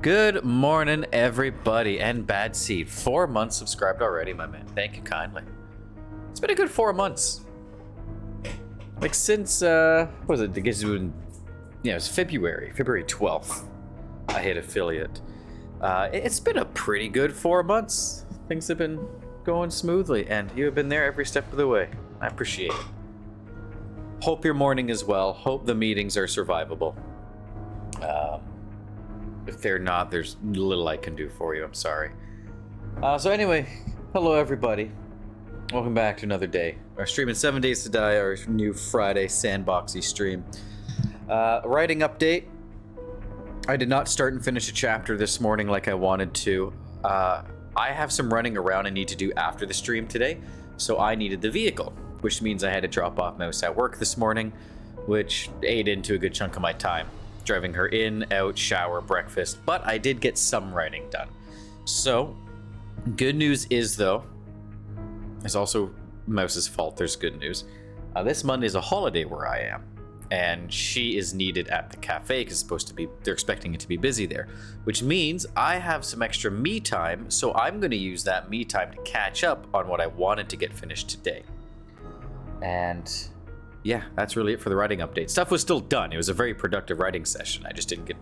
Good morning, everybody, and Bad Seed. 4 months subscribed already, my man. Thank you kindly. It's been a good 4 months. Like since, what was it? I guess it was, it was February 12th. I hit affiliate. It's been a pretty good 4 months. Things have been going smoothly, and you have been there every step of the way. I appreciate it. Hope your morning is well. Hope the meetings are survivable. If they're not, there's little I can do for you. I'm sorry. So anyway, hello everybody. Welcome back to another day. Our stream in 7 Days to Die, our new Friday sandboxy stream. Writing update. I did not start and finish a chapter this morning like I wanted to. I have some running around I need to do after the stream today, so I needed the vehicle, which means I had to drop off Mouse at work this morning, which ate into a good chunk of my time. Driving her in, out, shower, breakfast, but I did get some writing done. So, good news is though, it's also Mouse's fault, there's good news. This Monday is a holiday where I am, and she is needed at the cafe because it's supposed to be, they're expecting it to be busy there, which means I have some extra me time, so I'm going to use that me time to catch up on what I wanted to get finished today. And yeah, that's really it for the writing update. Stuff was still done. It was a very productive writing session. I just didn't get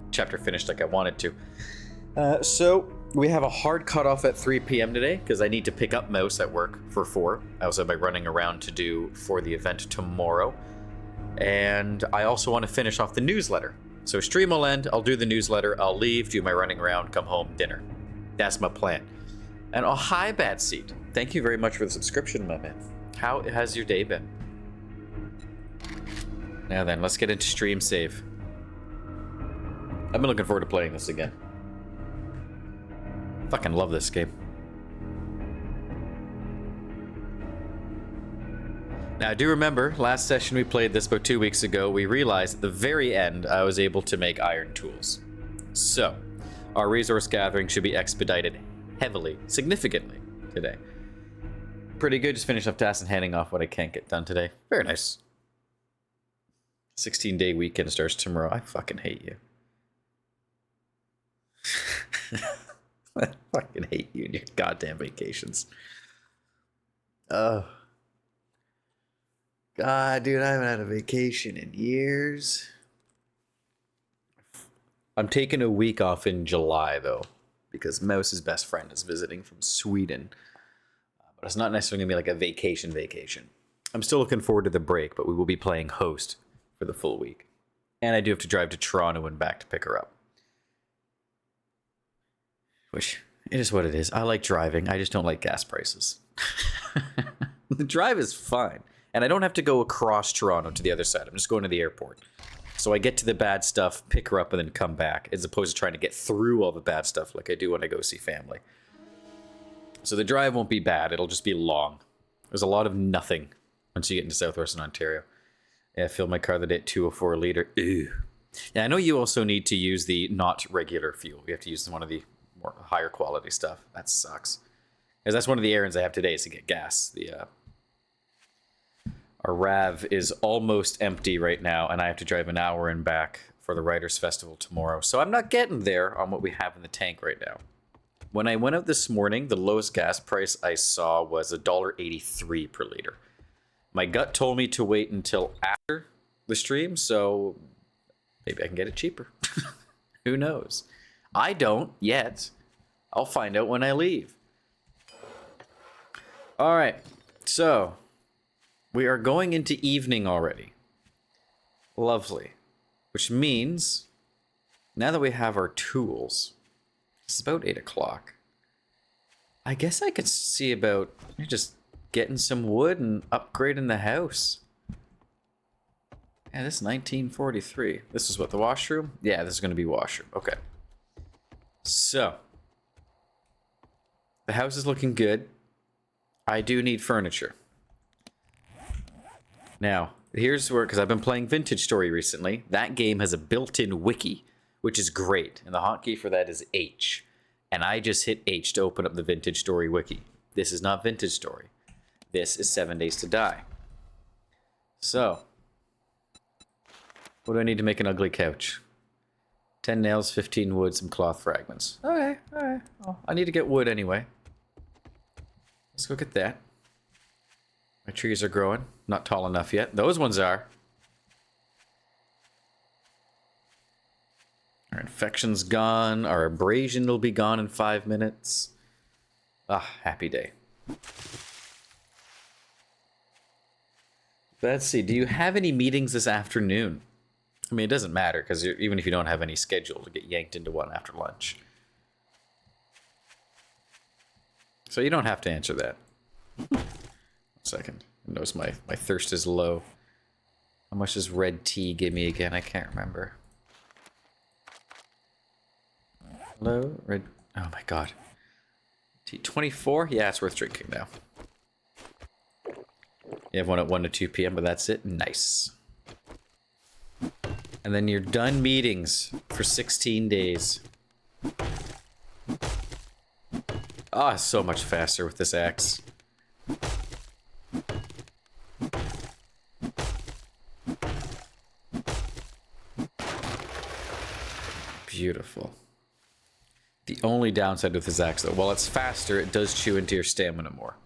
chapter finished like I wanted to. So we have a hard cutoff at 3 p.m. today because I need to pick up Mouse at work for 4. I also have my running around to do for the event tomorrow. And I also want to finish off the newsletter. So stream will end, I'll do the newsletter, I'll leave, do my running around, come home, dinner. That's my plan. And oh, hi, Bad Seed. Thank you very much for the subscription, my man. How has your day been? Now then, let's get into stream save. I've been looking forward to playing this again. Fucking love this game. Now, I do remember last session we played this about 2 weeks ago, we realized at the very end I was able to make iron tools. So, our resource gathering should be expedited heavily, significantly today. Pretty good, just finished up tasks and handing off what I can't get done today. Very nice. 16-day weekend starts tomorrow. I fucking hate you. I fucking hate you and your goddamn vacations. Oh. God, dude, I haven't had a vacation in years. I'm taking a week off in July, though, because Mouse's best friend is visiting from Sweden. But it's not necessarily going to be like a vacation. I'm still looking forward to the break, but we will be playing host for the full week. And I do have to drive to Toronto and back to pick her up. Which, it is what it is. I like driving, I just don't like gas prices. The drive is fine. And I don't have to go across Toronto to the other side. I'm just going to the airport. So I get to the bad stuff, pick her up, and then come back, as opposed to trying to get through all the bad stuff like I do when I go see family. So the drive won't be bad, it'll just be long. There's a lot of nothing once you get into southwestern Ontario. Yeah, I filled my car the day at 204 a liter. Ew. Yeah, I know you also need to use the not regular fuel. You have to use one of the more higher quality stuff. That sucks. Because that's one of the errands I have today is to get gas. Our RAV is almost empty right now, and I have to drive an hour and back for the Writers' Festival tomorrow. So I'm not getting there on what we have in the tank right now. When I went out this morning, the lowest gas price I saw was $1.83 per liter. My gut told me to wait until after the stream, so maybe I can get it cheaper. Who knows? I don't yet. I'll find out when I leave. All right, so we are going into evening already. Lovely. Which means, now that we have our tools, it's about 8 o'clock. I guess I could see about just getting some wood and upgrading the house. Yeah, this is 1943. This is what, the washroom? Yeah, this is going to be washroom. Okay. So, the house is looking good. I do need furniture. Now, here's where, because I've been playing Vintage Story recently, that game has a built-in wiki, which is great. And the hotkey for that is H. And I just hit H to open up the Vintage Story wiki. This is not Vintage Story. This is 7 Days to Die. So, what do I need to make an ugly couch? 10 nails, 15 wood, some cloth fragments. Okay, alright. Well, I need to get wood anyway. Let's go get that. My trees are growing. Not tall enough yet. Those ones are. Our infection's gone. Our abrasion will be gone in 5 minutes. Ah, happy day. Let's see. Do you have any meetings this afternoon? I mean, it doesn't matter, because even if you don't have any scheduled, to get yanked into one after lunch. So you don't have to answer that. 1 second. I notice my thirst is low. How much does red tea give me again? I can't remember. Hello? Red... Oh my god. Tea 24? Yeah, it's worth drinking now. You have one at 1 to 2 p.m., but that's it? Nice. And then you're done meetings for 16 days. Ah, oh, so much faster with this axe. Beautiful. The only downside with this axe, though, while it's faster, it does chew into your stamina more.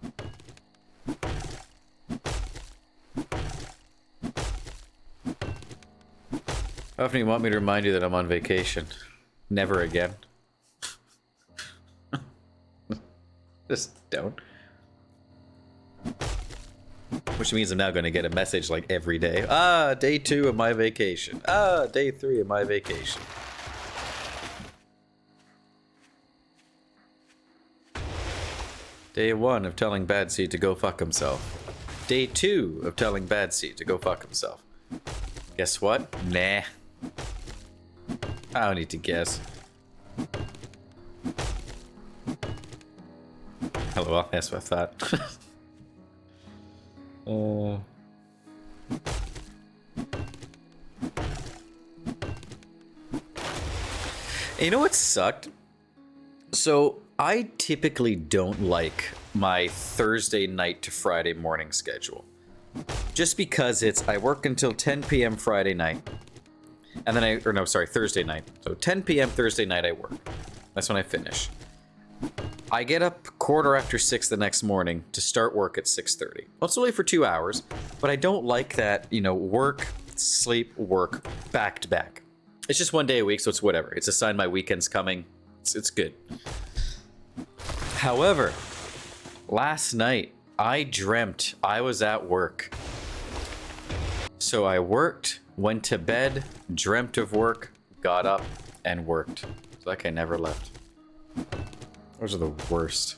How often do you want me to remind you that I'm on vacation? Never again. Just don't. Which means I'm now going to get a message like every day. Ah, day 2 of my vacation. Ah, day 3 of my vacation. Day 1 of telling Bad Seed to go fuck himself. Day 2 of telling Bad Seed to go fuck himself. Guess what? Nah. I don't need to guess. LOL, that's what I thought. You know what sucked? So, I typically don't like my Thursday night to Friday morning schedule. Just because I work until 10 p.m. Friday night. And then Thursday night. So 10 p.m. Thursday night I work. That's when I finish. I get up 6:15 the next morning to start work at 6:30. Well, it's only for 2 hours, but I don't like that, work, sleep, work, back to back. It's just 1 day a week, so it's whatever. It's a sign my weekend's coming. It's good. However, last night, I dreamt I was at work. So I worked, went to bed, dreamt of work, got up, and worked. It's like I never left. Those are the worst.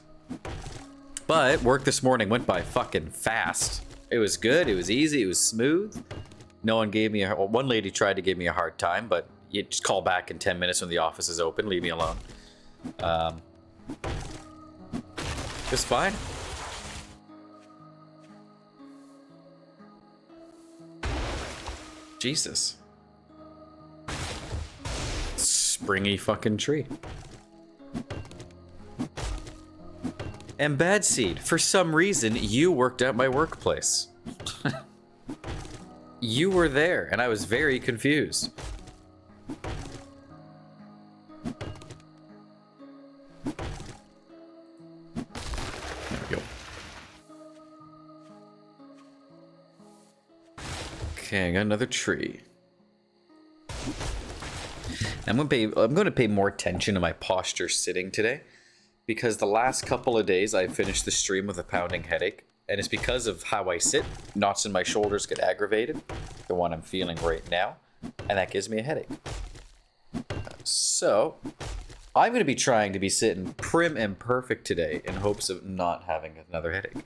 But work this morning went by fucking fast. It was good, it was easy, it was smooth. No one gave me one lady tried to give me a hard time, but you just call back in 10 minutes when the office is open, leave me alone. It's fine. Jesus. Springy fucking tree. And Bad Seed, for some reason, you worked at my workplace. You were there, and I was very confused. There we go. Okay, I got another tree. I'm going to pay more attention to my posture sitting today, because the last couple of days I finished the stream with a pounding headache, and it's because of how I sit. Knots in my shoulders get aggravated, the one I'm feeling right now, and that gives me a headache. So, I'm going to be trying to be sitting prim and perfect today in hopes of not having another headache.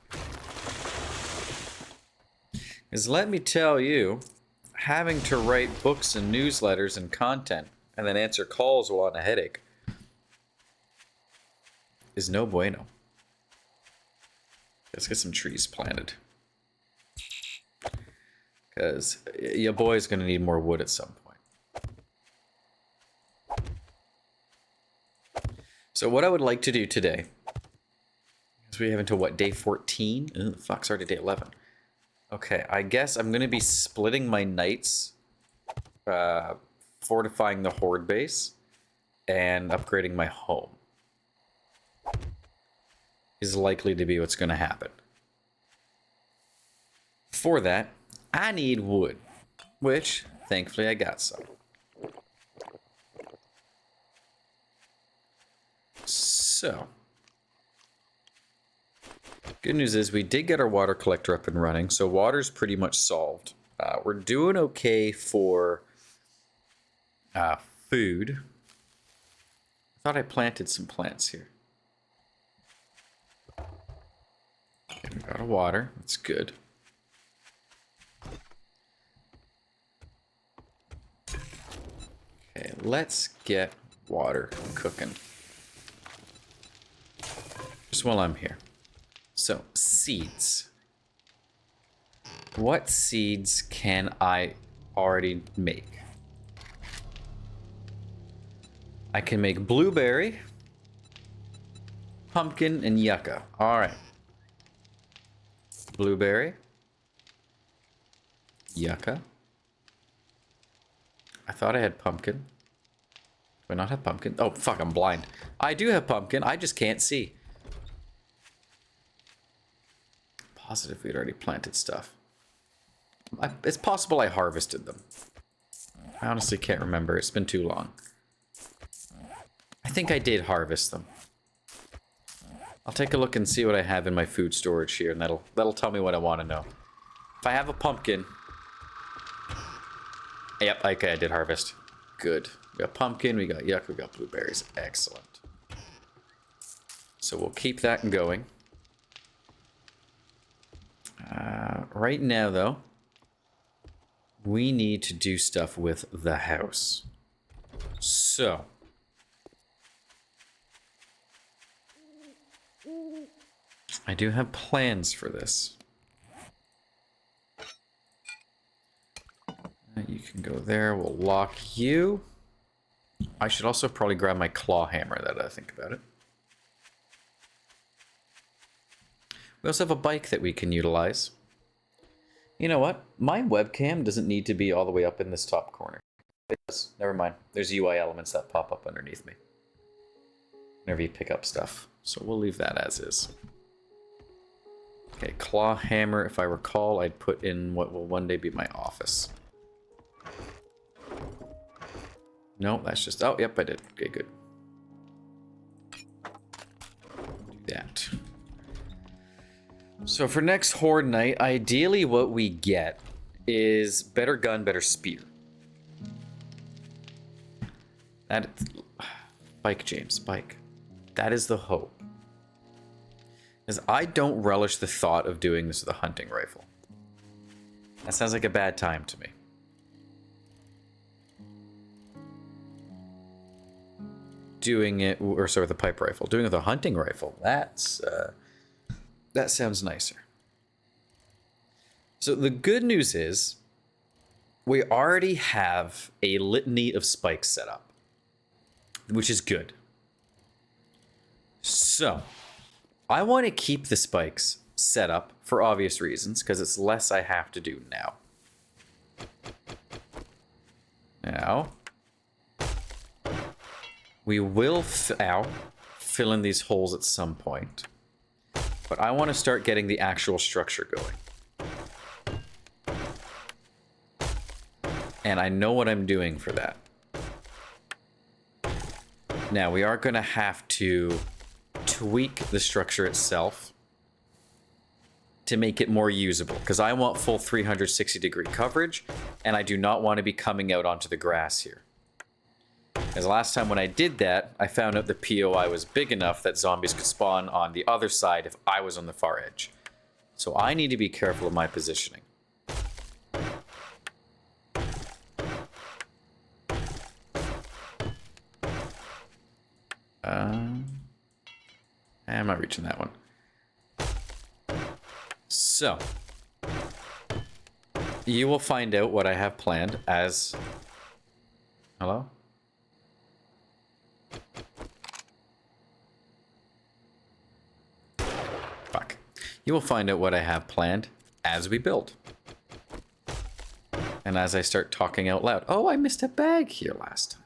Because let me tell you, having to write books and newsletters and content and then answer calls while on a headache is no bueno. Let's get some trees planted. Because your boy's going to need more wood at some point. So what I would like to do today, because we have until what, day 14? Oh, fuck, it's already day 11. Okay, I guess I'm going to be splitting my nights fortifying the horde base and upgrading my home is likely to be what's going to happen. For that, I need wood, which thankfully I got some. So, good news is we did get our water collector up and running, so water's pretty much solved. We're doing okay for food. I thought I planted some plants here. Okay, we got a water. That's good. Okay, let's get water cooking. Just while I'm here. So, seeds. What seeds can I already make? I can make blueberry, pumpkin, and yucca. All right. Blueberry, yucca. I thought I had pumpkin. Do I not have pumpkin? Oh, fuck, I'm blind. I do have pumpkin. I just can't see. Positive we'd already planted stuff. It's possible I harvested them. I honestly can't remember. It's been too long. I think I did harvest them. I'll take a look and see what I have in my food storage here, and that'll tell me what I want to know. If I have a pumpkin... Yep, okay, I did harvest. Good. We got pumpkin, we got yucca, we got blueberries. Excellent. So we'll keep that going. Right now, though, we need to do stuff with the house. So... I do have plans for this. You can go there. We'll lock you. I should also probably grab my claw hammer, that I think about it. We also have a bike that we can utilize. You know what? My webcam doesn't need to be all the way up in this top corner. It does. Never mind. There's UI elements that pop up underneath me whenever you pick up stuff. So we'll leave that as is. Okay, claw hammer, if I recall, I'd put in what will one day be my office. No, that's just... Oh, yep, I did. Okay, good. Do that. So for next Horde night, ideally what we get is better gun, better spear. That... Bike, James, bike. That is the hope. Because I don't relish the thought of doing this with a hunting rifle. That sounds like a bad time to me. Doing it, or sorry, with a pipe rifle. Doing it with a hunting rifle, that's, that sounds nicer. So the good news is, we already have a litany of spikes set up. Which is good. So... I want to keep the spikes set up for obvious reasons, because it's less I have to do now. Now, we will fill in these holes at some point, but I want to start getting the actual structure going. And I know what I'm doing for that. Now, we are going to have to tweak the structure itself to make it more usable, because I want full 360-degree coverage, and I do not want to be coming out onto the grass here. As last time when I did that, I found out the POI was big enough that zombies could spawn on the other side if I was on the far edge. So I need to be careful of my positioning. I'm not reaching that one. So, you will find out what I have planned as... Hello? Fuck. You will find out what I have planned as we build. And as I start talking out loud, oh, I missed a bag here last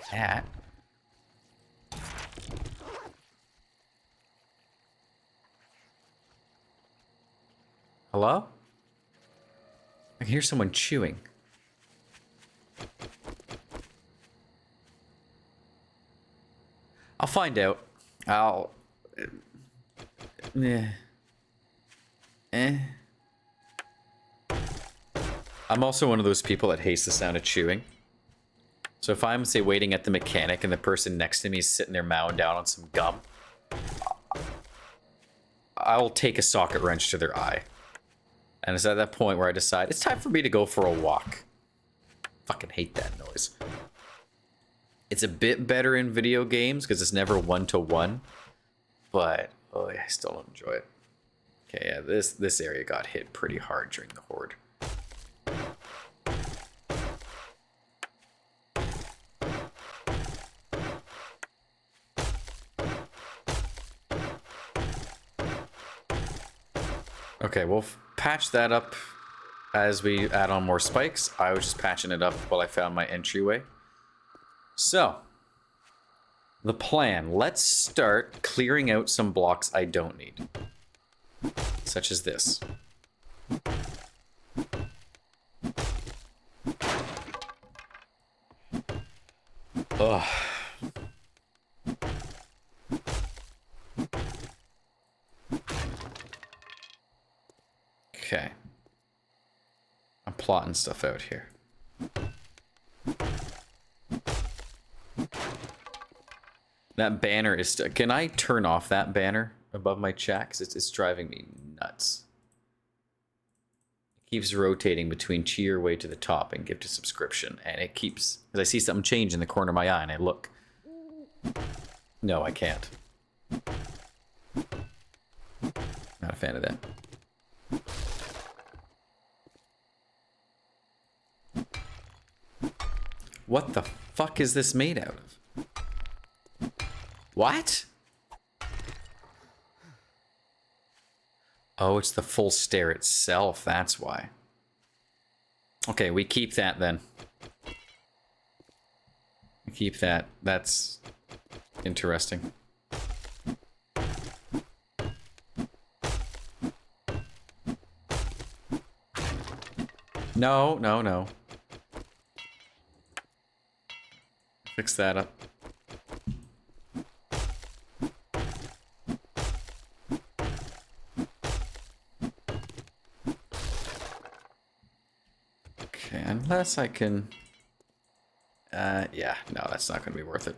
time. That. Hello? I can hear someone chewing. I'll find out. I'll... I'm also one of those people that hates the sound of chewing. So if I'm, say, waiting at the mechanic and the person next to me is sitting there mowing down on some gum, I'll take a socket wrench to their eye. And it's at that point where I decide, it's time for me to go for a walk. Fucking hate that noise. It's a bit better in video games because it's never one-to-one. But, oh, I still don't enjoy it. Okay, yeah, this area got hit pretty hard during the horde. Okay, we'll patch that up as we add on more spikes. I was just patching it up while I found my entryway. So, the plan. Let's start clearing out some blocks I don't need. Such as this. Ugh. Okay. I'm plotting stuff out here. That banner is... Can I turn off that banner above my chat? Because it's driving me nuts. It keeps rotating between cheer your way to the top and give to subscription. And it keeps... Because I see something change in the corner of my eye and I look. No, I can't. Not a fan of that. What the fuck is this made out of? What? Oh, it's the full stair itself. That's why. Okay, we keep that then. We keep that. That's interesting. No, no, no. Fix that up. Okay, unless I can... yeah, no, that's not going to be worth it.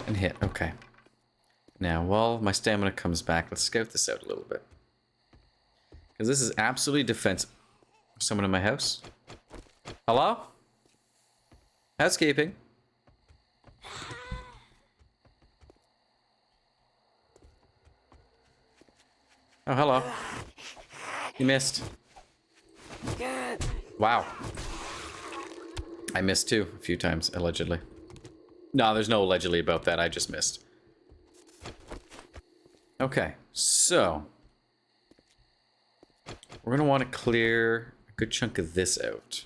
And hit, okay. Now, while my stamina comes back, let's scout this out a little bit. Because this is absolutely defensive. Someone in my house? Hello? Housekeeping? Oh, hello. You missed. Wow. I missed too, a few times, allegedly. No, there's no allegedly about that, I just missed. Okay, so... we're going to want to clear a good chunk of this out.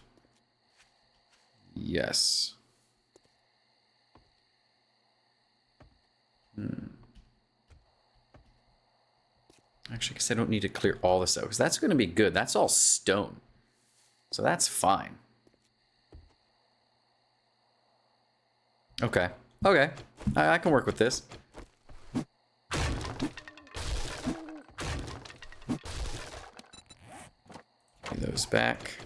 Yes. Actually, because I don't need to clear all this out, because that's going to be good. That's all stone. So that's fine. Okay. Okay. I can work with this. Get those back.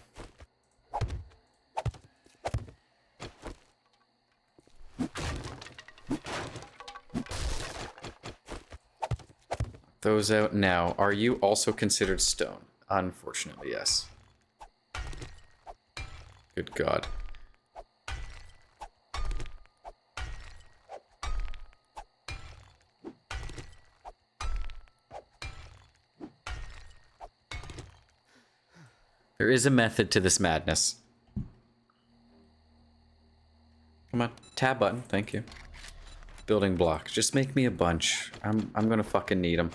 Those out now. Are you also considered stone? Unfortunately, yes. Good God. There is a method to this madness. Come on, tab button, thank you. building blocks. Just make me a bunch. I'm gonna fucking need them.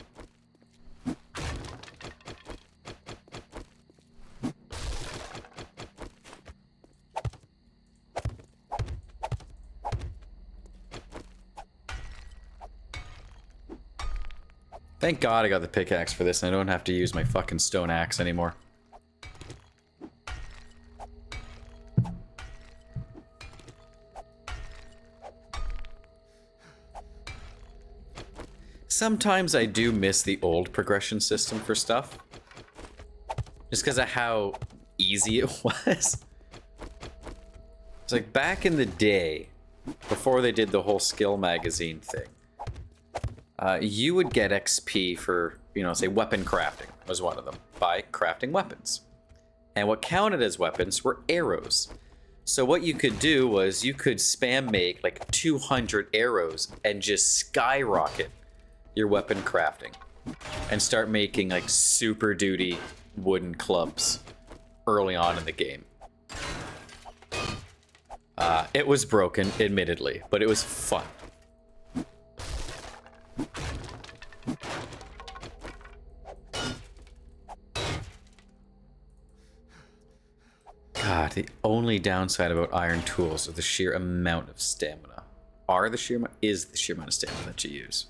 Thank God I got the pickaxe for this and I don't have to use my fucking stone axe anymore. Sometimes I do miss the old progression system for stuff. Just because of how easy it was. It's like back in the day, before they did the whole skill magazine thing, you would get XP for, you know, say weapon crafting was one of them, by crafting weapons. And what counted as weapons were arrows. So what you could do was you could spam make like 200 arrows and just skyrocket your weapon crafting and start making like super duty wooden clubs early on in the game. It was broken, admittedly, but it was fun. God, the only downside about iron tools is the sheer amount of stamina. Is the sheer amount of stamina that you use.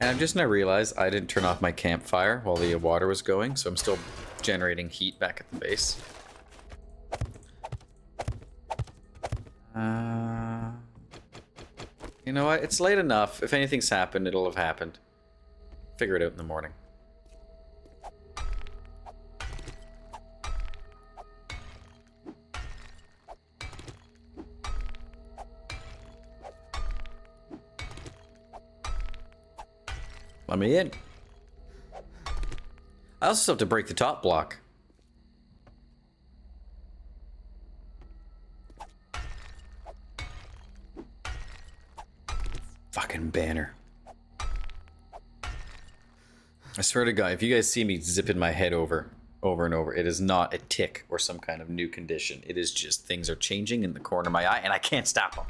And I'm just now realized I didn't turn off my campfire while the water was going, so I'm still generating heat back at the base. You know what? It's late enough. If anything's happened, it'll have happened. Figure it out in the morning. Let me in. I also still have to break the top block. Fucking banner. I swear to God, if you guys see me zipping my head over and over, it is not a tick or some kind of new condition. It is just things are changing in the corner of my eye and I can't stop them.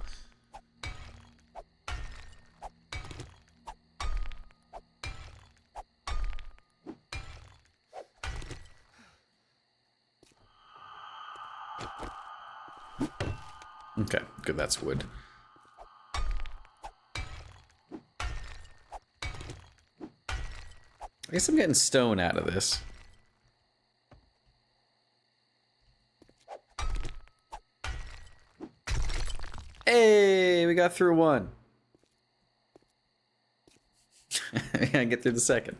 Okay, good, that's wood. I guess I'm getting stone out of this. Hey, we got through one. We gotta get through the second.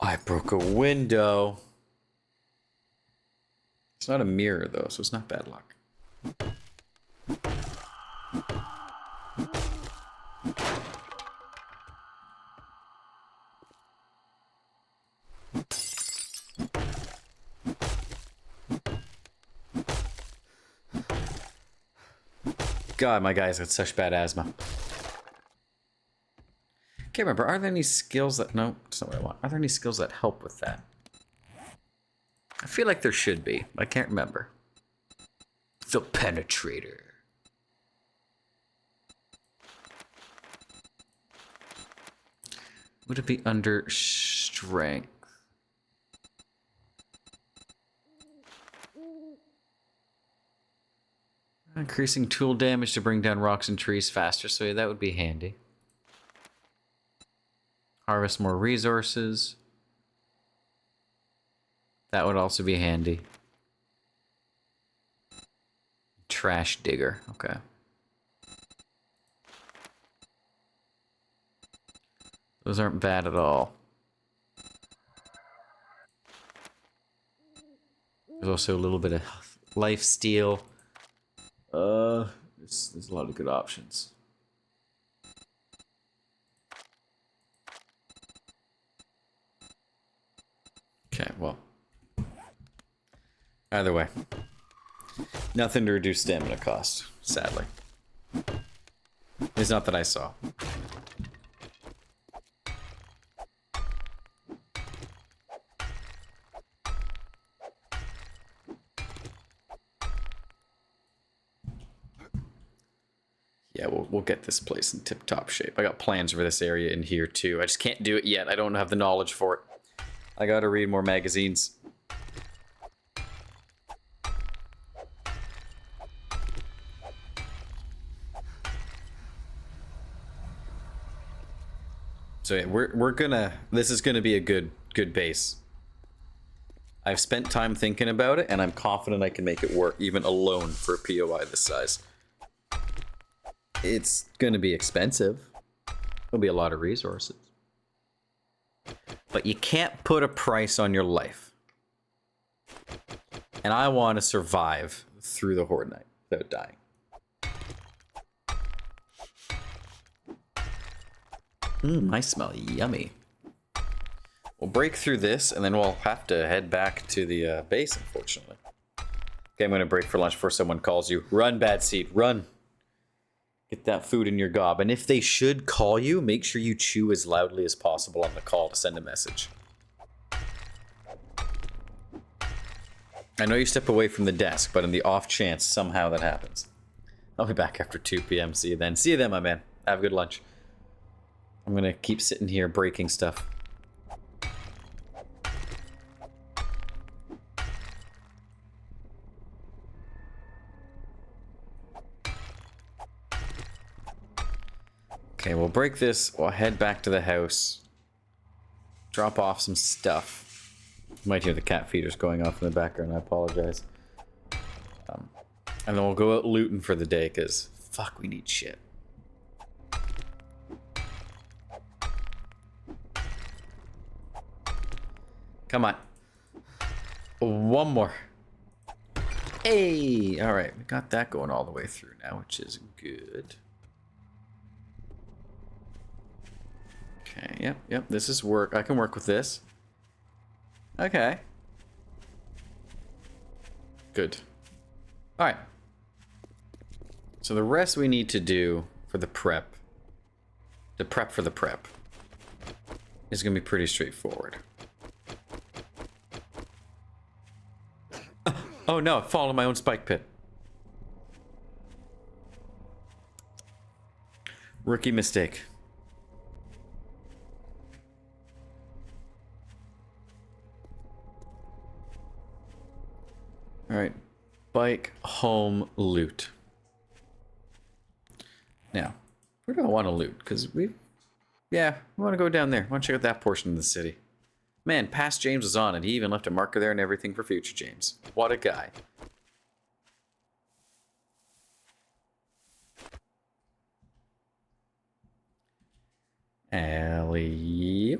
I broke a window. It's not a mirror though, so it's not bad luck. God, my guy's got such bad asthma. Can't remember, are there any skills that... No, that's not what I want. Are there any skills that help with that? I feel like there should be. I can't remember. The Penetrator. Would it be under strength? Increasing tool damage to bring down rocks and trees faster, so yeah, that would be handy. Harvest more resources. That would also be handy. Trash digger, okay. Those aren't bad at all. There's also a little bit of life steal. There's a lot of good options. Okay, well. Either way. Nothing to reduce stamina cost, sadly. It's not that I saw. yeah, we'll get this place in tip-top shape. I got plans for this area in here too. I just can't do it yet. I don't have the knowledge for it. I gotta read more magazines. So yeah, we're gonna. This is gonna be a good base. I've spent time thinking about it, and I'm confident I can make it work, even alone for a POI this size. It's gonna be expensive. There'll be a lot of resources. But you can't put a price on your life. And I want to survive through the Horde Night without dying. I smell yummy. We'll break through this, and then we'll have to head back to the base, unfortunately. Okay, I'm going to break for lunch before someone calls you. Run, Bad Seed, run. Get that food in your gob. And if they should call you, make sure you chew as loudly as possible on the call to send a message. I know you step away from the desk, but in the off chance somehow that happens. I'll be back after 2 p.m. See you then. See you then, my man. Have a good lunch. I'm going to keep sitting here breaking stuff. Okay, we'll break this. We'll head back to the house. Drop off some stuff. You might hear the cat feeders going off in the background. I apologize. And then we'll go out looting for the day, because fuck, we need shit. Come on. One more. Hey! Alright, we got that going all the way through now, which is good. Okay, yep, this is work. I can work with this. Okay. Good. Alright. So the rest we need to do for the prep, for the prep, is going to be pretty straightforward. Oh no, I fall in my own spike pit. Rookie mistake. Alright. Bike, home, loot. Now, where do I want to loot? Because we want to go down there. I want to check out that portion of the city. Man, past James was on, and he even left a marker there and everything for future James. What a guy. Ellie.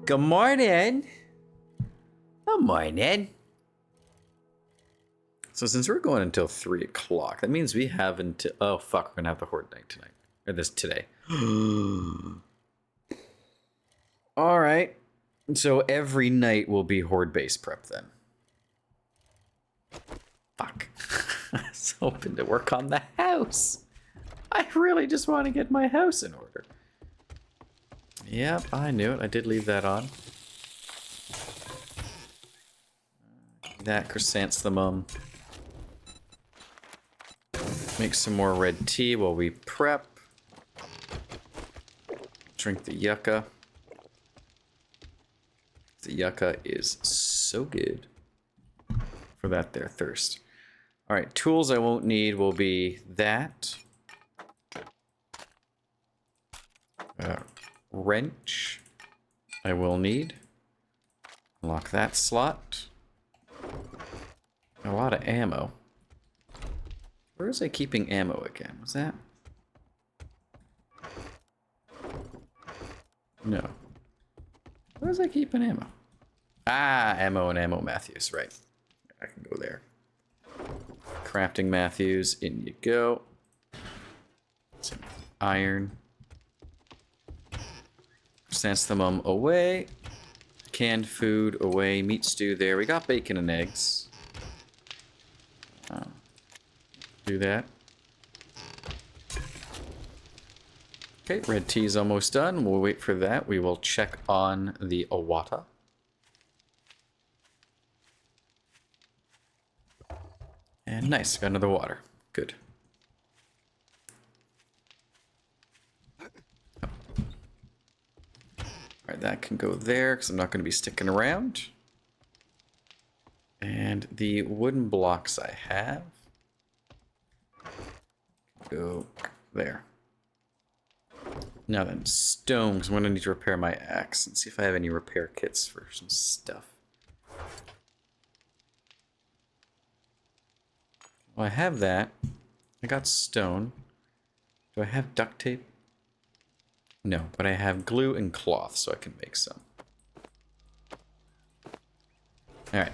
Good morning. Good morning. So since we're going until 3 o'clock, that means we have until... Oh, fuck, we're going to have the Horde Night tonight. Or today. Alright. So every night will be Horde base prep then. Fuck. I was hoping to work on the house. I really just want to get my house in order. Yep, I knew it. I did leave that on. That chrysanthemum. Make some more red tea while we prep. Drink the yucca. The yucca is so good for that there thirst. Alright, tools I won't need will be that. Wrench I will need. Lock that slot. A lot of ammo. Where was I keeping ammo again? Was that? No. Where was I keeping ammo? Ah, ammo and ammo Matthews, right. I can go there. Crafting Matthews, in you go. Some iron. Chrysanthemum away. Canned food away. Meat stew there. We got bacon and eggs. Do that. Okay, red tea's almost done. We'll wait for that. We will check on the Awata. And nice, got another water. Good. that can go there because I'm not going to be sticking around. And the wooden blocks I have go there. Now then, stone, because I'm going to need to repair my axe and see if I have any repair kits for some stuff. Well, I have that. I got stone. Do I have duct tape? No, but I have glue and cloth, so I can make some. Alright.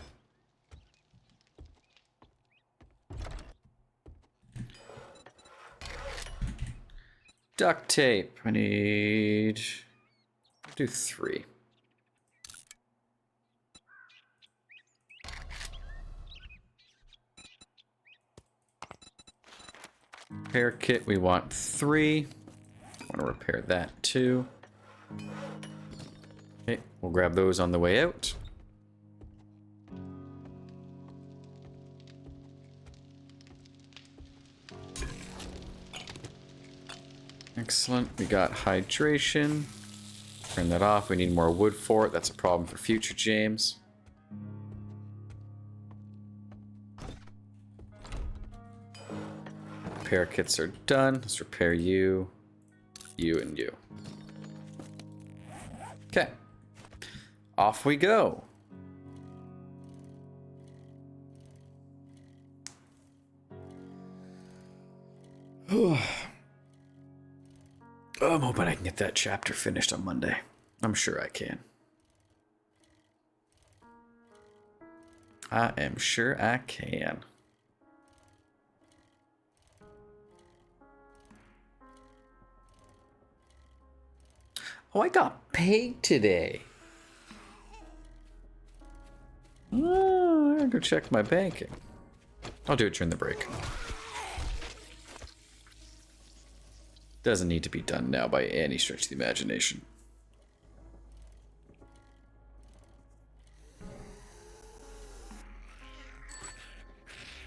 Duct tape. I need... I'll do 3. Repair kit, we want 3. I want to repair that too. Okay, we'll grab those on the way out. Excellent. We got hydration. Turn that off. We need more wood for it. That's a problem for future James. Repair kits are done. Let's repair you, you, and you. Okay. Off we go. I'm hoping I can get that chapter finished on Monday. I'm sure I can. I am sure I can. Oh, I got paid today. Oh, I gotta go check my banking. I'll do it during the break. Doesn't need to be done now by any stretch of the imagination.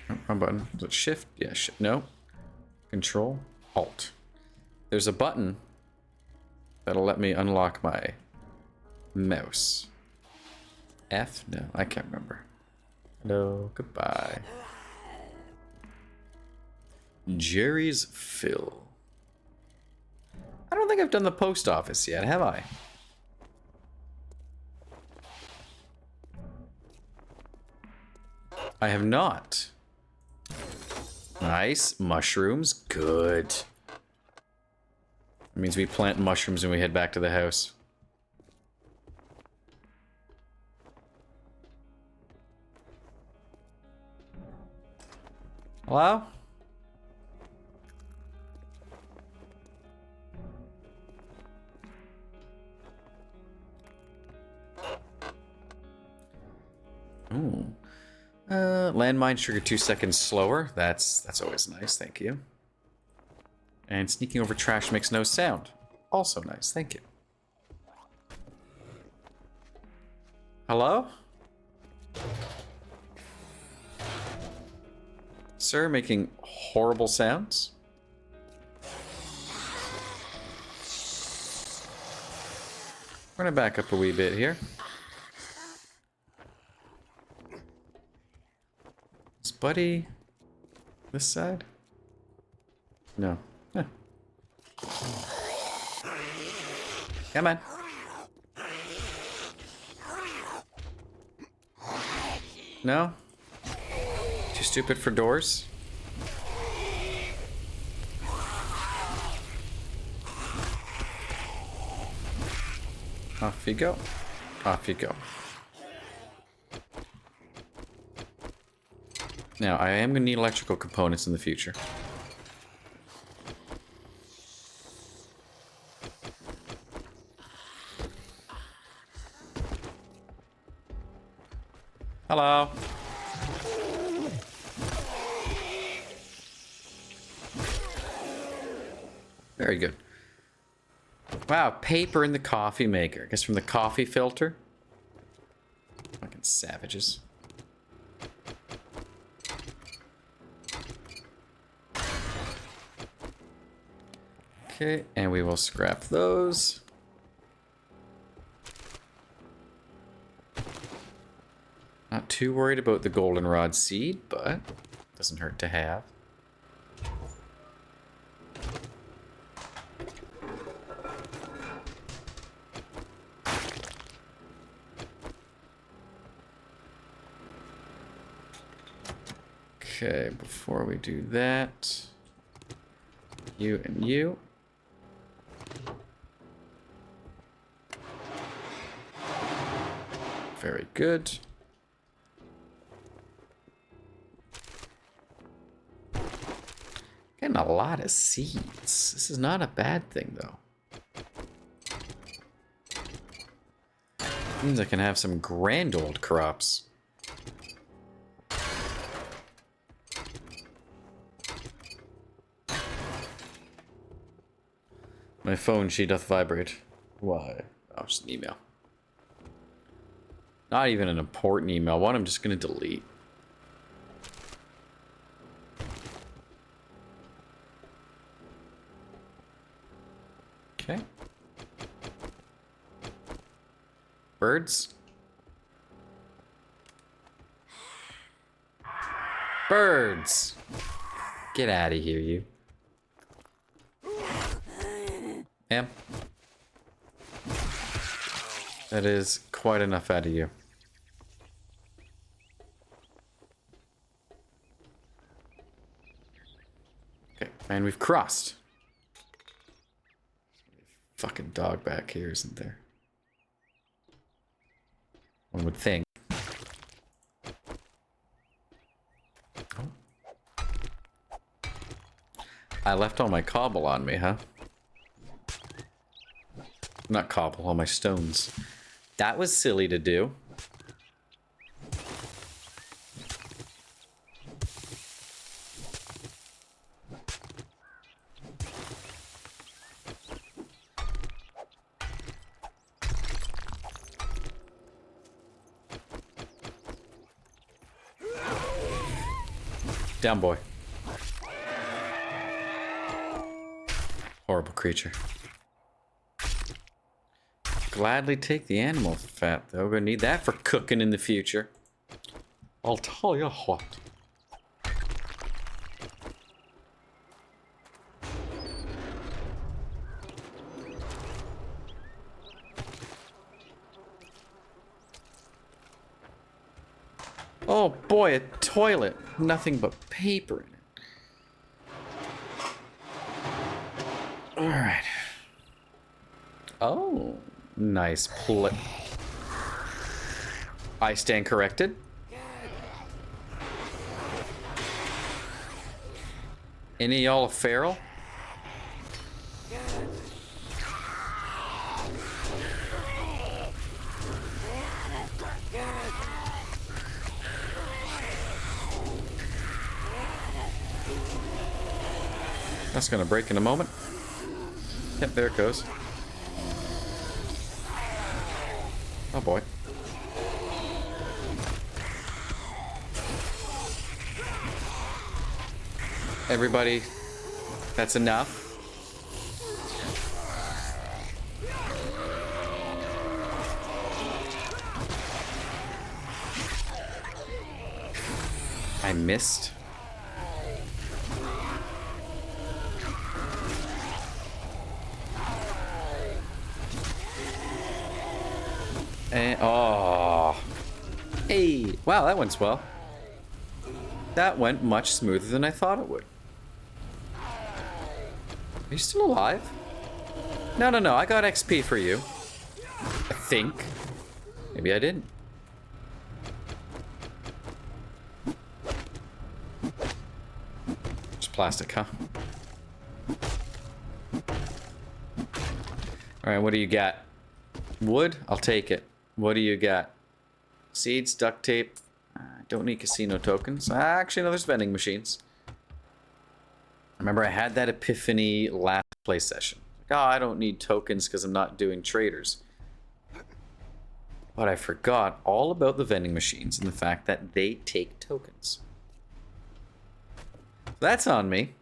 Oh, wrong button. Is it shift? Yeah, shift. No. Control. Alt. There's a button that'll let me unlock my mouse. F? No, I can't remember. Hello, goodbye. Jerry's Fill. I don't think I've done the post office yet, have I? I have not. Nice. Mushrooms. Good. That means we plant mushrooms and we head back to the house. Hello? Ooh. Landmine trigger 2 seconds slower. That's always nice, thank you. And sneaking over trash makes no sound. Also nice, thank you. Hello? Sir, making horrible sounds? We're gonna back up a wee bit here. Is Buddy this side? No. Huh. Come on. No? Too stupid for doors? Off you go. Off you go. Now, I am going to need electrical components in the future. Hello. Very good. Wow, paper in the coffee maker. I guess from the coffee filter. Fucking savages. Okay, and we will scrap those. Not too worried about the goldenrod seed, but doesn't hurt to have. Okay, before we do that, you and you. Very good. Getting a lot of seeds. This is not a bad thing, though. Means I can have some grand old crops. My phone, she doth vibrate. Why? Oh, just an email. Not even an important email. One I'm just going to delete. Okay. Birds? Birds! Get out of here, you. Ma'am? That is quite enough out of you. Okay, and we've crossed. Fucking dog back here, isn't there? One would think. Oh. I left all my cobble on me, huh? Not cobble, all my stones. That was silly to do. Down, boy. Horrible creature. Gladly take the animal fat, though. We're gonna need that for cooking in the future. I'll tell you what. Oh boy, a toilet. Nothing but paper in it. Alright. Oh, nice play. I stand corrected. Any of y'all a feral? That's gonna break in a moment. Yep, there it goes. Oh boy. Everybody, that's enough. I missed. And, oh. Hey, wow, that went well. That went much smoother than I thought it would. Are you still alive? No, no, no, I got XP for you. I think. Maybe I didn't. Just plastic, huh? Alright, what do you got? Wood? I'll take it. What do you got? Seeds, duct tape. I don't need casino tokens. Actually, no, there's vending machines. Remember, I had that epiphany last play session. Like, oh, I don't need tokens because I'm not doing traders. But I forgot all about the vending machines and the fact that they take tokens. That's on me.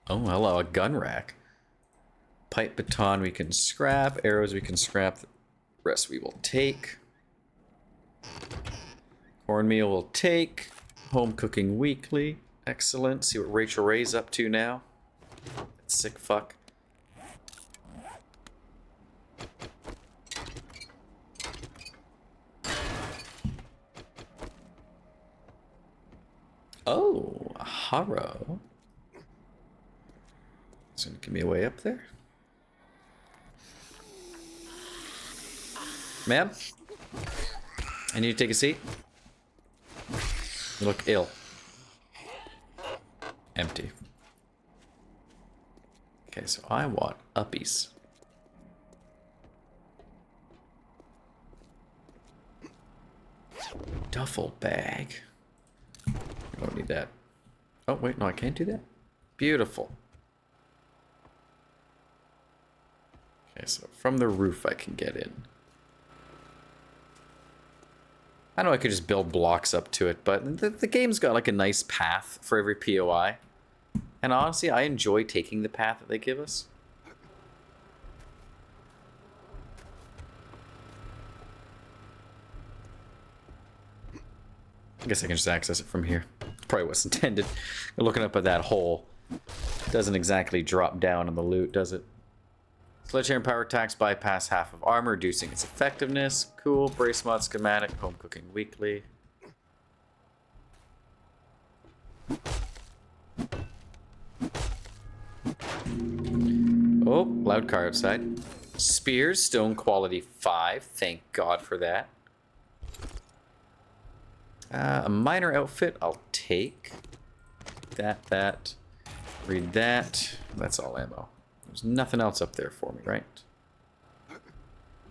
Oh, hello, a gun rack. Pipe baton we can scrap. Arrows we can scrap. The rest we will take. Cornmeal we'll take. Home cooking weekly. Excellent. See what Rachel Ray's up to now. That sick fuck. Oh, a harrow. It's gonna give me a way up there. Ma'am? I need to take a seat. You look ill. Empty. Okay, so I want uppies. Duffel bag. I don't need that. Oh, wait, no, I can't do that? Beautiful. Okay, so from the roof I can get in. I know I could just build blocks up to it, but the game's got like a nice path for every POI. And honestly, I enjoy taking the path that they give us. I guess I can just access it from here. Probably what's intended. Looking up at that hole. Doesn't exactly drop down on the loot, does it? Sledgehammer power attacks bypass half of armor, reducing its effectiveness. Cool. Brace mod schematic. Home cooking weekly. Oh, loud car outside. Spears, stone quality 5. Thank God for that. A minor outfit, I'll take. That. Read that. That's all ammo. There's nothing else up there for me, right?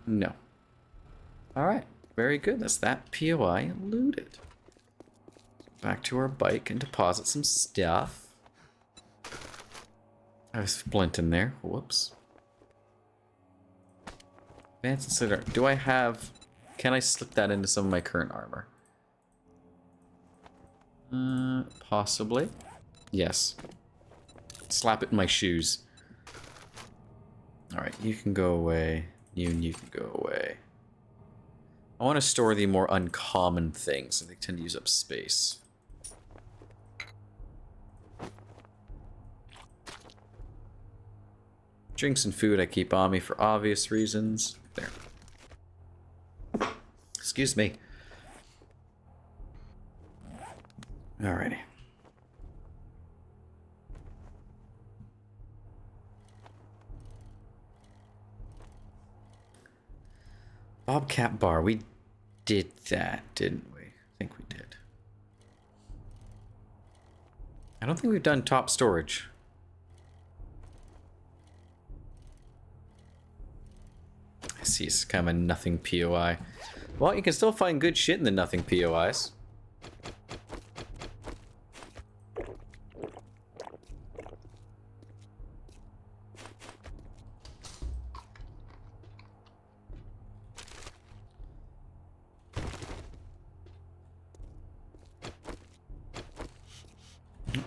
No. Alright, very good. That's that POI looted. Back to our bike and deposit some stuff. I have a splint in there. Whoops. Advanced Insider. Do I have... Can I slip that into some of my current armor? Possibly. Yes. Slap it in my shoes. Alright, you can go away. You can go away. I want to store the more uncommon things. They tend to use up space. Drinks and food I keep on me for obvious reasons. There. Excuse me. Alrighty. Bobcat Bar. We did that, didn't we? I think we did. I don't think we've done top storage. I see, it's kind of a nothing POI. Well, you can still find good shit in the nothing POIs.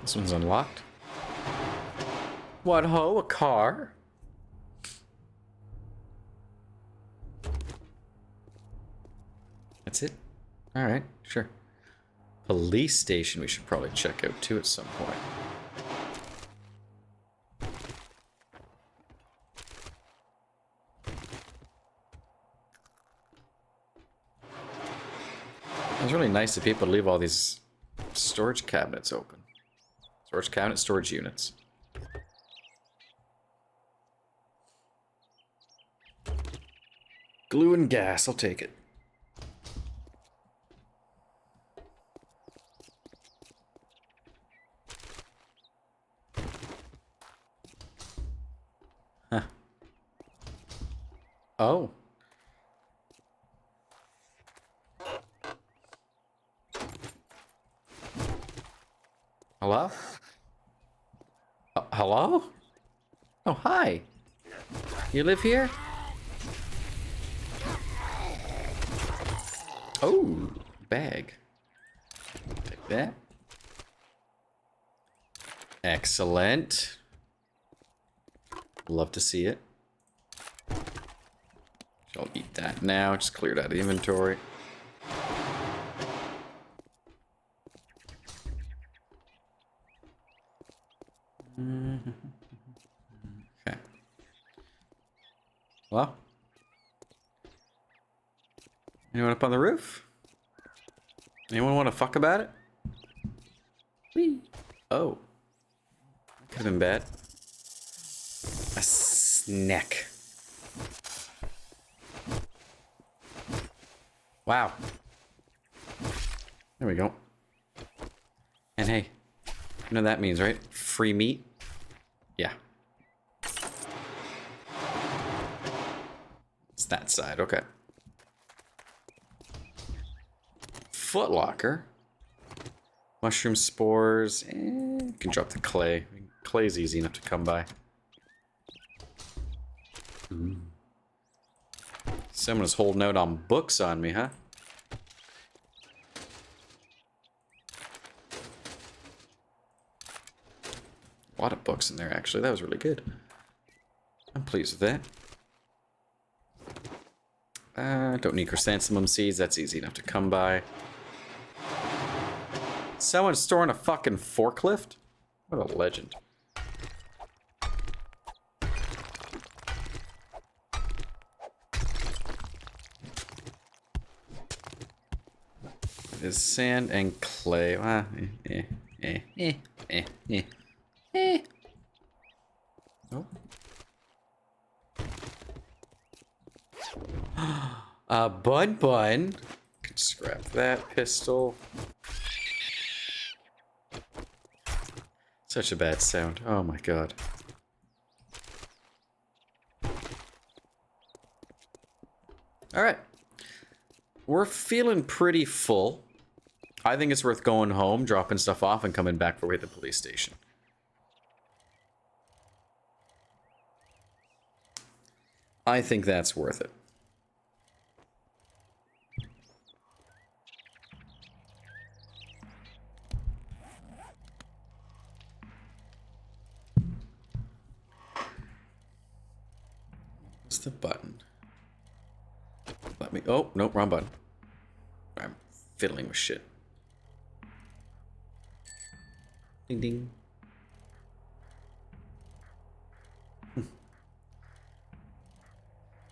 This one's unlocked. What ho, a car? That's it? Alright, sure. Police station we should probably check out too at some point. It's really nice of people to leave all these storage cabinets open. Storage cabinet, storage units. Glue and gas, I'll take it. Huh. Oh. Hello? Hello? Oh, hi. You live here? Oh, bag. Take that. Excellent. Love to see it. I'll eat that now. Just cleared out of the inventory. Okay. Well, anyone up on the roof? Anyone want to fuck about it? Whee. Oh. That could have been bad. A snack. Wow. There we go. And hey, you know what that means, right? Free meat? Yeah. It's that side, okay. Foot locker. Mushroom spores. You can drop the clay. Clay's easy enough to come by. Someone's holding out on books on me, huh? A lot of books in there, actually. That was really good. I'm pleased with that. Don't need chrysanthemum seeds. That's easy enough to come by. Someone's storing a fucking forklift? What a legend. It is sand and clay. Oh. Bun. Can scrap that pistol. Such a bad sound. Oh my god. Alright. We're feeling pretty full. I think it's worth going home, dropping stuff off, and coming back before we hit the police station. I think that's worth it. What's the button? Let me... Oh, nope, wrong button. I'm fiddling with shit. Ding ding.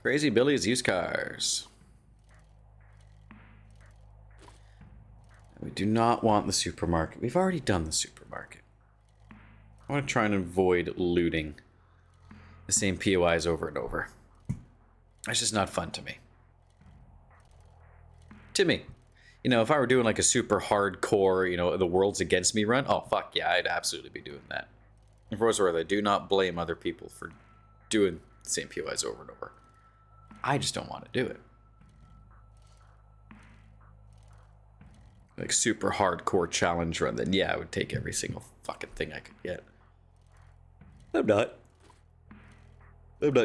Crazy Billy's used cars. We do not want the supermarket. We've already done the supermarket. I want to try and avoid looting the same POIs over and over. That's just not fun to me. You know, if I were doing like a super hardcore, you know, the world's against me run, oh fuck yeah, I'd absolutely be doing that. And for what's I do not blame other people for doing the same POIs over and over. I just don't want to do it. Like super hardcore challenge run, then yeah, I would take every single fucking thing I could get. I'm not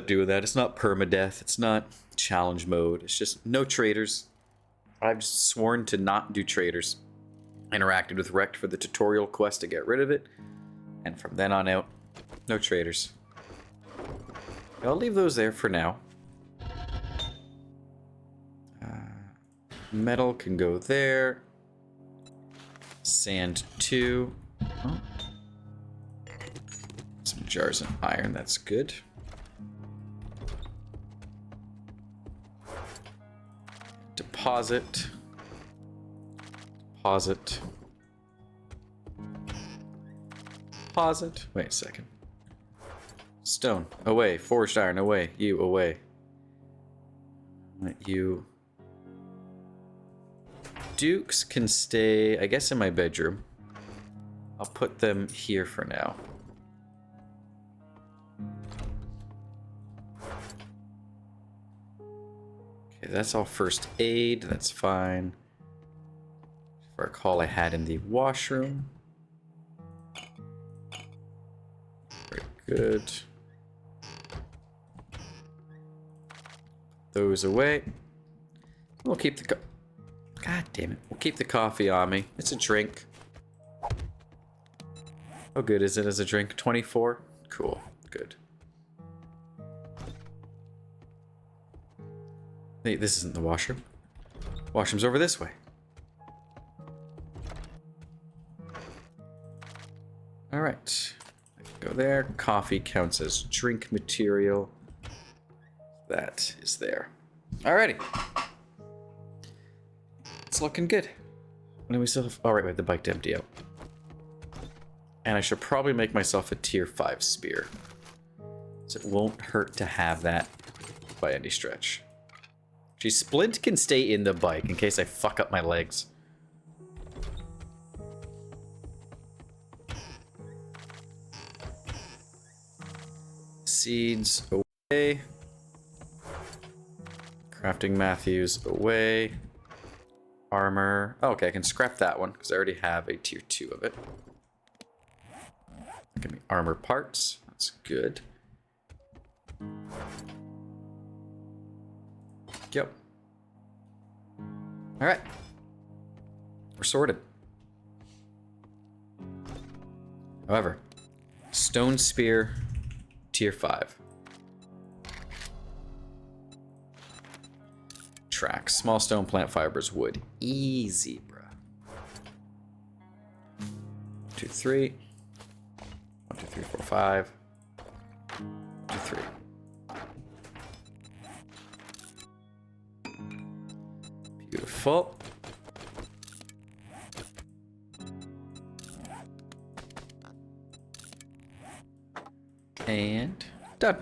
doing that. It's not permadeath. It's not challenge mode. It's just no traders. I've just sworn to not do traders. Interacted with Rect for the tutorial quest to get rid of it. And from then on out, no traders. I'll leave those there for now. Metal can go there. Sand 2. Oh. Some jars of iron, that's good. Deposit. Wait a second. Stone, away. Forged iron, away. You, away. Let you... Dukes can stay, I guess, in my bedroom. I'll put them here for now. Okay, that's all first aid. That's fine. If I recall, I had in the washroom. Very good. Those away. We'll keep the... God damn it. We'll keep the coffee on me. It's a drink. How good is it as a drink? 24? Cool. Good. Hey, this isn't the washroom. Washroom's over this way. Alright. Go there. Coffee counts as drink material. That is there. Alrighty. It's looking good. And we still have... Alright, we have the bike to empty out. And I should probably make myself a tier 5 spear. So it won't hurt to have that by any stretch. Gee, Splint can stay in the bike in case I fuck up my legs. Seeds away. Crafting Matthews away. Armor. Oh, okay, I can scrap that one because I already have a tier 2 of it. Give me armor parts. That's good. Yep. Alright. We're sorted. However, stone spear, tier 5. Tracks. Small stone, plant fibers, wood. Easy, bruh. 2, 3. 1, 2, 3, 4, 5. 2, 3. Beautiful. And done.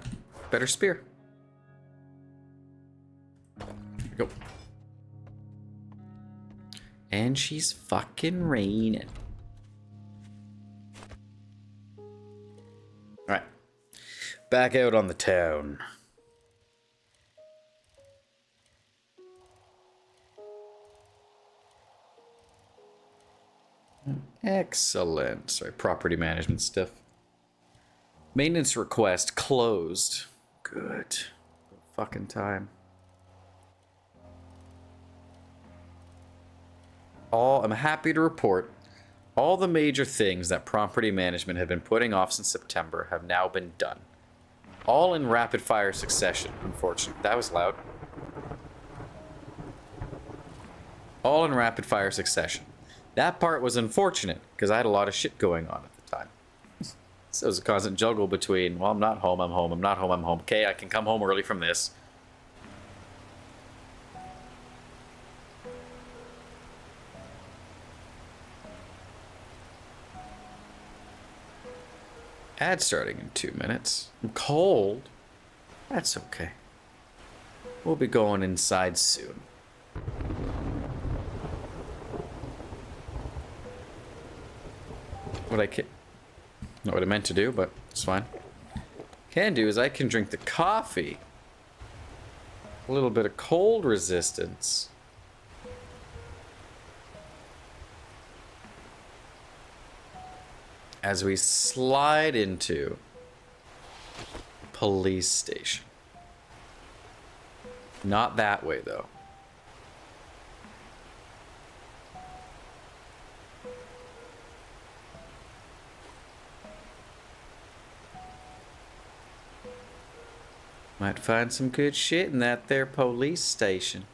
Better spear. Here we go. And she's fucking raining. Alright. Back out on the town. Excellent. Sorry, property management stuff. Maintenance request closed. Good. Fucking time. I'm happy to report all the major things that property management had been putting off since September have now been done. All in rapid fire succession, unfortunately. That was loud. All in rapid fire succession. That part was unfortunate, because I had a lot of shit going on at the time. So it was a constant juggle between, well, I'm not home, I'm home, I'm not home, I'm home. Okay, I can come home early from this. Ad starting in 2 minutes. I'm cold. That's okay. We'll be going inside soon. Not what I meant to do, but it's fine. Can do is I can drink the coffee. A little bit of cold resistance. As we slide into police station. Not that way, though. Might find some good shit in that there police station.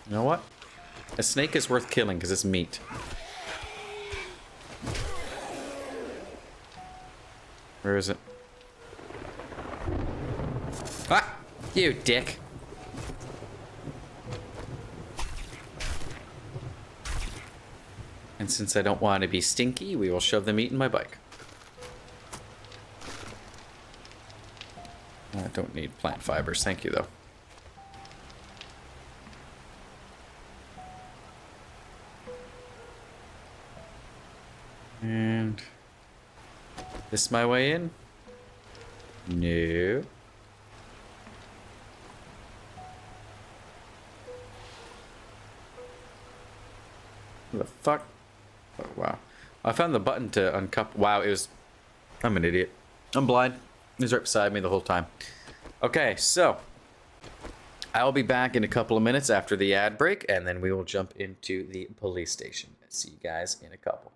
You know what? A snake is worth killing because it's meat. Where is it? Ah! You dick! And since I don't want to be stinky, we will shove the meat in my bike. I don't need plant fibers, thank you though. And this my way in? No. What the fuck? Oh, wow. I found the button to uncup. Wow, it was... I'm an idiot. I'm blind. He was right beside me the whole time. Okay, so... I'll be back in a couple of minutes after the ad break, and then we will jump into the police station. See you guys in a couple.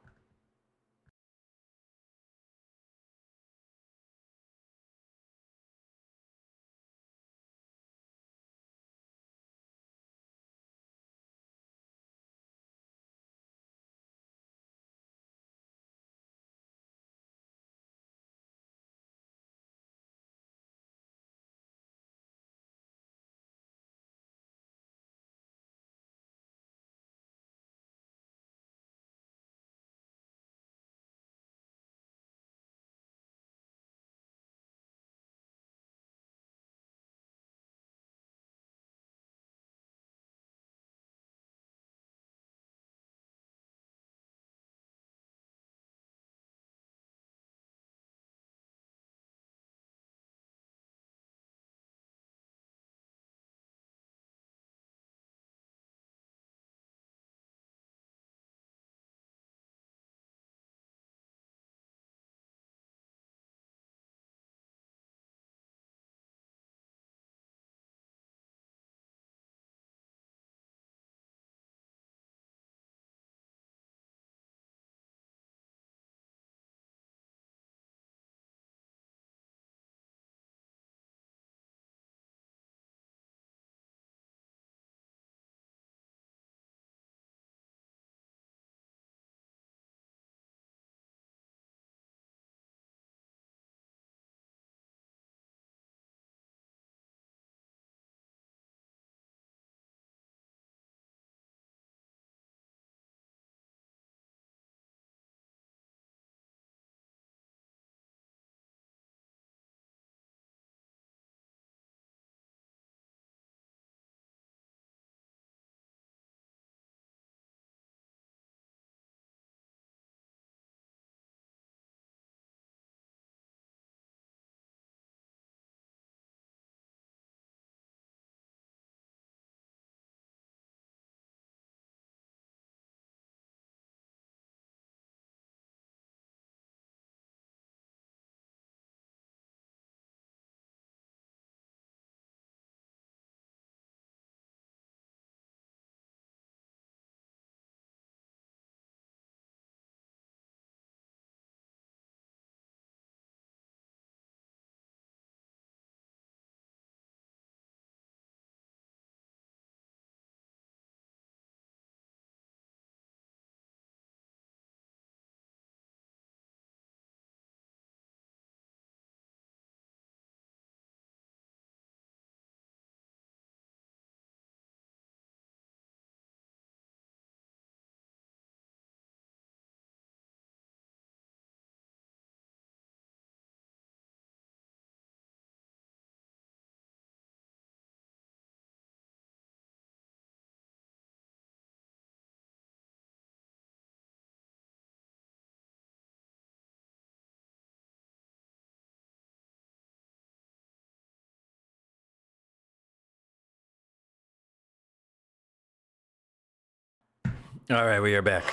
All right, we are back.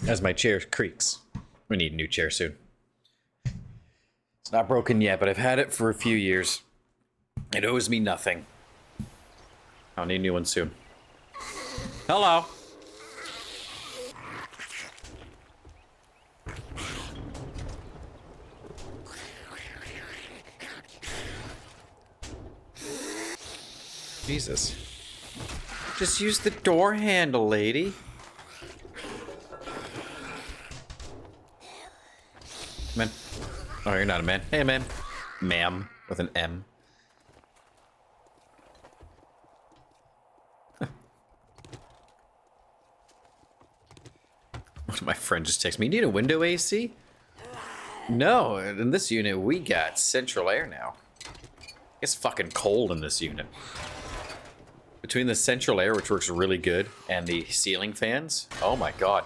As my chair creaks. We need a new chair soon. It's not broken yet, but I've had it for a few years. It owes me nothing. I'll need a new one soon. Hello. Jesus. Just use the door handle, lady. Man. Oh, you're not a man. Hey, man. Ma'am, with an M. One of my friends just texted me, you need a window AC? No, in this unit we got central air now. It's fucking cold in this unit. Between the central air, which works really good, and the ceiling fans, oh my god.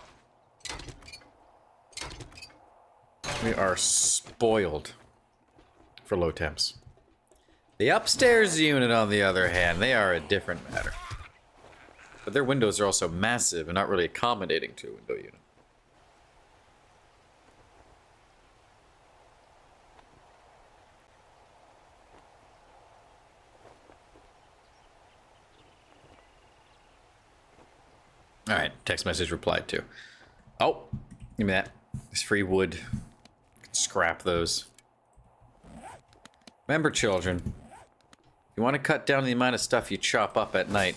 We are spoiled for low temps. The upstairs unit, on the other hand, they are a different matter. But their windows are also massive and not really accommodating to a window unit. Alright, text message replied to. Oh, give me that. It's free wood. Scrap those. Remember, children, if you want to cut down the amount of stuff you chop up at night,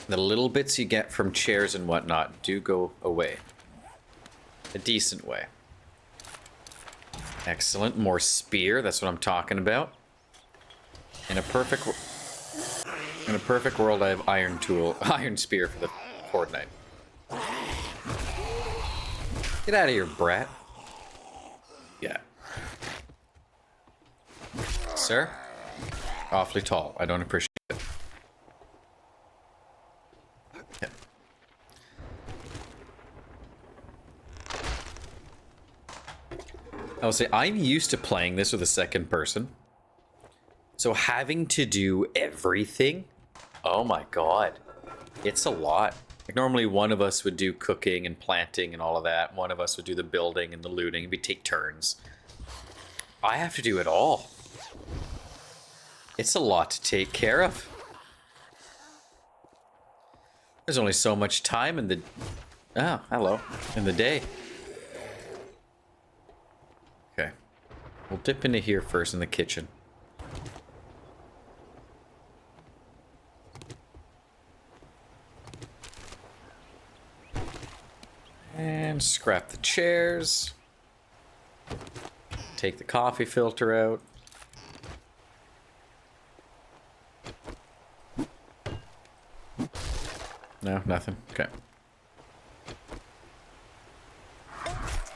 the little bits you get from chairs and whatnot do go away. A decent way. Excellent. More spear. That's what I'm talking about. In a perfect world, I have iron spear for the horde knight. Get out of here, brat. Yeah. Sir? Awfully tall. I don't appreciate it. Yeah. I will say, I'm used to playing this with a second person. So having to do everything, oh my god, it's a lot. Like normally one of us would do cooking and planting and all of that. One of us would do the building and the looting, and we'd take turns. I have to do it all. It's a lot to take care of. There's only so much time in the... Oh, hello. In the day. Okay. We'll dip into here first in the kitchen. And scrap the chairs. Take the coffee filter out. No, nothing. Okay.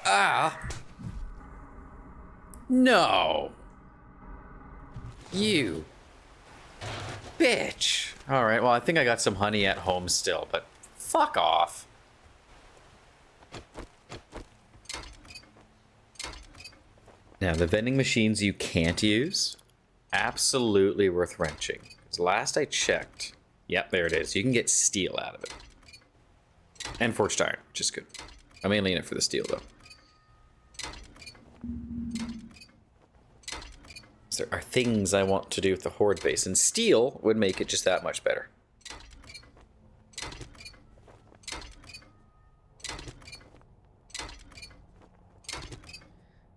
Ah! No! You bitch! Alright, well, I think I got some honey at home still, but fuck off. Now, the vending machines you can't use, absolutely worth wrenching. Because last I checked, yep, there it is. You can get steel out of it. And forged iron, which is good. I'm mainly in it for the steel, though. So there are things I want to do with the horde base, and steel would make it just that much better.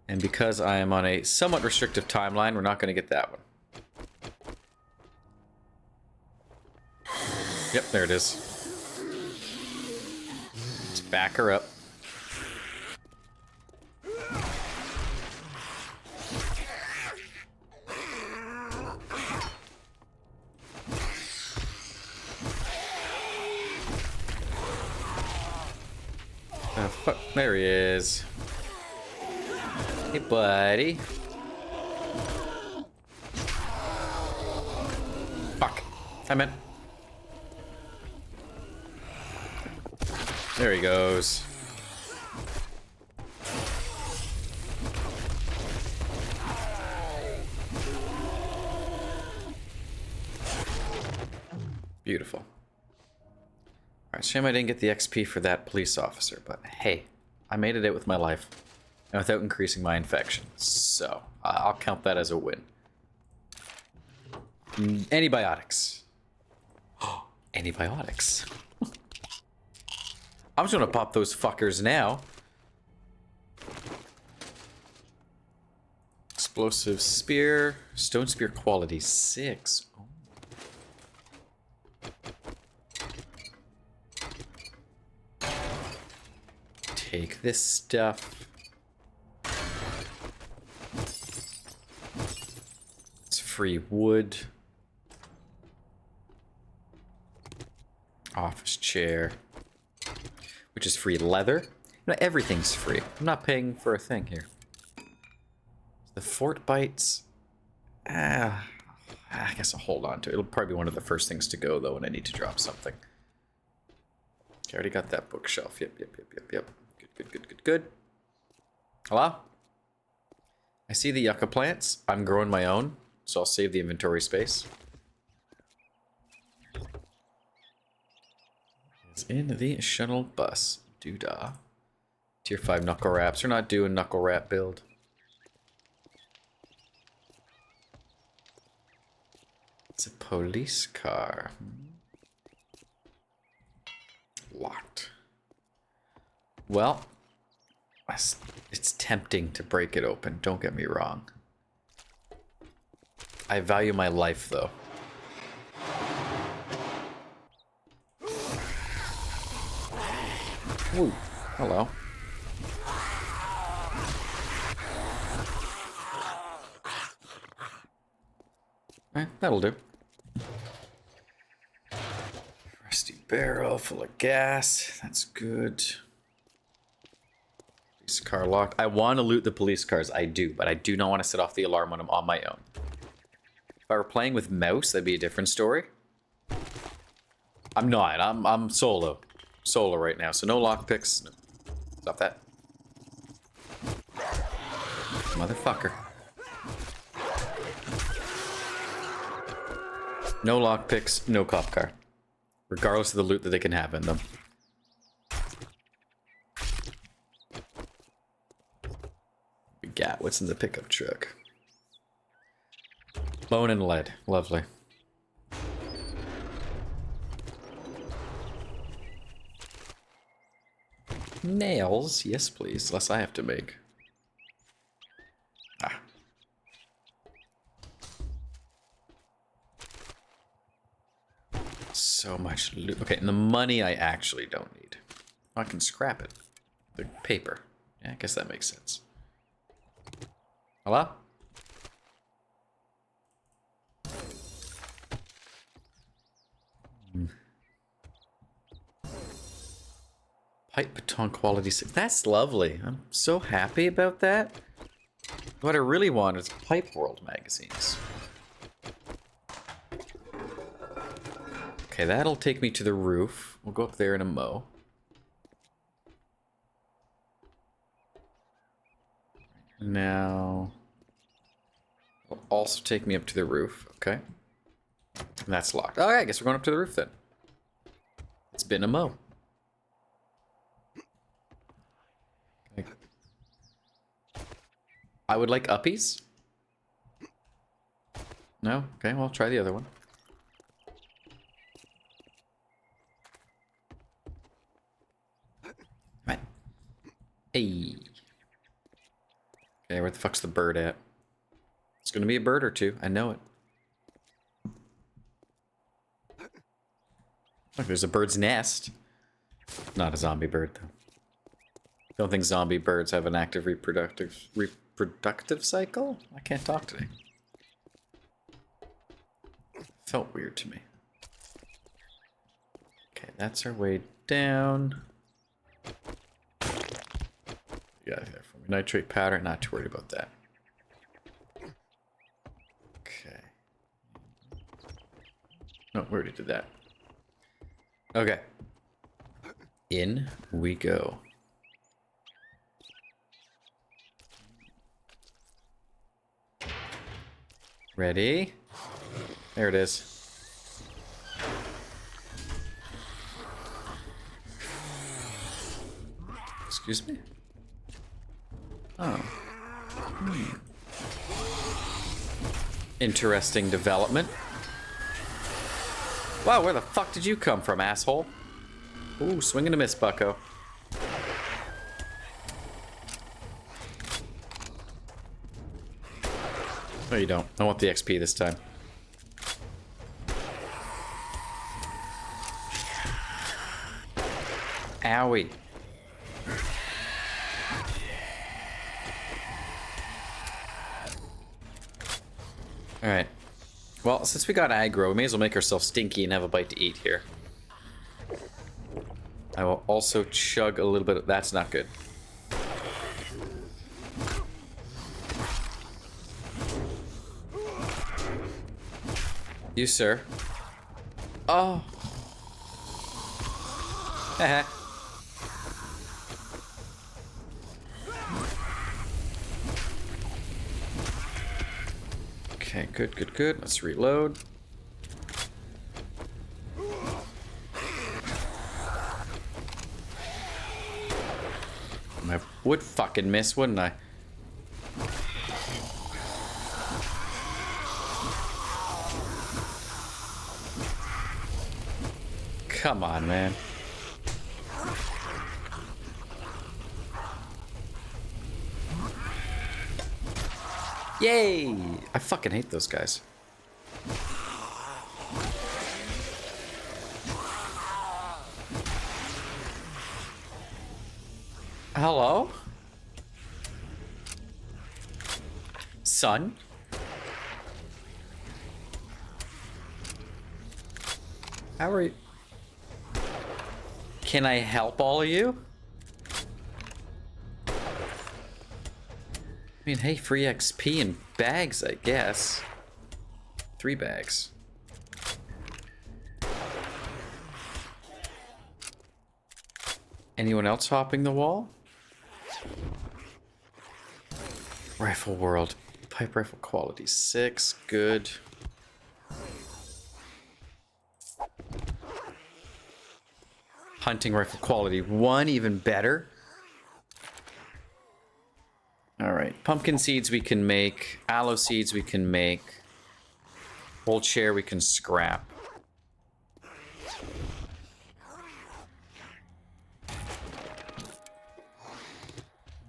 And because I am on a somewhat restrictive timeline, we're not going to get that one. Yep, there it is. Let's back her up. Oh, fuck. There he is. Hey, buddy. Fuck. Hi, man. There he goes. Beautiful. Alright, shame I didn't get the XP for that police officer, but hey, I made it out with my life and without increasing my infection. So, I'll count that as a win. Antibiotics. Antibiotics. I'm just gonna pop those fuckers now. Explosive spear. Stone spear quality 6. Oh. Take this stuff. It's free wood. Office chair. Which is free leather. You know, everything's free. I'm not paying for a thing here. The fort bites. I guess I'll hold on to it. It'll probably be one of the first things to go, though, when I need to drop something. Okay, I already got that bookshelf. Yep. Good. Hello? I see the yucca plants. I'm growing my own, so I'll save the inventory space. It's in the shuttle bus. Doodah. Tier 5 knuckle wraps. We're not doing knuckle wrap build. It's a police car. Locked. Well, it's tempting to break it open, don't get me wrong. I value my life, though. Ooh, hello. That'll do. Rusty barrel full of gas. That's good. Police car locked. I want to loot the police cars. I do, but I do not want to set off the alarm when I'm on my own. If I were playing with mouse, that'd be a different story. I'm not. I'm solo. Solo right now, so no lockpicks. No. Stop that. Motherfucker. No lockpicks, no cop car. Regardless of the loot that they can have in them. We got what's in the pickup truck. Bone and lead. Lovely. Nails? Yes, please. Less I have to make. Ah. So much loot. Okay, and the money I actually don't need. I can scrap it. The paper. Yeah, I guess that makes sense. Hello? Pipe baton quality 6. That's lovely. I'm so happy about that. What I really want is Pipe World magazines. Okay, that'll take me to the roof. We'll go up there in a mo. Now, it'll also take me up to the roof. Okay. And that's locked. Oh, yeah, I guess we're going up to the roof then. It's been a mo. Okay. I would like uppies. No? Okay, well, try the other one. Come on. Hey. Okay, where the fuck's the bird at? It's gonna be a bird or two. I know it. Look, there's a bird's nest. Not a zombie bird, though. Don't think zombie birds have an active reproductive cycle? I can't talk today. Felt weird to me. Okay, that's our way down. Yeah, for me. Nitrate powder, not too worried about that. Okay. No, we already did that. Okay. In we go. Ready? There it is. Excuse me? Oh. Interesting development. Wow, where the fuck did you come from, asshole? Ooh, swing and a miss, bucko. No, you don't. I want the XP this time. Owie. Alright. Well, since we got aggro, we may as well make ourselves stinky and have a bite to eat here. I will also chug a little bit of... That's not good. You, sir. Oh. Haha. Okay, good, good, good. Let's reload. I would fucking miss, wouldn't I? Come on, man. Yay! I fucking hate those guys. Hello? Son? How are you? Can I help all of you? I mean, hey, free XP and bags, I guess. 3 bags. Anyone else hopping the wall? Rifle world. Pipe rifle quality 6. Good. Hunting rifle quality 1. Even better. Alright. Pumpkin seeds we can make. Aloe seeds we can make. Old chair we can scrap.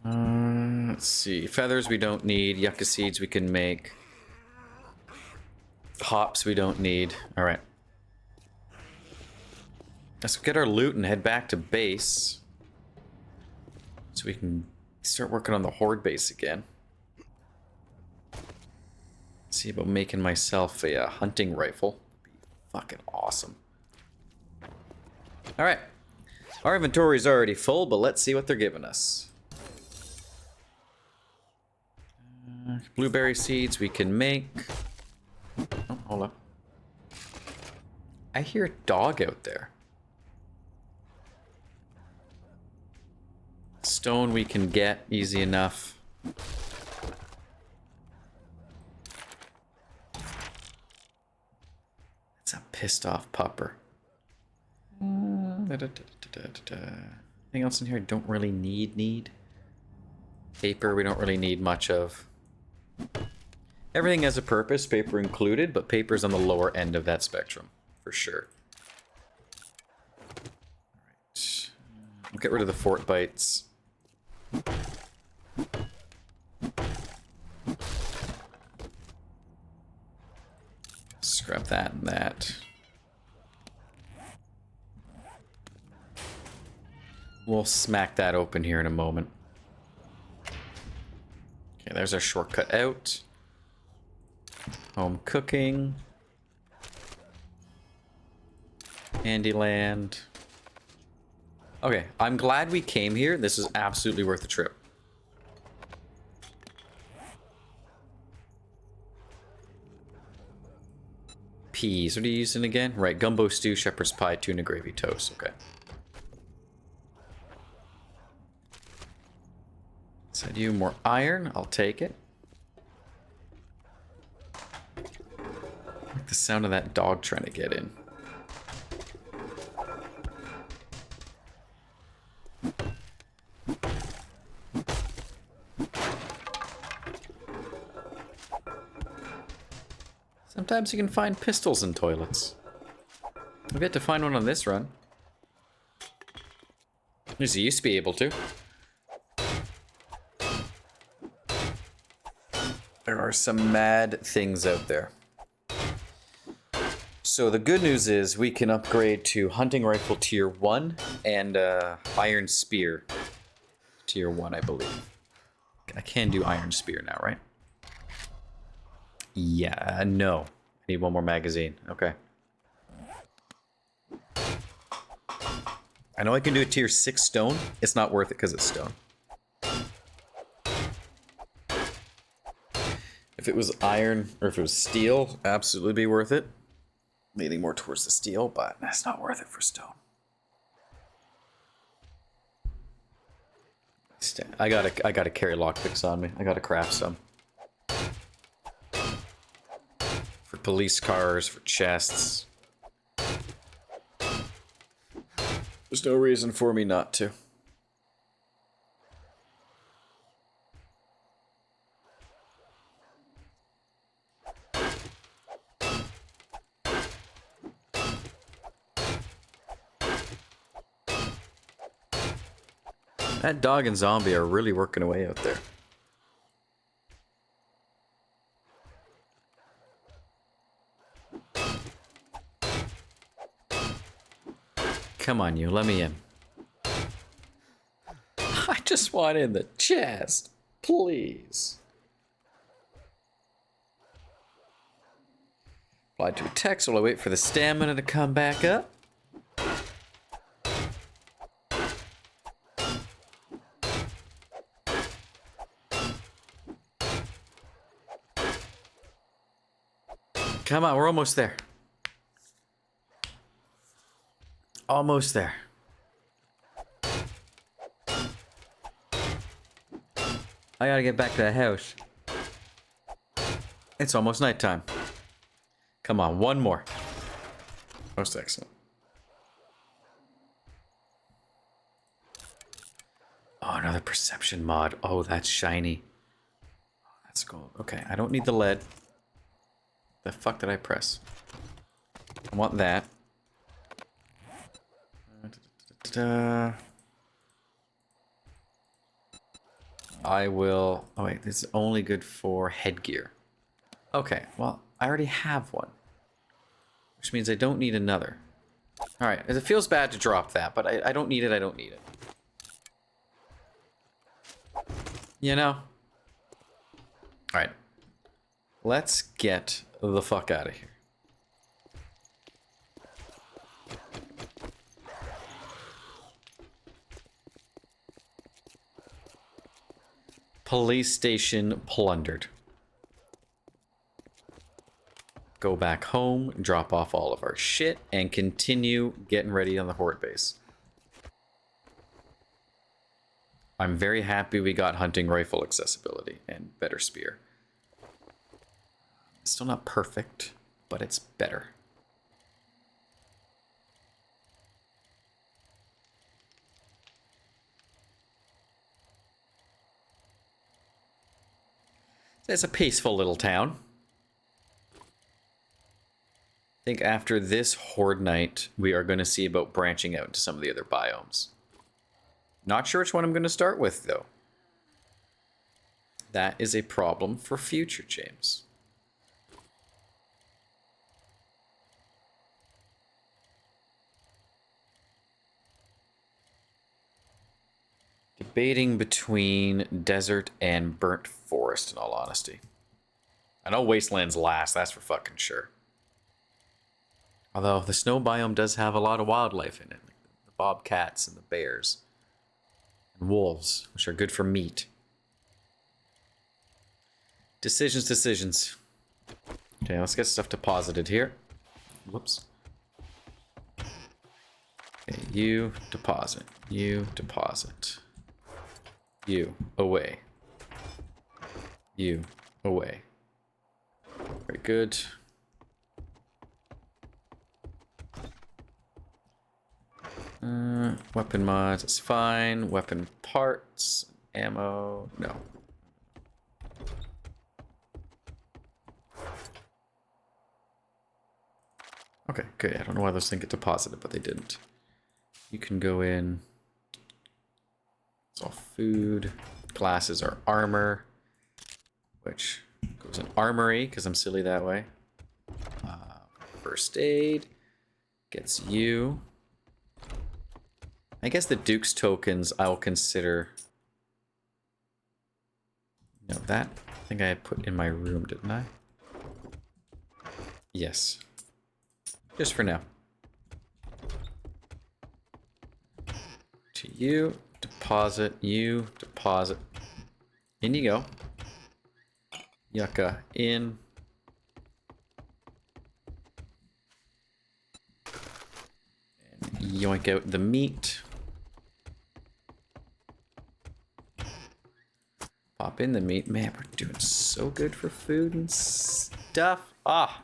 Let's see. Feathers we don't need. Yucca seeds we can make. Hops we don't need. Alright. Let's get our loot and head back to base. So we can start working on the horde base again. See about making myself a hunting rifle. Be fucking awesome. Alright. Our inventory's already full, but let's see what they're giving us. Blueberry seeds we can make. Oh, hold up. I hear a dog out there. Stone we can get easy enough. It's a pissed off pupper. Anything else in here I don't really need? Paper we don't really need much of. Everything has a purpose, paper included, but paper's on the lower end of that spectrum, for sure. Alright. We'll get rid of the fort bites. Scrap that and that. We'll smack that open here in a moment. Okay, there's our shortcut out. Home cooking. Handyland. Okay, I'm glad we came here. This is absolutely worth the trip. Peas. What are you using again? Right, gumbo stew, shepherd's pie, tuna gravy toast. Okay. Said you more iron. I'll take it. I like the sound of that dog trying to get in. sometimes you can find pistols in toilets. I've yet to find one on this run. At least you used to be able to. There are some mad things out there. So the good news is we can upgrade to Hunting Rifle Tier 1 and Iron Spear Tier 1, I believe. I can do Iron Spear now, right? Yeah, no. I need one more magazine. Okay. I know I can do a Tier 6 stone. It's not worth it because it's stone. If it was iron, or if it was steel, absolutely be worth it. Leaning more towards the steel, but that's not worth it for stone. I gotta carry lockpicks on me. I gotta craft some. For police cars, for chests. There's no reason for me not to. That dog and zombie are really working away out there. Come on, you. Let me in. I just want in the chest. Please. Apply to a text while I wait for the stamina to come back up. Come on, we're almost there. Almost there. I gotta get back to the house. It's almost nighttime. Come on, one more. Most excellent. Oh, another perception mod. Oh, that's shiny. That's gold. Okay, I don't need the lead. The fuck did I press? I want that. I will... Oh wait, this is only good for headgear. Okay, well, I already have one. Which means I don't need another. Alright, it feels bad to drop that, but I don't need it, I don't need it. You know? Alright. Let's get the fuck out of here. Police station plundered. Go back home, drop off all of our shit, and continue getting ready on the Horde base. I'm very happy we got hunting rifle accessibility and better spear. It's still not perfect, but it's better. It's a peaceful little town. I think after this Horde night, we are going to see about branching out into some of the other biomes. Not sure which one I'm going to start with, though. That is a problem for future James. Debating between desert and burnt forest, in all honesty. I know wasteland's last, that's for fucking sure. Although the snow biome does have a lot of wildlife in it, like the bobcats and the bears and wolves, which are good for meat. Decisions. Okay, let's get stuff deposited here. Whoops. Okay, you deposit. You deposit. You away. You away. Very good. Weapon mods, it's fine. Weapon parts, ammo, no. Okay, good. I don't know why those things get deposited, but they didn't. You can go in. It's all food. Glasses are armor, which goes in armory because I'm silly that way. First aid gets you. I guess the Duke's tokens I will consider. No, that I think I had put in my room, didn't I? Yes. Just for now. To you, deposit, you, deposit. In you go. Yucca in. And yoink out the meat. Pop in the meat. Man, we're doing so good for food and stuff. Ah.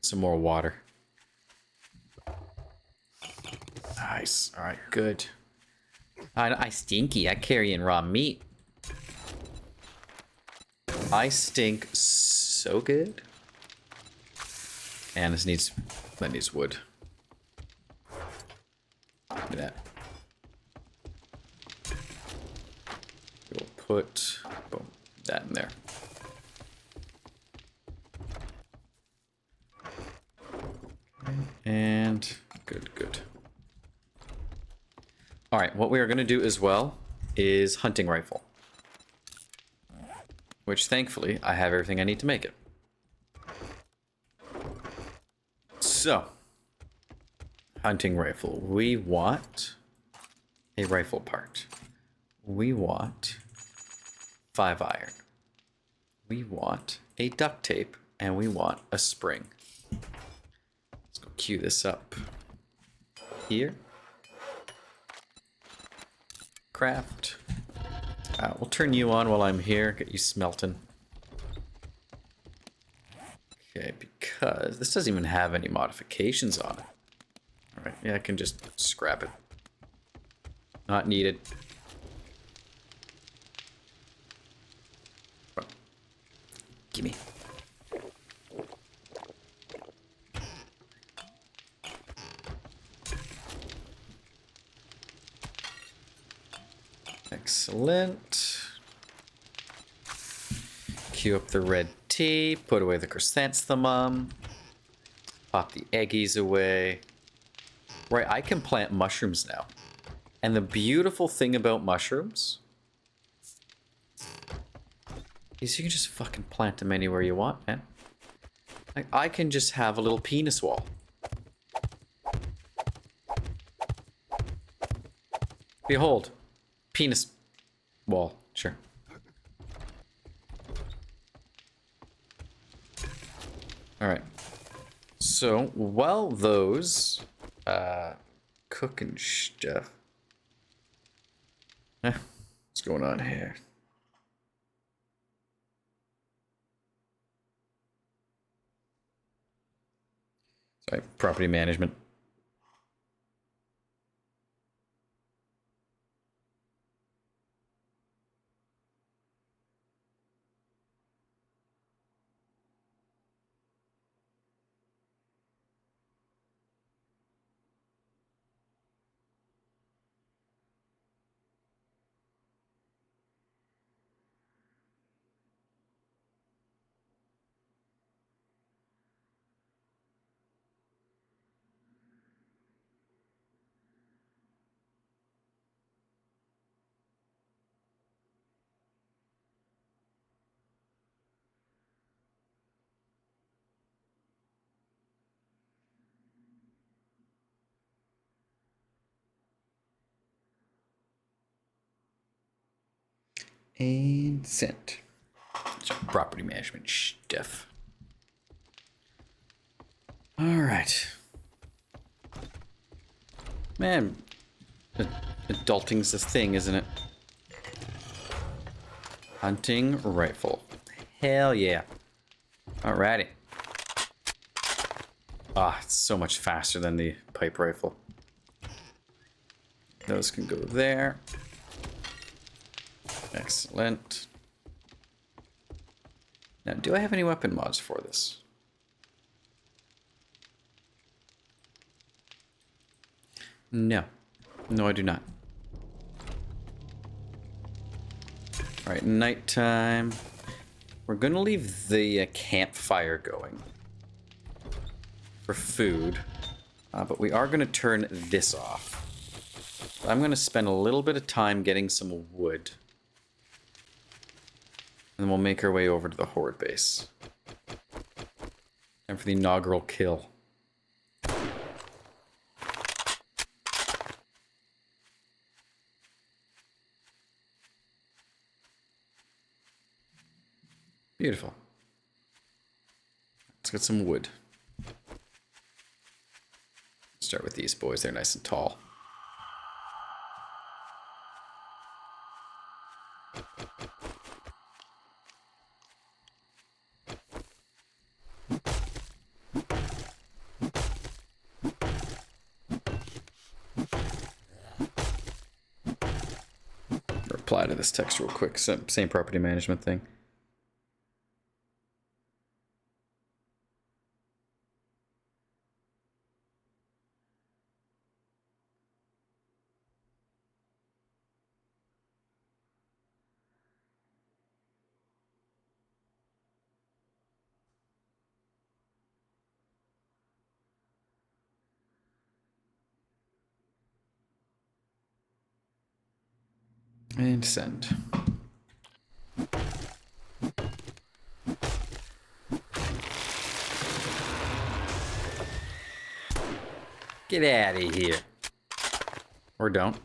Some more water. Nice. All right, good. I stinky. I carry in raw meat. I stink so good. And that needs wood. Give me that. We'll put boom, that in there. And good. All right, what we are going to do as well is hunting rifle. Which, thankfully, I have everything I need to make it. So, hunting rifle. We want a rifle part. We want 5 iron. We want a duct tape. And we want a spring. Let's go queue this up here. Craft. We'll turn you on while I'm here. Get you smelting. Okay, because this doesn't even have any modifications on it. Alright, yeah, I can just scrap it. Not needed. Gimme. Excellent. Queue up the red tea, put away the chrysanthemum, pop the eggies away. Right, I can plant mushrooms now. And the beautiful thing about mushrooms is you can just fucking plant them anywhere you want, man. Like, I can just have a little penis wall. Behold. Penis wall, sure. Alright. So, while those cooking stuff. What's going on here? Sorry, property management. And sent. So property management stuff. Alright. Man, adulting's this thing, isn't it? Hunting rifle. Hell yeah. Alrighty. It's so much faster than the pipe rifle. Those can go there. Excellent. Now, do I have any weapon mods for this? No. No, I do not. Alright, nighttime. We're gonna leave the campfire going for food, but we are gonna turn this off. I'm gonna spend a little bit of time getting some wood, and then we'll make our way over to the Horde base. Time for the inaugural kill. Beautiful. Let's get some wood. Start with these boys, they're nice and tall. Reply to this text real quick, same property management thing. And send. Get out of here. Or don't.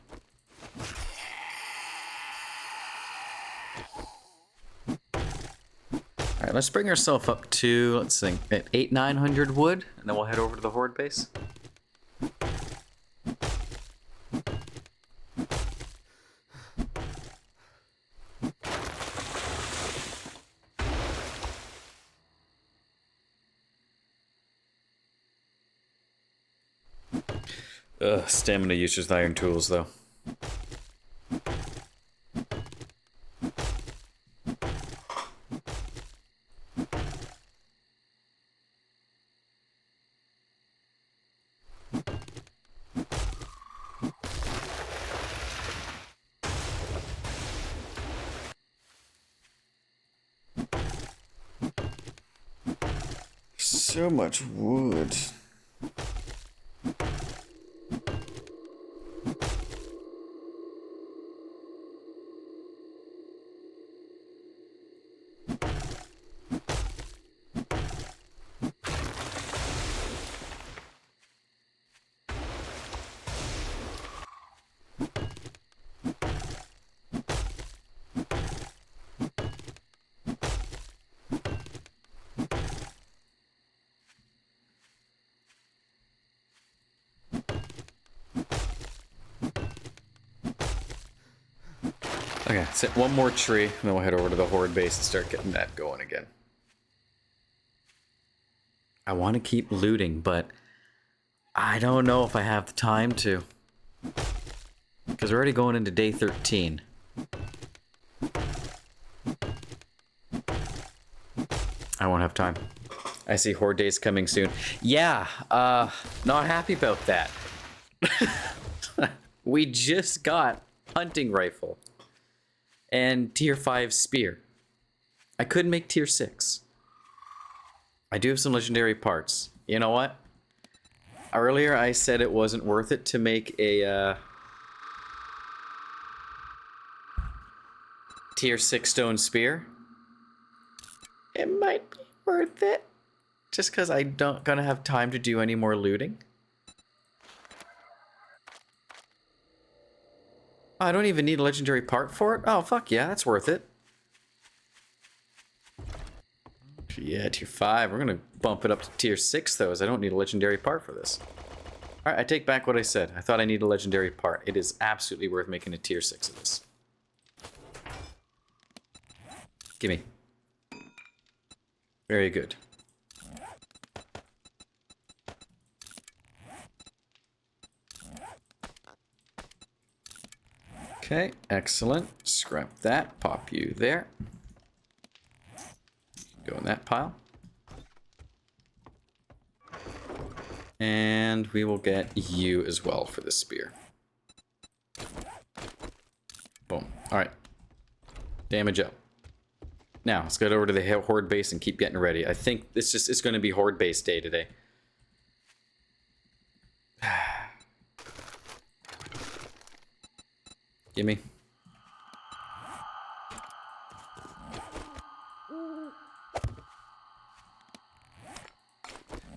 Alright, let's bring ourselves up to, let's think, at 800-900 wood, and then we'll head over to the Horde base. Stamina uses iron tools, though. So much wood. Okay, let's hit one more tree, and then we'll head over to the Horde base and start getting that going again. I want to keep looting, but I don't know if I have the time to. Because we're already going into day 13. I won't have time. I see Horde days coming soon. Yeah, not happy about that. We just got hunting rifle and tier 5 spear. I could make tier 6. I do have some legendary parts. You know what? Earlier I said it wasn't worth it to make a tier 6 stone spear. It might be worth it. Just because I don't gonna have time to do any more looting. I don't even need a legendary part for it? Oh, fuck yeah, that's worth it. Yeah, tier 5. We're gonna bump it up to tier 6 though, as I don't need a legendary part for this. Alright, I take back what I said. I thought I need a legendary part. It is absolutely worth making a tier 6 of this. Gimme. Very good. Okay, excellent. Scrap that. Pop you there. Go in that pile. And we will get you as well for the spear. Boom. Alright. Damage up. Now, let's get over to the Horde base and keep getting ready. I think it's going to be Horde base day today. Gimme.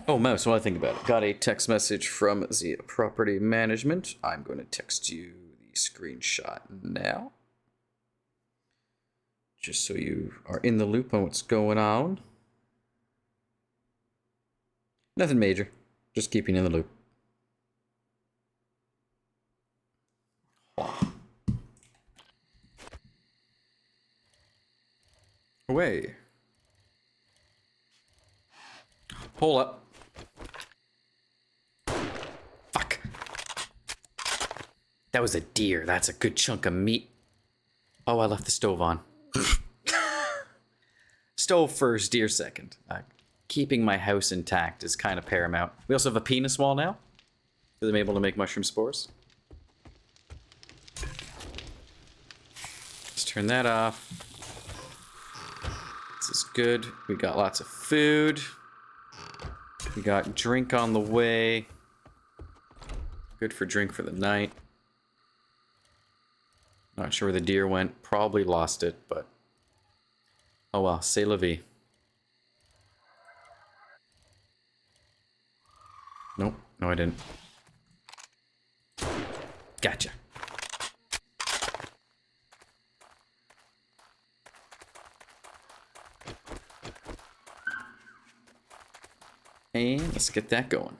Oh, mouse, what do I think about it? Got a text message from the property management. I'm going to text you the screenshot now. Just so you are in the loop on what's going on. Nothing major. Just keeping you in the loop. Away. Hold up. Fuck. That was a deer. That's a good chunk of meat. Oh, I left the stove on. Stove first, deer second. Keeping my house intact is kind of paramount. We also have a penis wall now. Because I'm able to make mushroom spores. Let's turn that off. This is good. We got lots of food. We got drink on the way. Good for drink for the night. Not sure where the deer went. Probably lost it, but... oh well, c'est la vie. Nope, no I didn't. Gotcha. And let's get that going.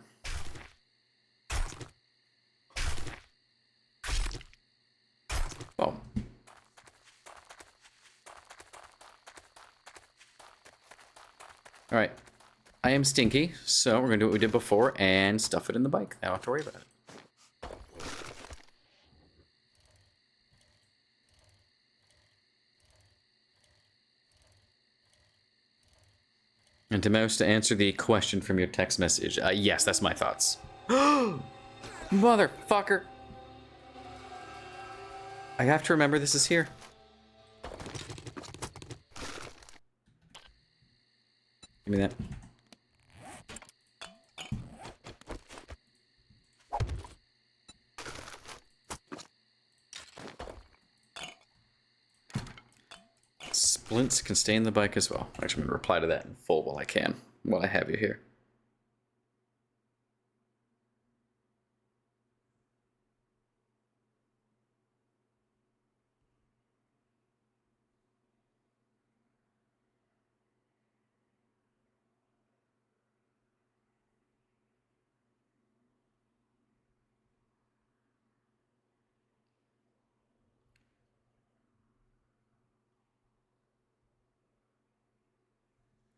Boom. All right. I am stinky, so we're going to do what we did before and stuff it in the bike. I don't have to worry about it. And to Mouse, to answer the question from your text message, yes, that's my thoughts. Motherfucker! I have to remember this is here. Give me that. Splints can stay in the bike as well. Actually, I'm going to reply to that in full while I can, while I have you here.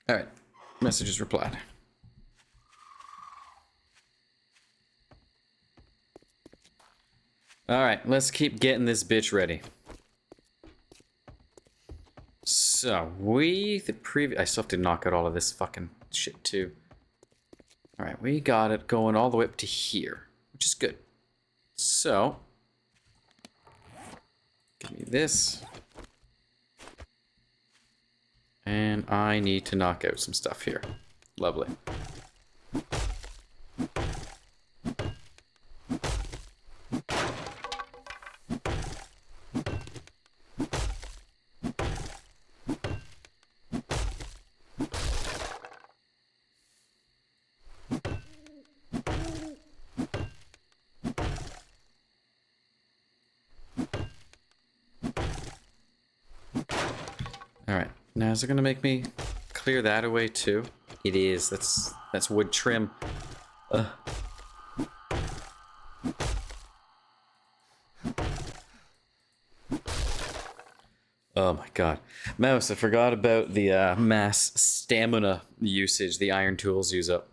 All right, message is replied. All right, let's keep getting this bitch ready. So, I still have to knock out all of this fucking shit too. All right, we got it going all the way up to here, which is good. So, give me this. And I need to knock out some stuff here. Lovely. All right. Now, is it going to make me clear that away too? It is. That's wood trim. Oh my god. Mouse, I forgot about the mass stamina usage the iron tools use up.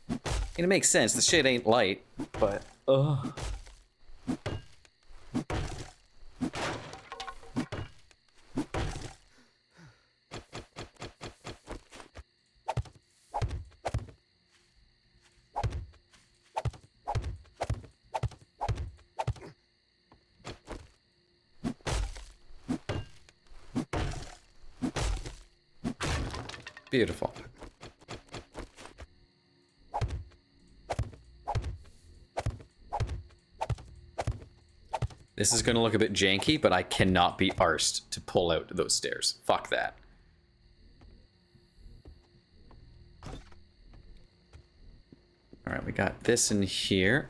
And it makes sense. The shit ain't light, but... Beautiful. This is going to look a bit janky, but I cannot be arsed to pull out those stairs. Fuck that. Alright, we got this in here.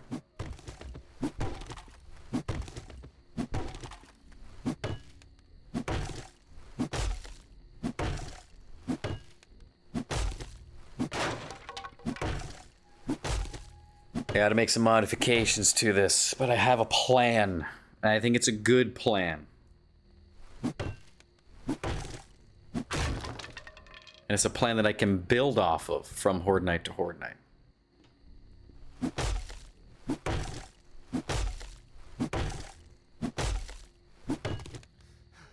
I gotta make some modifications to this, but I have a plan. And I think it's a good plan. And it's a plan that I can build off of from Horde Night to Horde Night.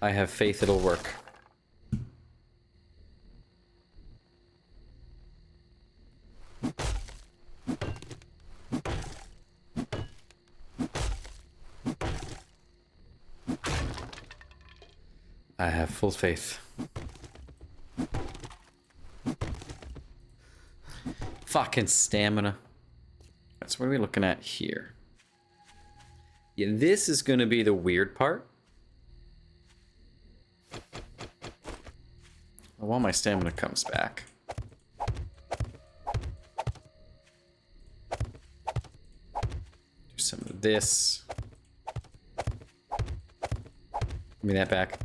I have faith it'll work. I have full faith. Fucking stamina. That's what are we looking at here? Yeah, this is going to be the weird part. While my stamina comes back. Do some of this. Give me that back.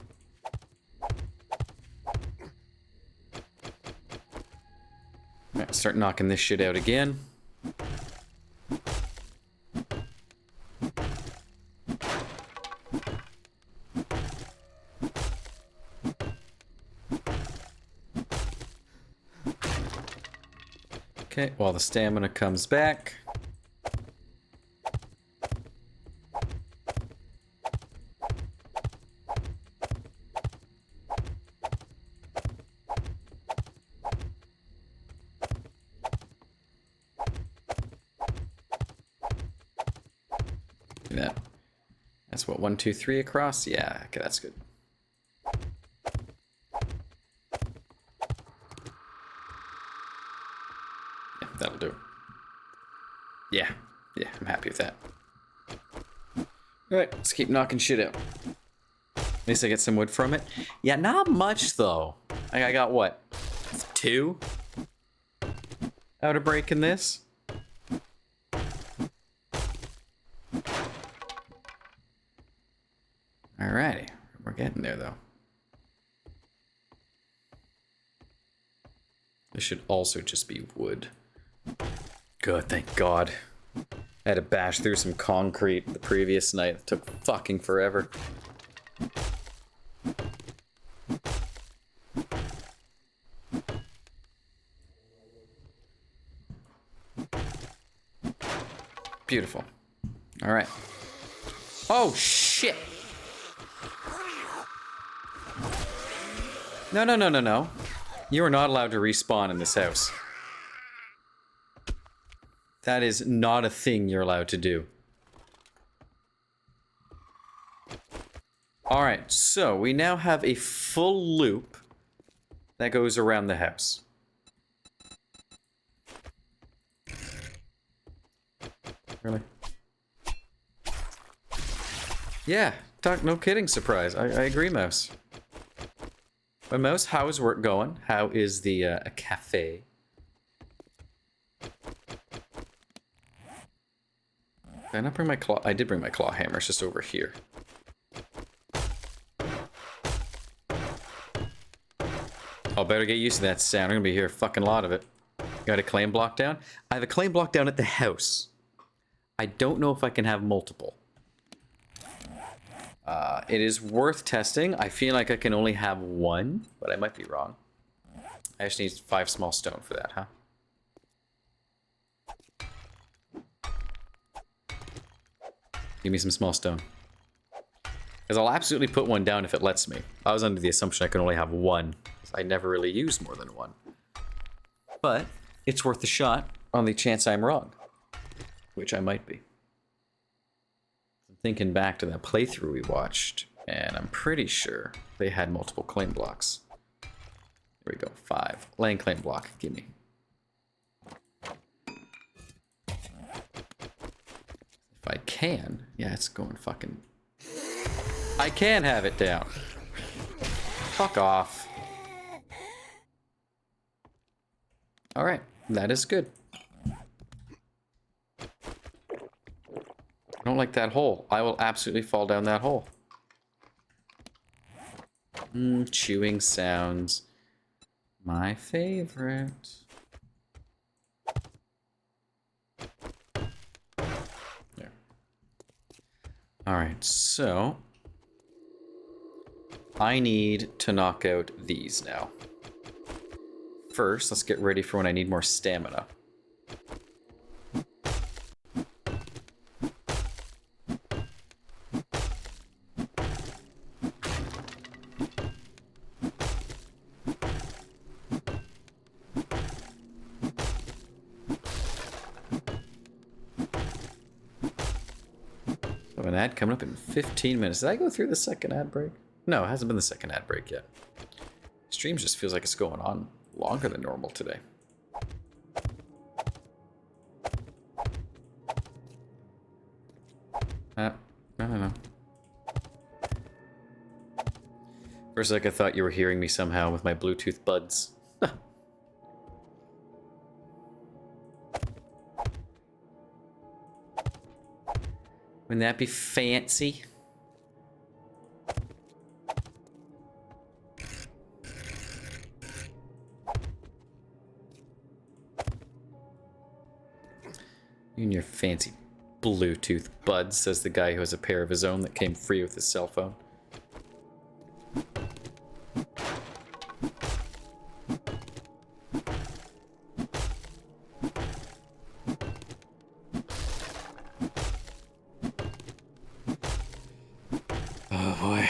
Alright, start knocking this shit out again. Okay, while the stamina comes back. That. That's what, 1, 2, 3 across? Yeah, okay, that's good. That'll do. Yeah, I'm happy with that. Alright, let's keep knocking shit out. At least I get some wood from it. Yeah, not much though. I got what? 2? Out of breaking this? Alrighty, we're getting there though. This should also just be wood. Good, thank God. I had to bash through some concrete the previous night. It took fucking forever. Beautiful. All right. Oh, shit. No, no, no, no, no. You are not allowed to respawn in this house. That is not a thing you're allowed to do. Alright, so we now have a full loop that goes around the house. Really? Yeah, no kidding, surprise. I agree, Mouse. But Mouse, how is work going? How is the a cafe? Did I not bring my claw? I did bring my claw hammer. It's just over here. I'll better get used to that sound. I'm gonna be here a fucking lot of it. Got a claim block down? I have a claim block down at the house. I don't know if I can have multiple. It is worth testing. I feel like I can only have 1, but I might be wrong. I just need 5 small stone for that, huh? Give me some small stone. Because I'll absolutely put 1 down if it lets me. I was under the assumption I could only have 1. I never really use more than 1. But it's worth a shot on the chance I'm wrong. Which I might be. I'm thinking back to that playthrough we watched, and I'm pretty sure they had multiple claim blocks. There we go. 5. Land claim block. Gimme. If I can. Yeah, it's going fucking... I can have it down. Fuck off. Alright. That is good. I don't like that hole. I will absolutely fall down that hole. Chewing sounds. My favorite. There. Alright, so... I need to knock out these now. First, let's get ready for when I need more stamina. An ad coming up in 15 minutes. Did I go through the second ad break? No, it hasn't been the second ad break yet. Stream just feels like it's going on longer than normal today. No. For a sec, I thought you were hearing me somehow with my Bluetooth buds. Wouldn't that be fancy? You and your fancy Bluetooth buds, says the guy who has a pair of his own that came free with his cell phone. Oh boy.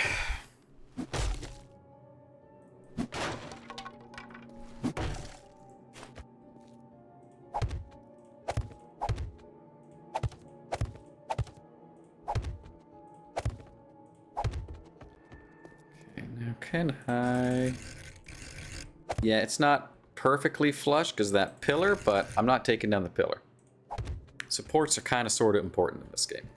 Can I? Yeah, it's not perfectly flush because of that pillar, but I'm not taking down the pillar. Supports are kind of sort of important in this game.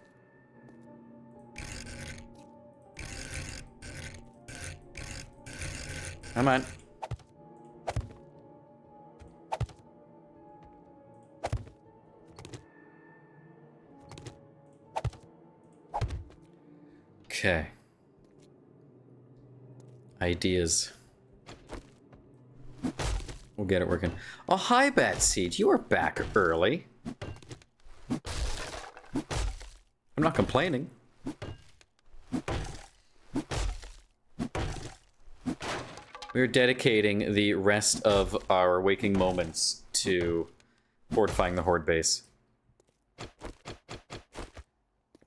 Come on. Okay. Ideas. We'll get it working. Oh, hi, Bat Seed. You are back early. I'm not complaining. We're dedicating the rest of our waking moments to fortifying the Horde base.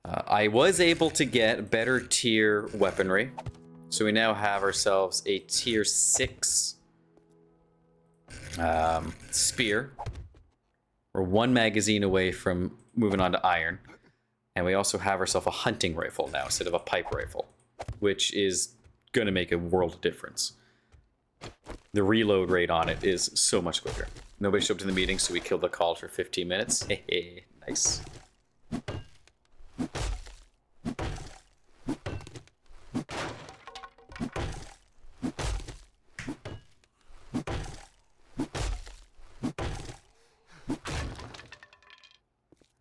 I was able to get better tier weaponry. So we now have ourselves a tier 6 spear. We're 1 magazine away from moving on to iron. And we also have ourselves a hunting rifle now instead of a pipe rifle, which is going to make a world of difference. The reload rate on it is so much quicker. Nobody showed up to the meeting, so we killed the call for 15 minutes. Hey, nice.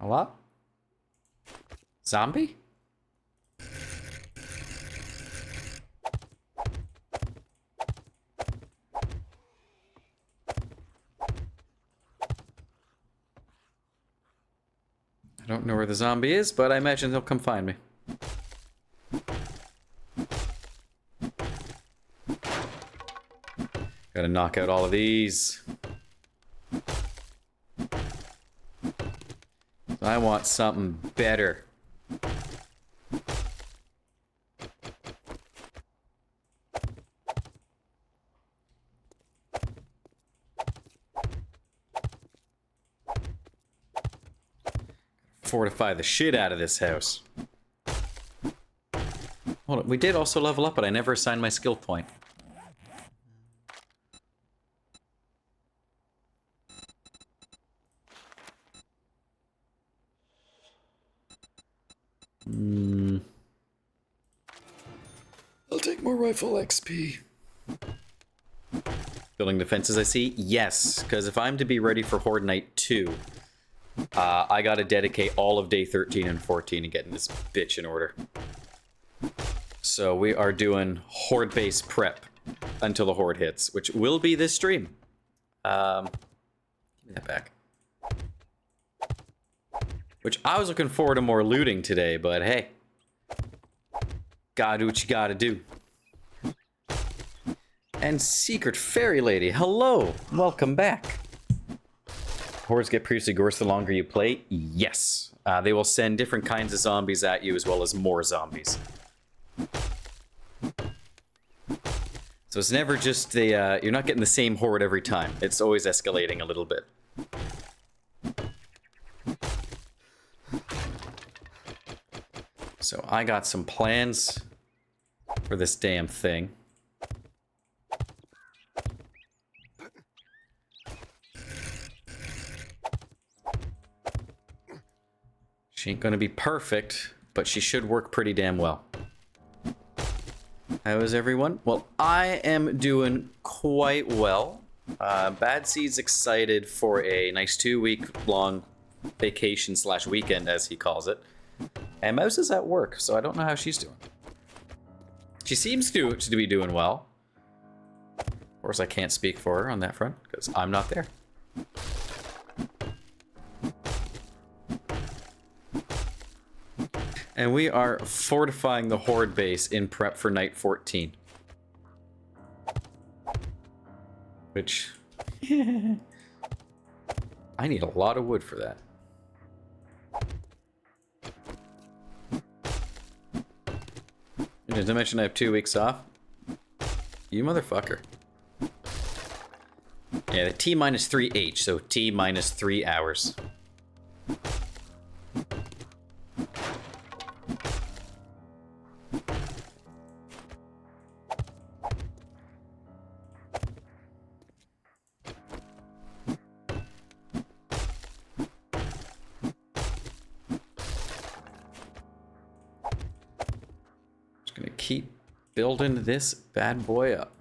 A lot? Zombie? I don't know where the zombie is, but I imagine he'll come find me. Gotta knock out all of these. I want something better. Fortify the shit out of this house. Hold on, we did also level up, but I never assigned my skill point. I'll take more rifle XP. Building defenses, I see. Yes, because if I'm to be ready for Horde Night 2, I gotta dedicate all of day 13 and 14 to getting this bitch in order. So we are doing Horde base prep until the Horde hits, which will be this stream. Give me that back. Which I was looking forward to more looting today, but hey. Gotta do what you gotta do. And Secret Fairy Lady, hello! Welcome back. Hordes get previously worse the longer you play? Yes. They will send different kinds of zombies at you as well as more zombies. So it's never just the, you're not getting the same horde every time. It's always escalating a little bit. So I got some plans for this damn thing. She ain't gonna be perfect, but she should work pretty damn well. How is everyone? Well, I am doing quite well. Bad Seed's excited for a nice 2-week-long vacation / weekend, as he calls it. And Mouse is at work, so I don't know how she's doing. She seems to be doing well. Of course, I can't speak for her on that front, because I'm not there. And we are fortifying the Horde base in prep for Night 14. Which... I need a lot of wood for that. Did I mention I have 2 weeks off? You motherfucker. Yeah, the T-3H, so T-3 hours. Keep building this bad boy up.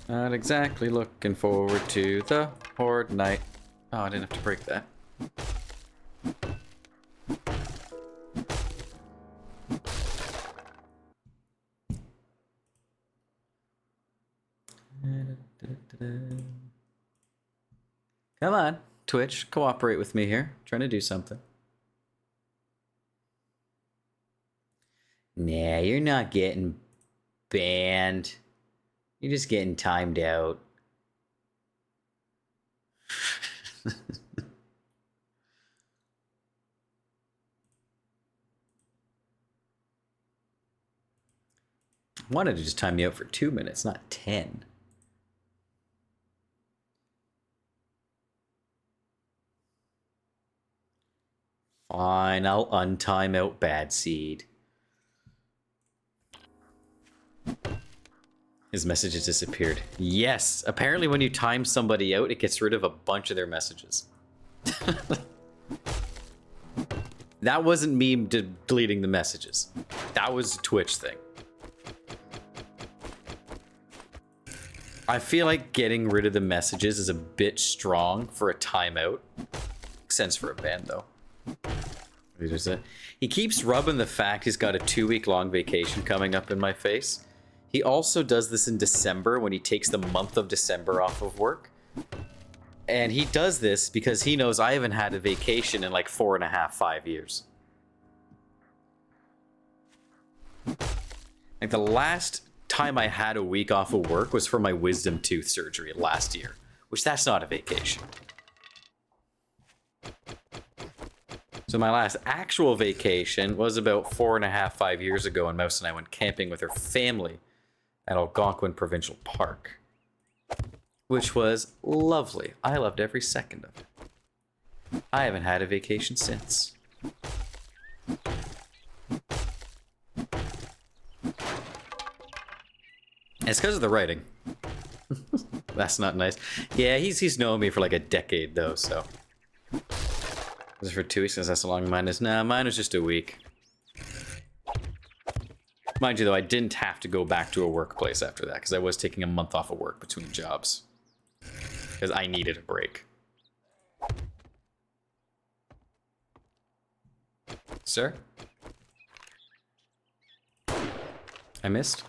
Not exactly looking forward to the Horde night. Oh, I didn't have to break that. Come on, Twitch, cooperate with me here. I'm trying to do something. Nah, you're not getting banned. You're just getting timed out. I wanted to just time you out for 2 minutes, not 10. Fine, I'll untime out Bad Seed. His message has disappeared. Yes, apparently when you time somebody out, it gets rid of a bunch of their messages. That wasn't me deleting the messages. That was a Twitch thing. I feel like getting rid of the messages is a bit strong for a timeout. Makes sense for a ban, though. He keeps rubbing the fact he's got a 2-week-long vacation coming up in my face. He also does this in December when he takes the month of December off of work. And he does this because he knows I haven't had a vacation in like 4.5, 5 years. Like the last time I had a week off of work was for my wisdom tooth surgery last year, which that's not a vacation. So my last actual vacation was about 4.5, 5 years ago when Mouse and I went camping with her family at Algonquin Provincial Park, which was lovely. I loved every second of it. I haven't had a vacation since. It's because of the writing. That's not nice. Yeah, he's known me for like a decade though, so. Was it for 2 weeks? Since that's how long mine is. Nah, mine was just a week. Mind you though, I didn't have to go back to a workplace after that because I was taking a month off of work between jobs. Because I needed a break. Sir? I missed.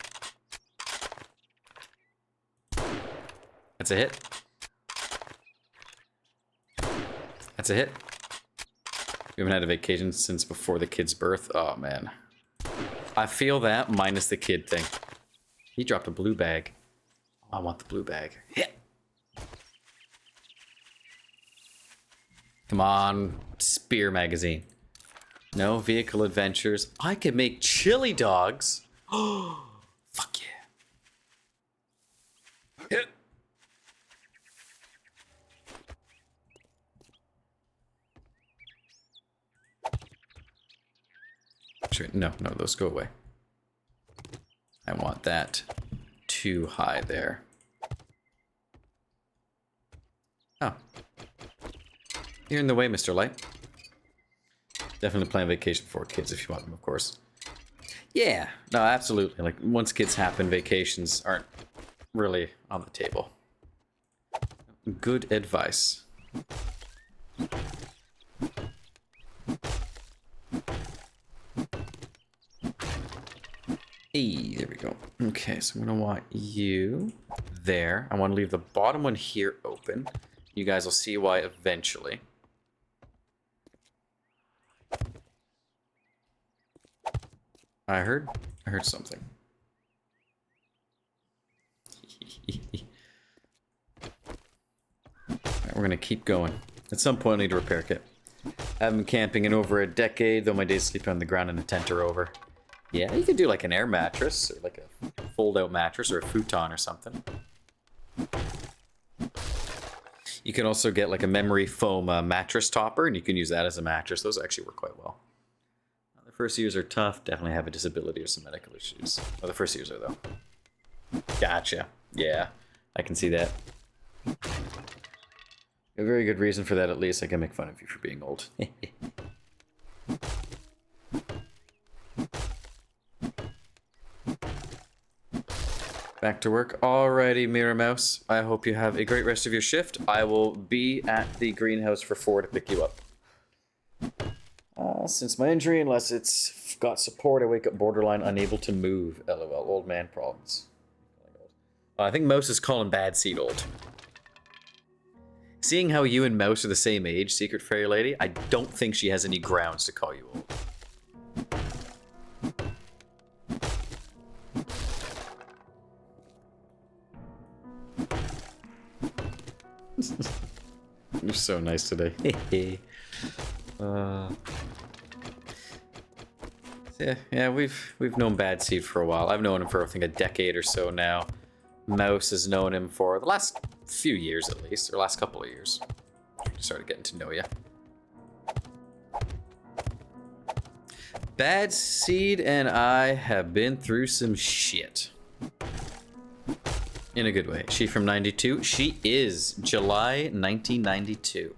That's a hit. That's a hit. We haven't had a vacation since before the kid's birth. Oh, man. I feel that minus the kid thing. He dropped a blue bag. Oh, I want the blue bag. Hit. Come on. Spear magazine. No vehicle adventures. I could make chili dogs. Oh, fuck yeah. Hit. Sure. No, those go away. I want that too high there. Oh. You're in the way, Mr. Light. Definitely plan vacation for kids if you want them, of course. Yeah, no, absolutely. Like, once kids happen, vacations aren't really on the table. Good advice. Hey, there we go. Okay, so I'm gonna want you there. I want to leave the bottom one here open. You guys will see why eventually. I heard something. Alright, we're gonna keep going. At some point I need a repair kit. I haven't been camping in over a decade, though my days sleeping on the ground in a tent are over. Yeah, you could do like an air mattress, or like a fold-out mattress, or a futon or something. You can also get like a memory foam mattress topper, and you can use that as a mattress. Those actually work quite well. The first years are tough. Definitely have a disability or some medical issues. Oh, the first years are, though. Gotcha. Yeah, I can see that. A very good reason for that, at least. I can make fun of you for being old. Back to work. Alrighty, Mirror Mouse. I hope you have a great rest of your shift. I will be at the greenhouse for 4 to pick you up. Since my injury, unless it's got support, I wake up borderline unable to move. LOL. Old man problems. I think Mouse is calling Bad Seed old. Seeing how you and Mouse are the same age, Secret Fairy Lady, I don't think she has any grounds to call you old. You're so nice today. Yeah, we've known Bad Seed for a while. I've known him for I think a decade or so now. Mouse has known him for the last few years at least, or last couple of years. Started getting to know you. Bad Seed and I have been through some shit. In a good way. She from 92? She is July 1992.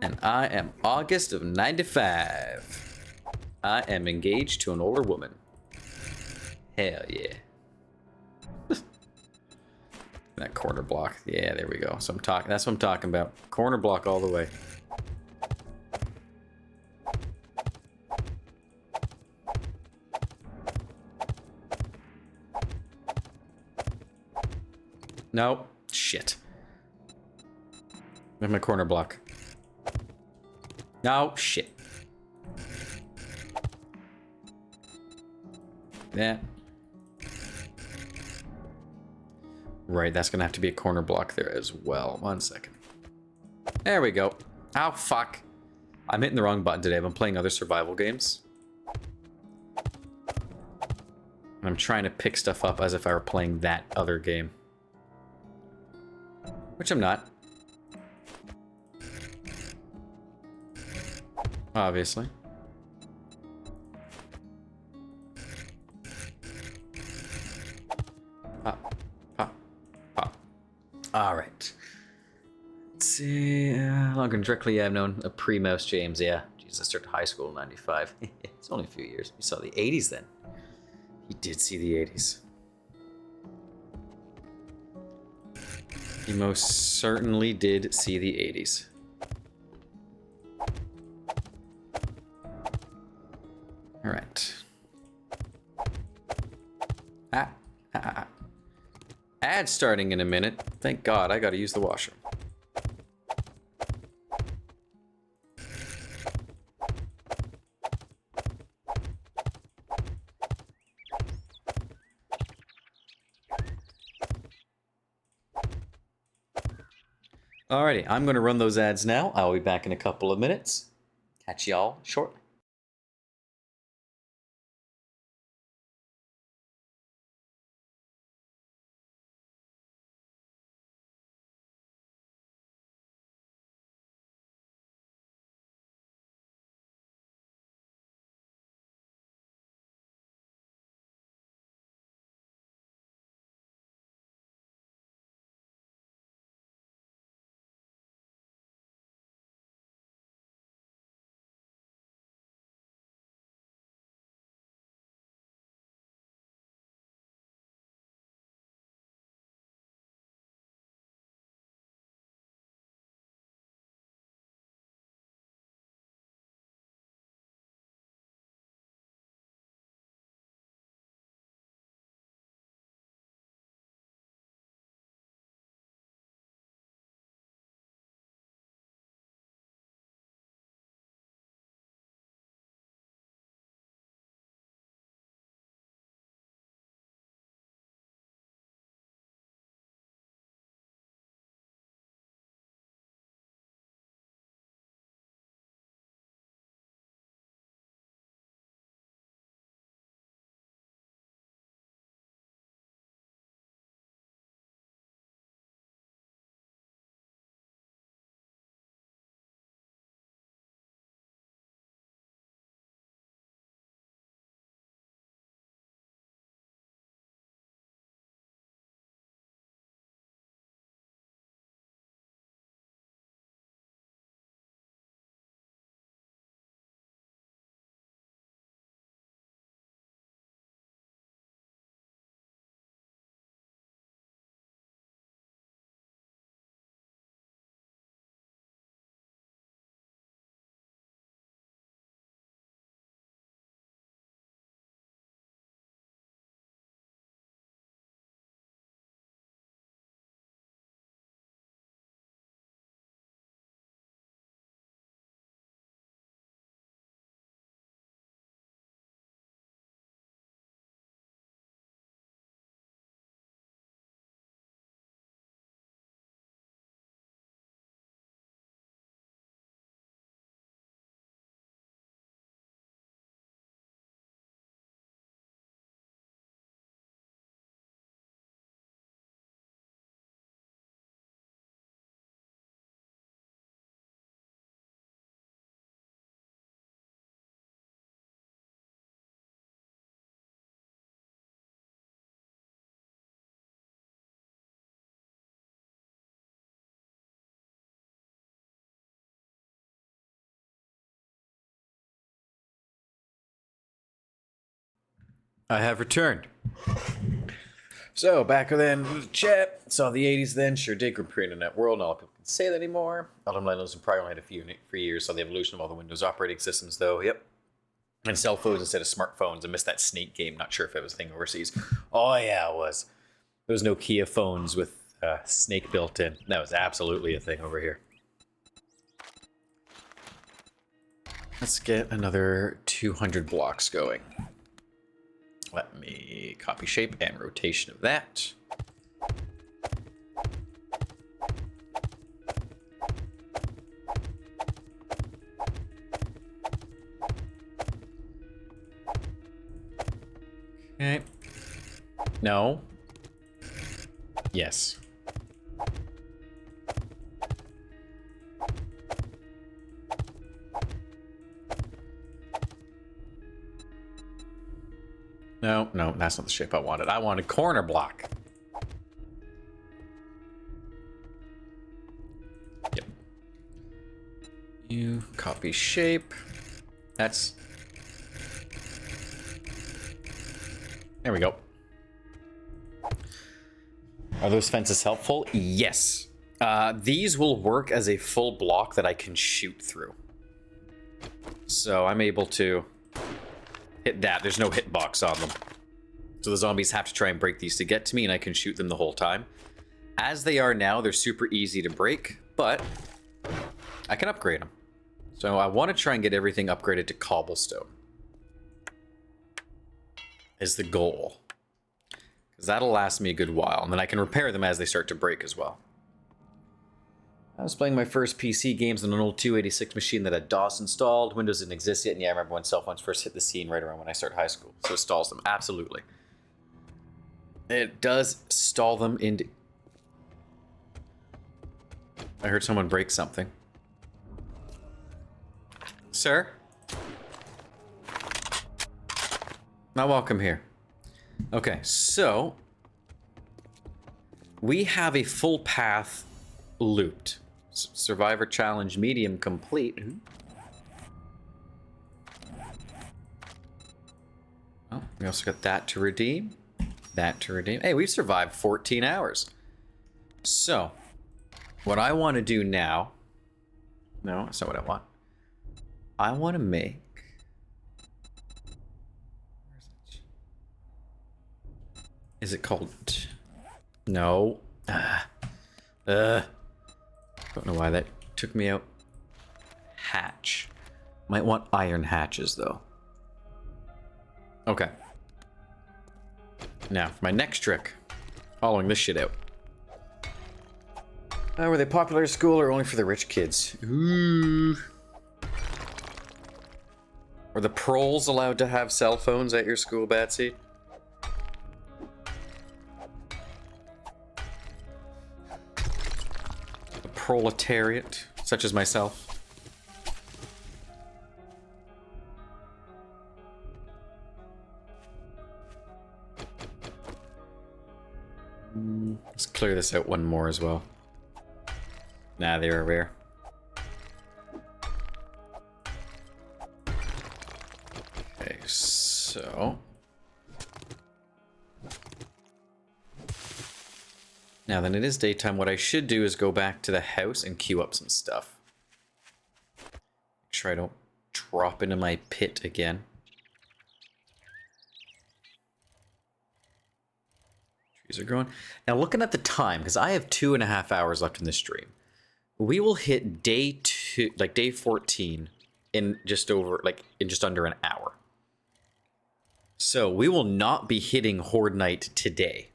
And I am August of 95. I am engaged to an older woman. Hell yeah. That corner block. Yeah, there we go. So that's what I'm talking about. Corner block all the way. No. Shit. Where's my corner block? No. Shit. Yeah. Right, that's gonna have to be a corner block there as well. 1 second. There we go. Oh, fuck. I'm hitting the wrong button today. I've been playing other survival games. And I'm trying to pick stuff up as if I were playing that other game. Which I'm not. Obviously. longer than directly, yeah, I've known a pre-Mouse James, yeah. Jesus, I started high school in 95. It's only a few years. You saw the 80s then. He did see the 80s. He most certainly did see the 80s. Alright. Ad starting in a minute. Thank God, I gotta use the washroom. Alrighty, I'm gonna run those ads now. I'll be back in a couple of minutes. Catch y'all shortly. I have returned. So, back then, chat. Saw the 80s then. Sure did. Grew up in the internet world. Not a lot of people can say that anymore. A lot of millennials have probably only had a few years. Saw the evolution of all the Windows operating systems, though. Yep. And cell phones instead of smartphones. I missed that Snake game. Not sure if it was a thing overseas. Oh, yeah, it was. There was Nokia phones with Snake built in. That was absolutely a thing over here. Let's get another 200 blocks going. Let me copy shape and rotation of that. Okay. No. Yes. No, no, that's not the shape I wanted. I wanted corner block. Yep. You copy shape. That's... There we go. Are those fences helpful? Yes. These will work as a full block that I can shoot through. So I'm able to hit that. There's no hitbox on them. So the zombies have to try and break these to get to me, and I can shoot them the whole time. As they are now, they're super easy to break, but I can upgrade them. So I want to try and get everything upgraded to cobblestone. Is the goal. Because that'll last me a good while, and then I can repair them as they start to break as well. I was playing my first PC games on an old 286 machine that had DOS installed. Windows didn't exist yet, and yeah, I remember when cell phones first hit the scene right around when I started high school. So it stalls them, absolutely. It does stall them into... I heard someone break something. Sir? Not welcome here. Okay, so... we have a full path looped. Survivor challenge medium complete. Oh, we also got that to redeem. That to redeem. Hey, we've survived 14 hours. So, what I want to do now... No, that's not what I want. I want to make... Is it called... No. Don't know why that took me out. Hatch. Might want iron hatches, though. Okay. Now, for my next trick. Following this shit out. Were they popular at school or only for the rich kids? Ooh. Were the proles allowed to have cell phones at your school, Batsy? The proletariat, such as myself. Let's clear this out one more as well. Nah, they were rare. Okay, so... now then it is daytime. What I should do is go back to the house and queue up some stuff. Make sure I don't drop into my pit again. Trees are growing. Now looking at the time, because I have 2.5 hours left in this stream. We will hit day 14 in just under an hour. So we will not be hitting Horde Night today.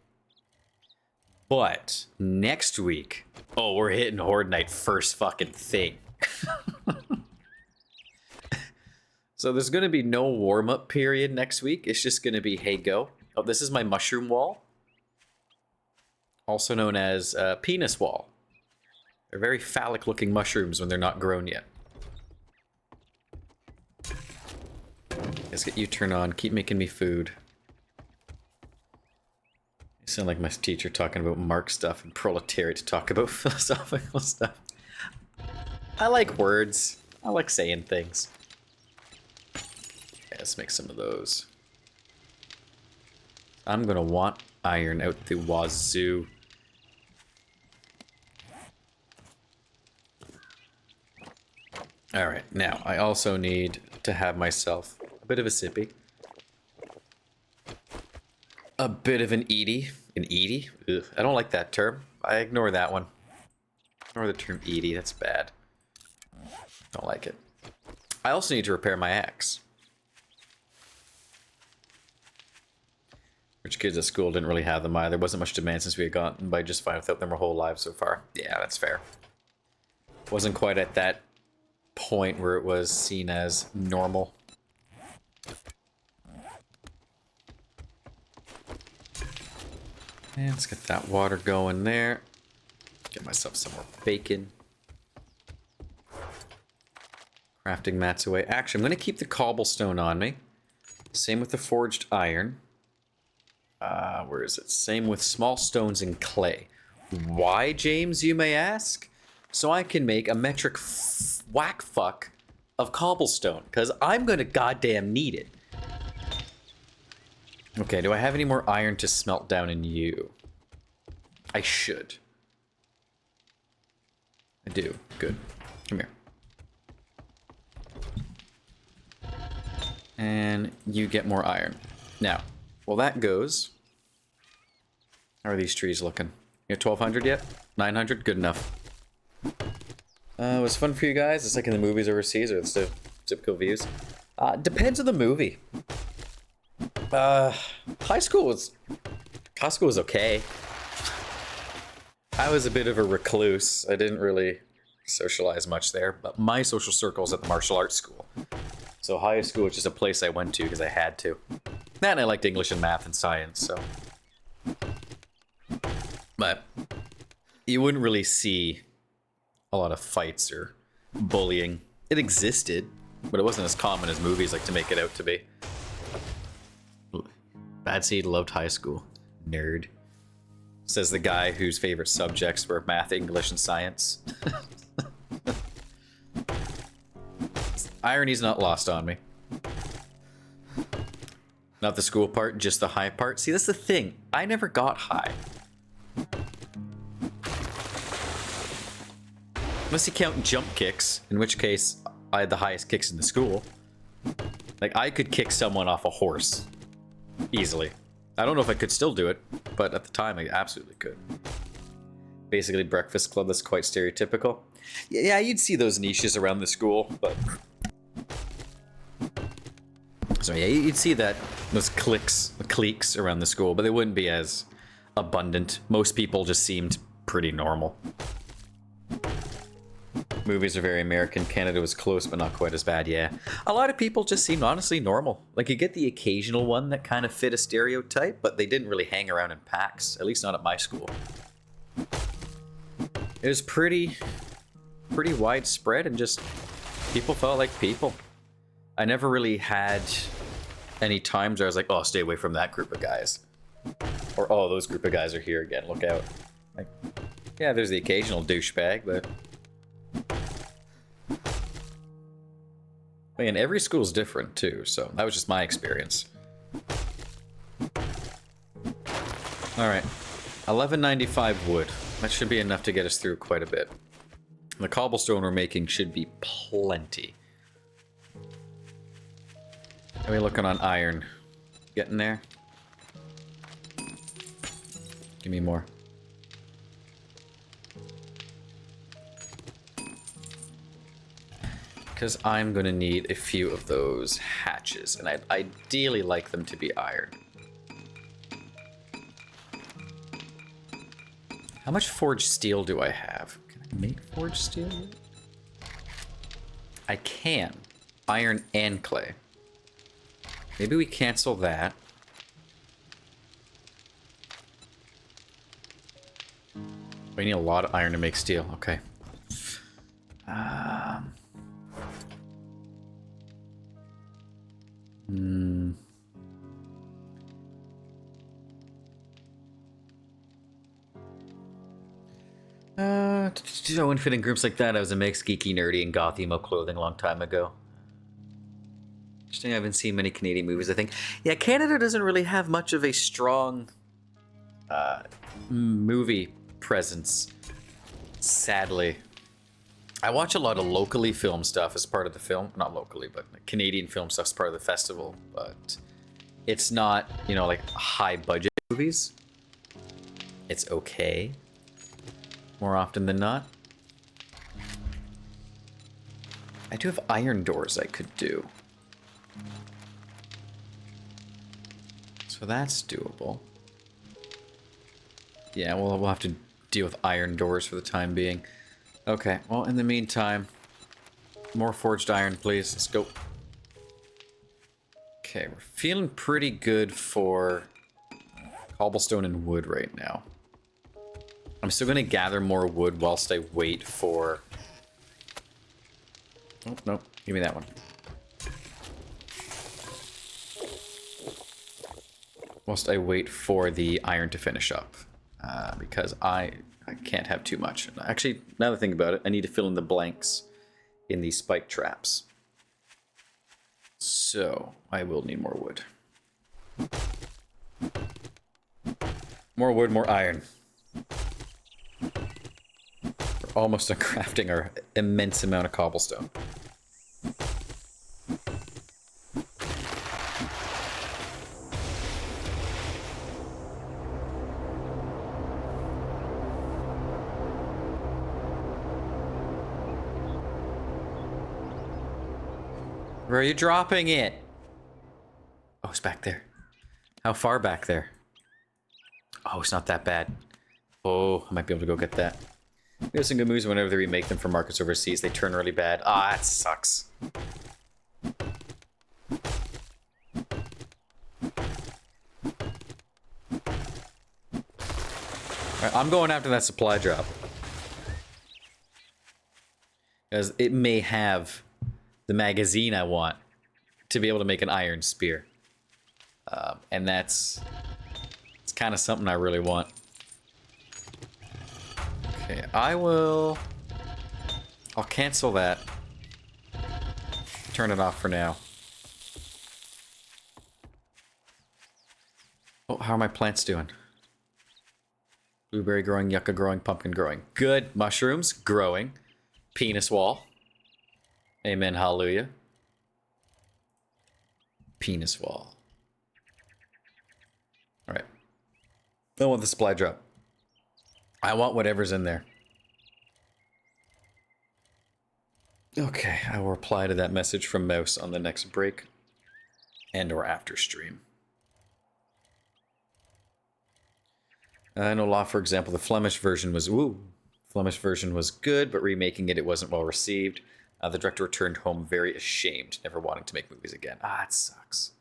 But next week, oh, we're hitting Horde Night first fucking thing. So there's going to be no warm-up period next week. It's just going to be, hey, go. Oh, this is my mushroom wall. Also known as penis wall. They're very phallic-looking mushrooms when they're not grown yet. Let's get you turned on. Keep making me food. You sound like my teacher talking about Marx stuff and proletariat to talk about philosophical stuff. I like words. I like saying things. Okay, let's make some of those. I'm gonna want iron out the wazoo. Alright, now I also need to have myself a bit of a sippy. A bit of an Edie. An Edie? Ugh, I don't like that term. I ignore that one. Ignore the term Edie, that's bad. Don't like it. I also need to repair my axe. Rich kids at school didn't really have them either. There wasn't much demand since we had gotten by just fine without them our whole lives so far. Yeah, that's fair. Wasn't quite at that point where it was seen as normal. And let's get that water going there. Get myself some more bacon. Crafting mats away. Actually, I'm going to keep the cobblestone on me. Same with the forged iron. Where is it? Same with small stones and clay. Why, James, you may ask? So I can make a metric whack fuck of cobblestone, because I'm going to goddamn need it. Okay, do I have any more iron to smelt down in you? I should. I do. Good. Come here. And you get more iron. Now, well, that goes. How are these trees looking? You at 1200 yet? 900? Good enough. It was fun for you guys. It's like in the movies overseas, or the typical views. Depends on the movie. High school was okay. I was a bit of a recluse. I didn't really socialize much there, but my social circle's at the martial arts school. So high school was just a place I went to because I had to. And I liked English and math and science, so. But you wouldn't really see a lot of fights or bullying. It existed, but it wasn't as common as movies like to make it out to be. Bad Seed loved high school. Nerd. Says the guy whose favorite subjects were math, English, and science. Irony's not lost on me. Not the school part, just the high part. See, that's the thing. I never got high. Unless you count jump kicks, in which case I had the highest kicks in the school. Like, I could kick someone off a horse. Easily. I don't know if I could still do it, but at the time I absolutely could. Basically, Breakfast Club, that's quite stereotypical. Yeah, you'd see those niches around the school, but... So yeah, you'd see those cliques around the school, but they wouldn't be as abundant. Most people just seemed pretty normal. Movies are very American. Canada was close, but not quite as bad, yeah. A lot of people just seemed honestly normal. Like, you get the occasional one that kind of fit a stereotype, but they didn't really hang around in packs, at least not at my school. It was pretty widespread, and just people felt like people. I never really had any times where I was like, oh, stay away from that group of guys. Or, oh, those group of guys are here again, look out. Like, yeah, there's the occasional douchebag, but... Man, every school's different too, so that was just my experience. Alright, 1195 wood. That should be enough to get us through quite a bit. The cobblestone we're making should be plenty. How are we looking on iron? Getting there? Give me more. Because I'm going to need a few of those hatches, and I'd ideally like them to be iron. How much forged steel do I have? Can I make forged steel? I can. Iron and clay. Maybe we cancel that. We need a lot of iron to make steel. Okay. I wouldn't fit in groups like that. I was a mix geeky, nerdy, and goth emo clothing a long time ago. Interesting, I haven't seen many Canadian movies, I think. Yeah, Canada doesn't really have much of a strong movie presence, sadly. I watch a lot of locally filmed stuff as part of the film. Not locally, but Canadian film stuff as part of the festival. But it's not, you know, like high budget movies. It's okay. More often than not. I do have iron doors I could do. So that's doable. Yeah, we'll have to deal with iron doors for the time being. Okay, well, in the meantime, more forged iron, please. Let's go. Okay, we're feeling pretty good for cobblestone and wood right now. I'm still going to gather more wood whilst I wait for... Oh, no. Give me that one. Whilst I wait for the iron to finish up. Because I can't have too much. Actually, now that I think about it, I need to fill in the blanks in these spike traps. So I will need more wood. More wood, more iron. We're almost done crafting our immense amount of cobblestone. Where are you dropping it? Oh, it's back there. How far back there? Oh, it's not that bad. Oh, I might be able to go get that. We have some good moves whenever they remake them for markets overseas. They turn really bad. Ah, that sucks. Alright, I'm going after that supply drop. Because it may have the magazine I want to be able to make an iron spear. And it's kind of something I really want. Okay, I'll cancel that. Turn it off for now. Oh, how are my plants doing? Blueberry growing, yucca growing, pumpkin growing. Good. Mushrooms growing. Penis wall. Amen, hallelujah. Penis wall. Alright. I want the supply drop. I want whatever's in there. Okay, I will reply to that message from Mouse on the next break. And or after stream. I know Law, for example, the Flemish version was... Woo! Flemish version was good, but remaking it wasn't well received. The director returned home very ashamed, never wanting to make movies again. Ah, it sucks.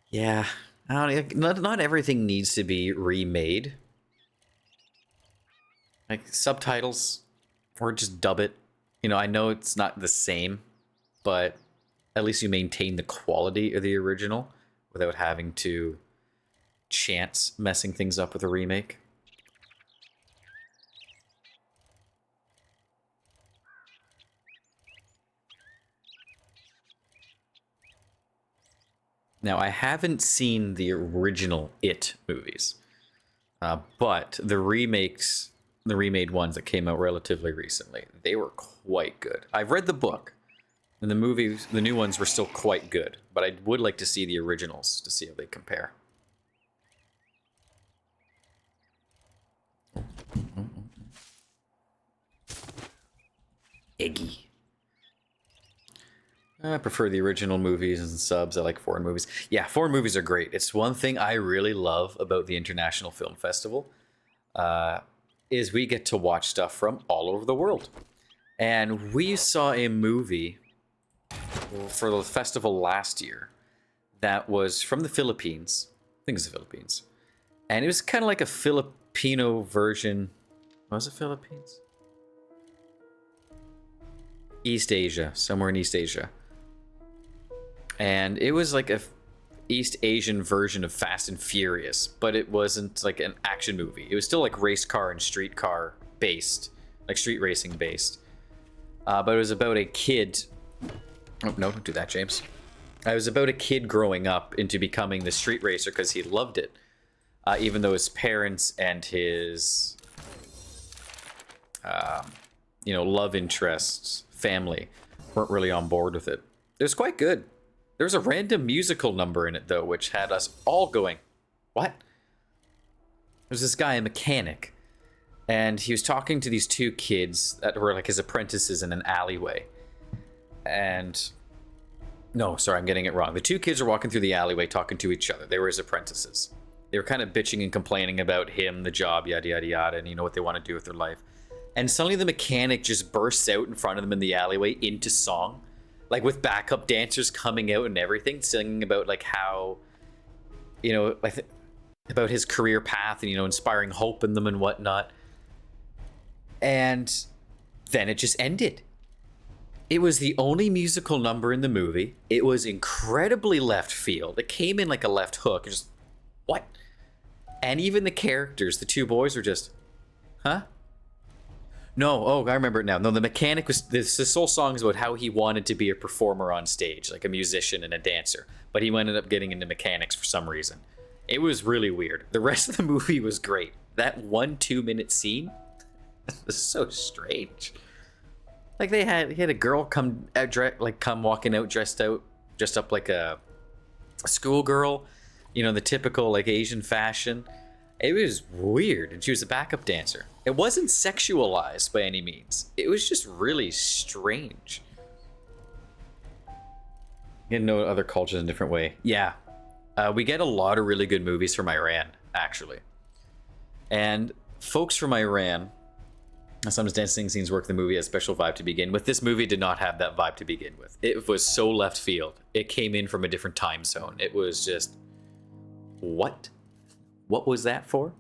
Yeah, I don't, not everything needs to be remade. Like subtitles, or just dub it. You know, I know it's not the same, but at least you maintain the quality of the original without having to chance messing things up with a remake. Now, I haven't seen the original It movies, but the remakes, the remade ones that came out relatively recently, they were quite good. I've read the book, and the movies, the new ones were still quite good, but I would like to see the originals to see how they compare. Iggy. I prefer the original movies and subs. I like foreign movies. Yeah, foreign movies are great. It's one thing I really love about the International Film Festival is we get to watch stuff from all over the world. And we saw a movie for the festival last year that was from the Philippines. I think it's the Philippines. And it was kind of like a Filipino version. Was it Philippines? East Asia, somewhere in East Asia. And it was like a East Asian version of Fast and Furious, but it wasn't like an action movie. It was still like race car and street car based, like street racing based. But it was about a kid. Oh, no, don't do that, James. It was about a kid growing up into becoming the street racer because he loved it. Even though his parents and his, love interests, family, weren't really on board with it. It was quite good. There was a random musical number in it, though, which had us all going, what? There's this guy, a mechanic, and he was talking to these two kids that were like his apprentices in an alleyway. And... no, sorry, I'm getting it wrong. The two kids are walking through the alleyway talking to each other. They were his apprentices. They were kind of bitching and complaining about him, the job, yada, yada, yada, and what they want to do with their life. And suddenly the mechanic just bursts out in front of them in the alleyway into song. Like with backup dancers coming out and everything, singing about like how, about his career path and, inspiring hope in them and whatnot. And then it just ended. It was the only musical number in the movie. It was incredibly left field. It came in like a left hook. Just, what? And even the characters, the two boys were just, Huh? No, oh, I remember it now. No, the mechanic was this whole song is about how he wanted to be a performer on stage, like a musician and a dancer, but he ended up getting into mechanics for some reason. It was really weird. The rest of the movie was great. That 1-2 minute scene was so strange. Like he had a girl come walking out dressed up like a schoolgirl, the typical like Asian fashion. It was weird, and she was a backup dancer. It wasn't sexualized by any means. It was just really strange. You know other cultures in a different way. Yeah. We get a lot of really good movies from Iran, actually. And folks from Iran, sometimes dancing scenes work the movie has a special vibe to begin with. This movie did not have that vibe to begin with. It was so left field. It came in from a different time zone. It was just, what? What was that for?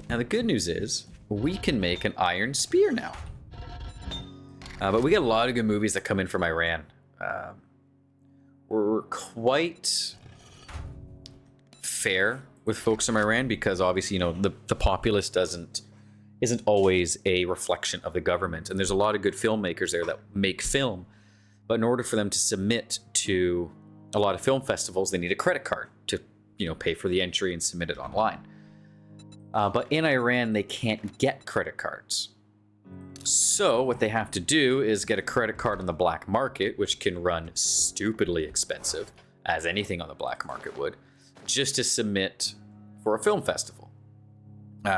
Now the good news is we can make an iron spear now. But we get a lot of good movies that come in from Iran. We're quite fair with folks from Iran because obviously, the populace isn't always a reflection of the government. And there's a lot of good filmmakers there that make film. But in order for them to submit to a lot of film festivals, they need a credit card to pay for the entry and submit it online. But in Iran, they can't get credit cards. So what they have to do is get a credit card on the black market, which can run stupidly expensive, as anything on the black market would, just to submit for a film festival.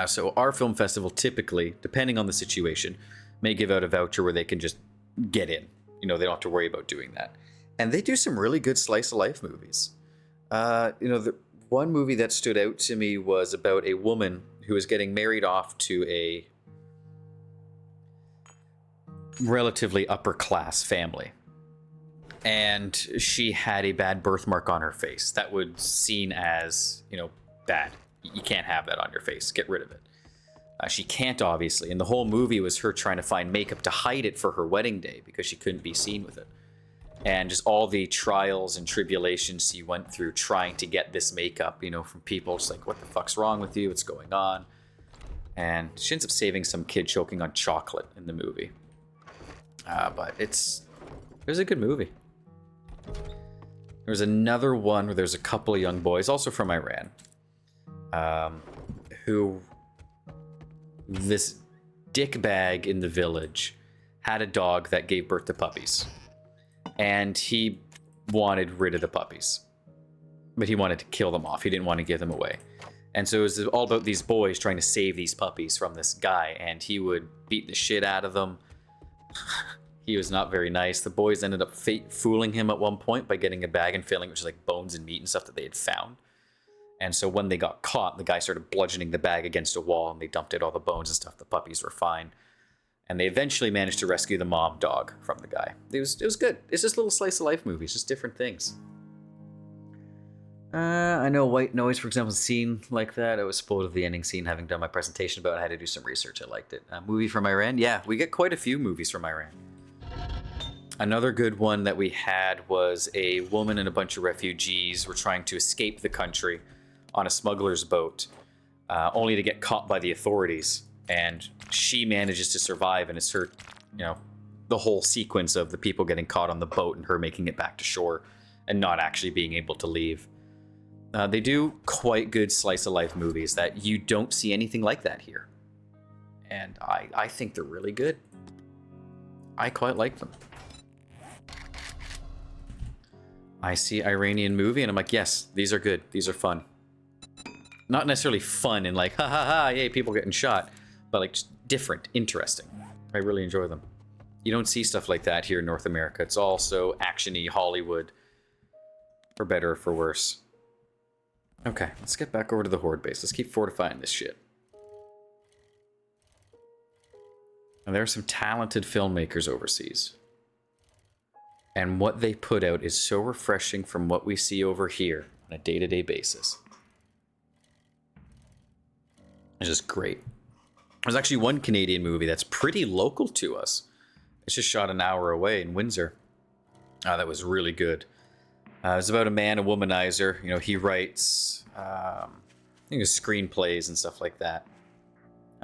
So our film festival typically, depending on the situation, may give out a voucher where they can just get in. They don't have to worry about doing that. And they do some really good slice of life movies. The one movie that stood out to me was about a woman who was getting married off to a relatively upper class family. And she had a bad birthmark on her face that was seen as, bad. You can't have that on your face. Get rid of it. She can't, obviously. And the whole movie was her trying to find makeup to hide it for her wedding day because she couldn't be seen with it. And just all the trials and tribulations she went through trying to get this makeup, from people. Just like, what the fuck's wrong with you? What's going on? And she ends up saving some kid choking on chocolate in the movie. But it was a good movie. There was another one where there's a couple of young boys, also from Iran, who this dickbag in the village had a dog that gave birth to puppies. And he wanted rid of the puppies. But he wanted to kill them off. He didn't want to give them away. And so it was all about these boys trying to save these puppies from this guy. And he would beat the shit out of them. He was not very nice. The boys ended up fooling him at one point by getting a bag and filling it with like bones and meat and stuff that they had found. And so when they got caught, the guy started bludgeoning the bag against a wall and they dumped out all the bones and stuff. The puppies were fine. And they eventually managed to rescue the mom dog from the guy. It was good. It's just little slice of life movies, just different things. I know White Noise, for example, is a scene like that. I was spoiled of the ending scene having done my presentation about it. I had to do some research. I liked it. A movie from Iran? Yeah, we get quite a few movies from Iran. Another good one that we had was a woman and a bunch of refugees were trying to escape the country on a smuggler's boat, only to get caught by the authorities. And she manages to survive, and it's her, the whole sequence of the people getting caught on the boat and her making it back to shore and not actually being able to leave. They do quite good slice of life movies that you don't see anything like that here. And I think they're really good. I quite like them. I see Iranian movie and I'm like, yes, these are good. These are fun. Not necessarily fun and like, ha ha ha, yay, people getting shot. But like just different, interesting. I really enjoy them. You don't see stuff like that here in North America. It's all so action-y Hollywood, for better or for worse. Okay, let's get back over to the Horde base. Let's keep fortifying this shit. And there are some talented filmmakers overseas. And what they put out is so refreshing from what we see over here on a day-to-day basis. It's just great. There's actually one Canadian movie that's pretty local to us. It's just shot an hour away in Windsor. That was really good. It's about a man, a womanizer. He writes, I think it's screenplays and stuff like that.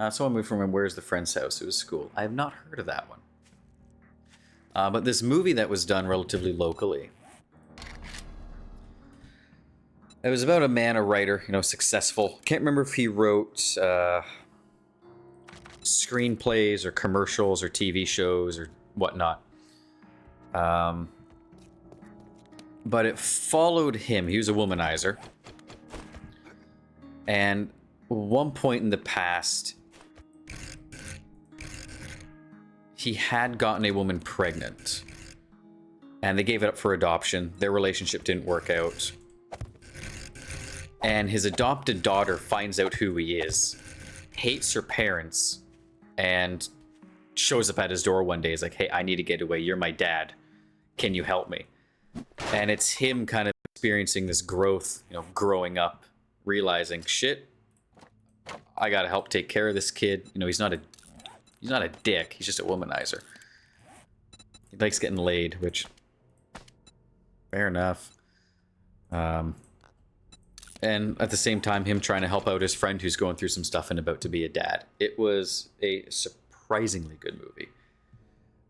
Someone moved from Where's the Friend's House to his school. I have not heard of that one. But this movie that was done relatively locally. It was about a man, a writer, you know, successful. Can't remember if he wrote screenplays or commercials or TV shows or whatnot. But it followed him. He was a womanizer. And at one point in the past, he had gotten a woman pregnant. And they gave it up for adoption. Their relationship didn't work out. And his adopted daughter finds out who he is, hates her parents, and shows up at his door one day. He's like, hey, I need to get away. You're my dad. Can you help me? And it's him kind of experiencing this growth, you know, growing up, realizing, shit, I gotta help take care of this kid. You know, he's not a dick. He's just a womanizer. He likes getting laid, which, fair enough. And at the same time, him trying to help out his friend who's going through some stuff and about to be a dad. It was a surprisingly good movie.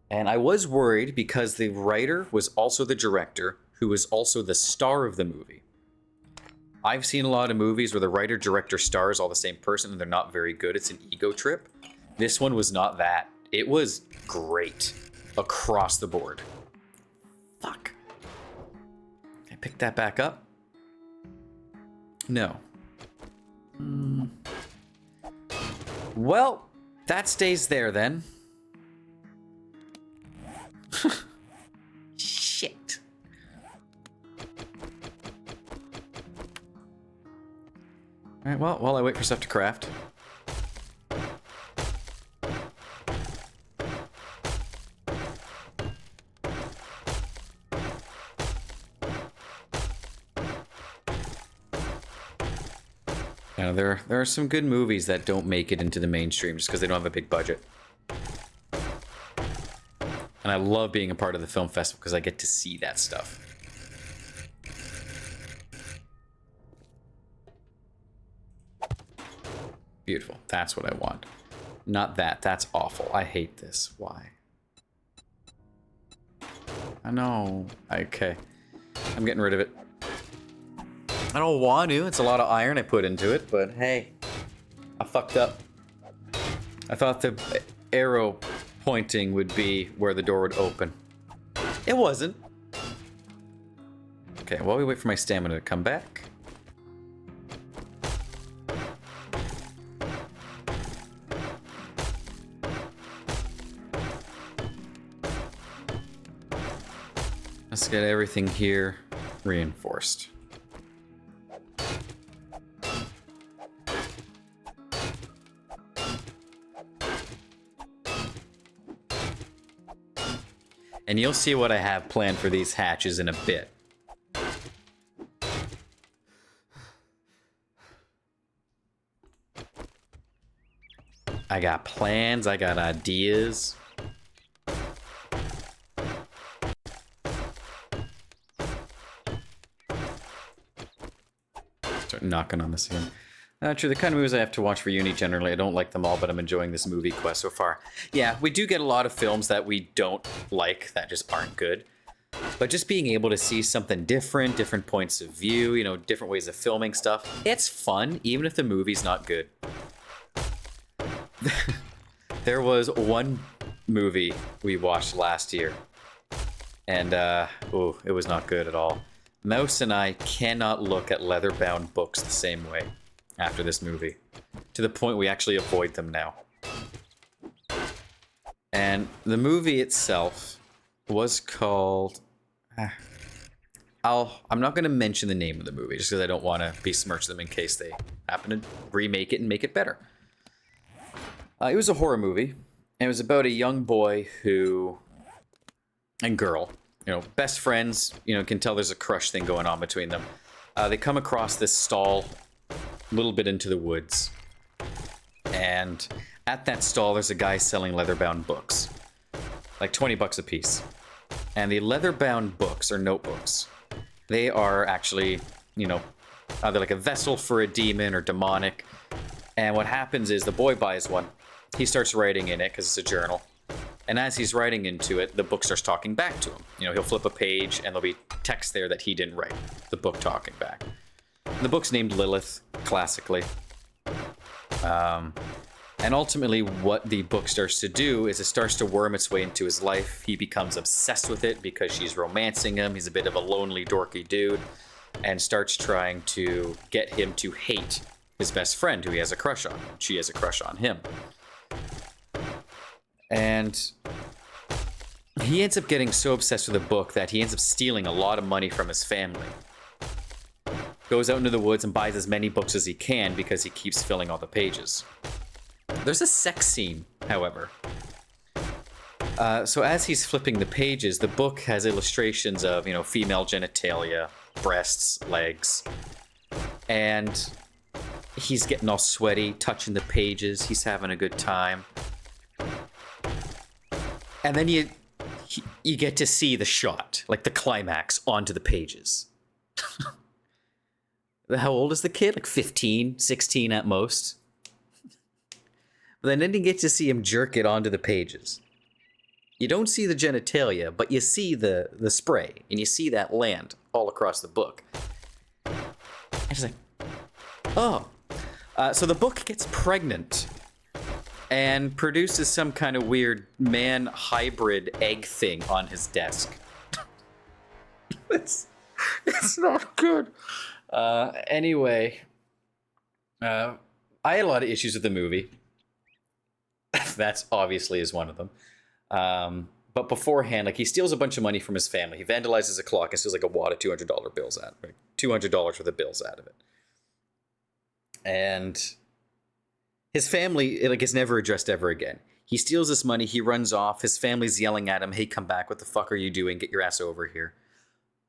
And I was worried because the writer was also the director, who was also the star of the movie. I've seen a lot of movies where the writer, director, star is all the same person and they're not very good. It's an ego trip. This one was not that. It was great across the board. Fuck. Can I pick that back up? No. Well, that stays there then. Shit. Alright, well, while I wait for stuff to craft. You know, there are some good movies that don't make it into the mainstream just because they don't have a big budget. And I love being a part of the film festival because I get to see that stuff. Beautiful. That's what I want. Not that. That's awful. I hate this. Why? I know. Okay. I'm getting rid of it. I don't want to. It's a lot of iron I put into it, but hey, I fucked up. I thought the arrow pointing would be where the door would open. It wasn't. Okay, while we wait for my stamina to come back. Let's get everything here reinforced. And you'll see what I have planned for these hatches in a bit. I got plans, I got ideas. Start knocking on this again. True, the kind of movies I have to watch for uni generally, I don't like them all, but I'm enjoying this movie quest so far. Yeah, we do get a lot of films that we don't like, that just aren't good. But just being able to see something different, different points of view, you know, different ways of filming stuff, it's fun, even if the movie's not good. There was one movie we watched last year, and, oh, it was not good at all. Mouse and I cannot look at leather-bound books the same way after this movie, to the point we actually avoid them now. And the movie itself was called... I'm not going to mention the name of the movie, just because I don't want to besmirch them in case they happen to remake it and make it better. It was a horror movie, and it was about a young boy who... and girl, you know, best friends, you know, can tell there's a crush thing going on between them. They come across this stall a little bit into the woods, and at that stall there's a guy selling leather-bound books, like 20 bucks a piece. And the leather-bound books, or notebooks, they are actually, you know, either like a vessel for a demon or demonic. And what happens is the boy buys one. He starts writing in it because it's a journal. And as he's writing into it, the book starts talking back to him. You know, he'll flip a page and there'll be text there that he didn't write. The book talking back. The book's named Lilith, classically. And ultimately what the book starts to do is it starts to worm its way into his life. He becomes obsessed with it because she's romancing him. He's a bit of a lonely, dorky dude. And starts trying to get him to hate his best friend who he has a crush on. She has a crush on him. And he ends up getting so obsessed with the book that he ends up stealing a lot of money from his family. Goes out into the woods and buys as many books as he can because he keeps filling all the pages. There's a sex scene, however. So as he's flipping the pages, the book has illustrations of, you know, female genitalia, breasts, legs. And he's getting all sweaty, touching the pages. He's having a good time. And then you get to see the shot, like the climax, onto the pages. How old is the kid? Like 15, 16 at most. But then you get to see him jerk it onto the pages. You don't see the genitalia, but you see the spray, and you see that land all across the book. And it's like, oh. So the book gets pregnant and produces some kind of weird man hybrid egg thing on his desk. It's not good. Anyway, I had a lot of issues with the movie. That's obviously is one of them. But beforehand, like, he steals a bunch of money from his family. He vandalizes a clock and steals like a wad of $200 bills out, like $200 worth of bills out of it. And his family, like, is never addressed ever again. He steals this money. He runs off. His family's yelling at him, "Hey, come back! What the fuck are you doing? Get your ass over here!"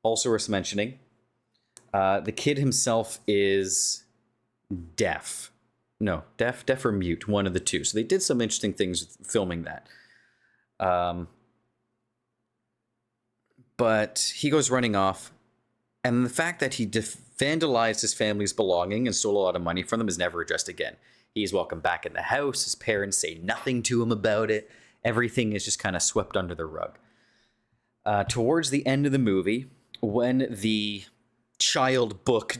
Also worth mentioning, the kid himself is deaf. No, deaf or mute, one of the two. So they did some interesting things with filming that. But he goes running off, and the fact that he vandalized his family's belonging and stole a lot of money from them is never addressed again. He's welcomed back in the house. His parents say nothing to him about it. Everything is just kind of swept under the rug. Towards the end of the movie, when the child book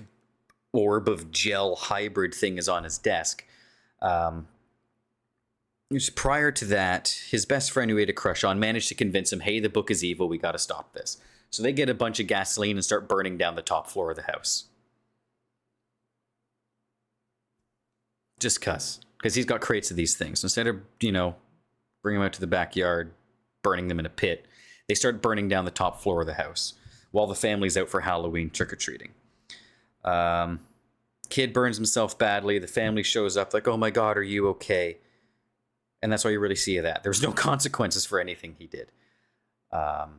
orb of gel hybrid thing is on his desk, just prior to that, his best friend who he had a crush on managed to convince him, "Hey, the book is evil, we gotta stop this." So they get a bunch of gasoline and start burning down the top floor of the house. Just because he's got crates of these things. Instead of, you know, bringing them out to the backyard, burning them in a pit, they start burning down the top floor of the house while the family's out for Halloween trick-or-treating. Kid burns himself badly. The family shows up like, "Oh my God, are you okay?" And that's why you really see that. There's no consequences for anything he did. The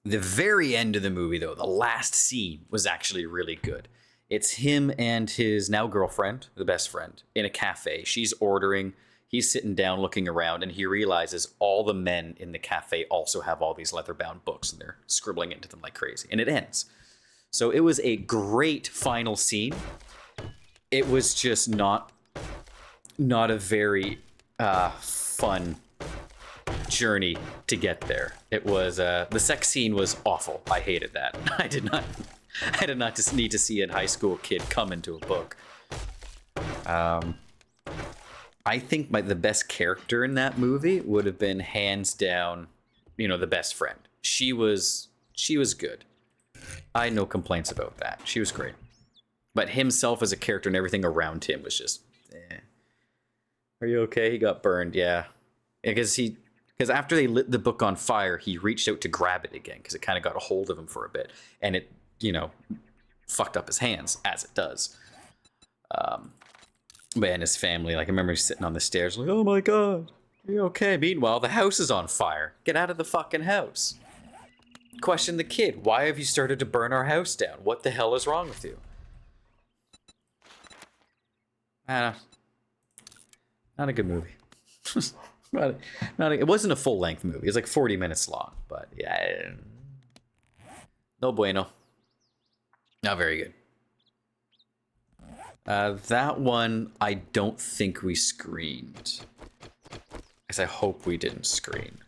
very end of the movie, though, the last scene was actually really good. It's him and his now girlfriend, the best friend, in a cafe. She's ordering. He's sitting down looking around, and he realizes all the men in the cafe also have all these leather-bound books, and they're scribbling into them like crazy. And it ends. So it was a great final scene. It was just not a very fun journey to get there. It was the sex scene was awful. I hated that. I did not just need to see a high school kid come into a book. I think the best character in that movie would have been hands down, you know, the best friend. She was good. I had no complaints about that. She was great. But himself as a character and everything around him was just, eh. Are you okay? He got burned, yeah. Because after they lit the book on fire, he reached out to grab it again because it kind of got a hold of him for a bit. And it, you know, fucked up his hands, as it does. And his family, like, I remember sitting on the stairs like, "Oh my God, are you okay?" Meanwhile, the house is on fire. Get out of the fucking house. Question the kid, "Why have you started to burn our house down? What the hell is wrong with you?" Not a good movie. It wasn't a full-length movie. It was like 40 minutes long. But yeah, no bueno. Not very good. That one, I don't think we screened. Guess I hope we didn't screen.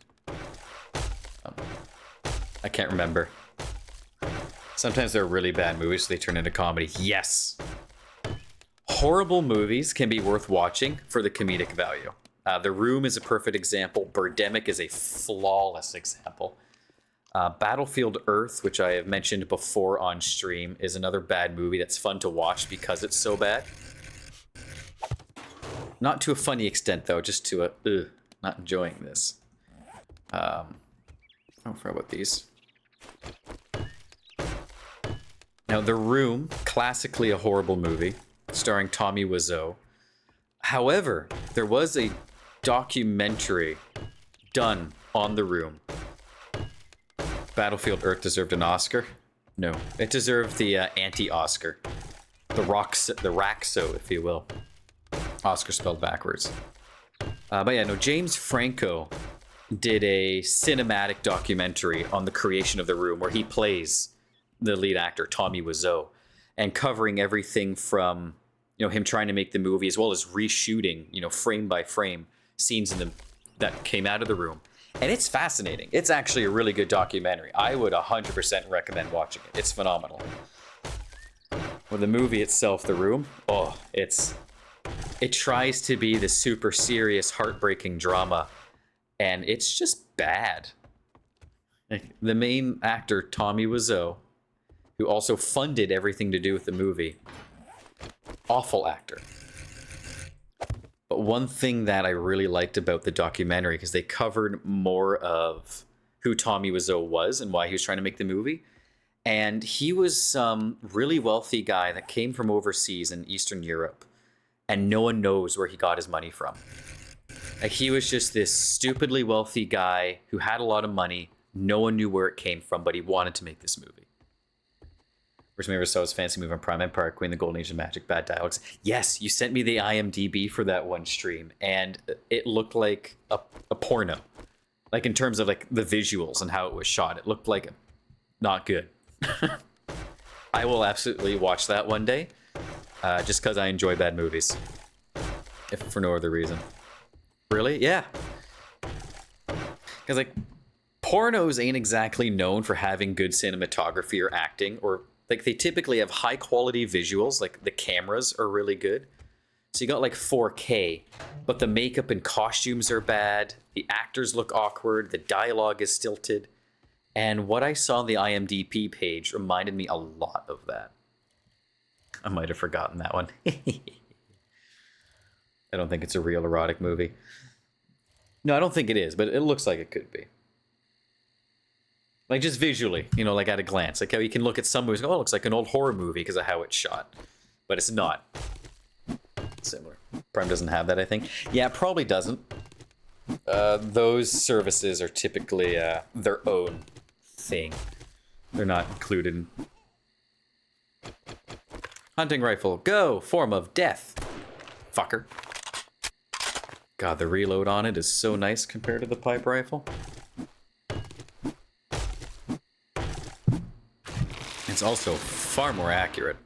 I can't remember. Sometimes they're really bad movies, so they turn into comedy. Yes! Horrible movies can be worth watching for the comedic value. The Room is a perfect example. Birdemic is a flawless example. Battlefield Earth, which I have mentioned before on stream, is another bad movie that's fun to watch because it's so bad. Not to a funny extent, though, just to a, not enjoying this. I don't forget about these. Now, The Room, classically a horrible movie, starring Tommy Wiseau. However, there was a documentary done on The Room. Battlefield Earth deserved an Oscar? No, it deserved the anti-Oscar. The Raxo, if you will. Oscar spelled backwards. But yeah, no, James Franco did a cinematic documentary on the creation of The Room where he plays the lead actor, Tommy Wiseau, and covering everything from, you know, him trying to make the movie as well as reshooting, you know, frame by frame scenes that came out of The Room. And it's fascinating. It's actually a really good documentary. I would 100% recommend watching it. It's phenomenal. Well, the movie itself, The Room, it tries to be the super serious, heartbreaking drama, and it's just bad. Like, the main actor, Tommy Wiseau, who also funded everything to do with the movie, awful actor. But one thing that I really liked about the documentary, because they covered more of who Tommy Wiseau was and why he was trying to make the movie. And he was some really wealthy guy that came from overseas in Eastern Europe. And no one knows where he got his money from. Like, he was just this stupidly wealthy guy who had a lot of money. No one knew where it came from, but he wanted to make this movie. First time I ever saw his fancy move on Prime Empire, Queen, the Golden Age of Magic, Bad Dialogues. Yes, you sent me the IMDb for that one stream, and it looked like a porno. Like, in terms of, like, the visuals and how it was shot. It looked like not good. I will absolutely watch that one day, just because I enjoy bad movies. If for no other reason. Really? Yeah. Because, like, pornos ain't exactly known for having good cinematography or acting, or like, they typically have high quality visuals, like the cameras are really good. So you got like 4K, but the makeup and costumes are bad, the actors look awkward, the dialogue is stilted. And what I saw on the IMDb page reminded me a lot of that. I might have forgotten that one. I don't think it's a real erotic movie. No, I don't think it is, but it looks like it could be. Like, just visually, you know, like at a glance. Like how you can look at some movies and go, oh, it looks like an old horror movie because of how it's shot. But it's not. Similar. Prime doesn't have that, I think. Yeah, it probably doesn't. Those services are typically their own thing. They're not included. Hunting rifle, go! Form of death. Fucker. God, the reload on it is so nice compared to the pipe rifle. It's also far more accurate.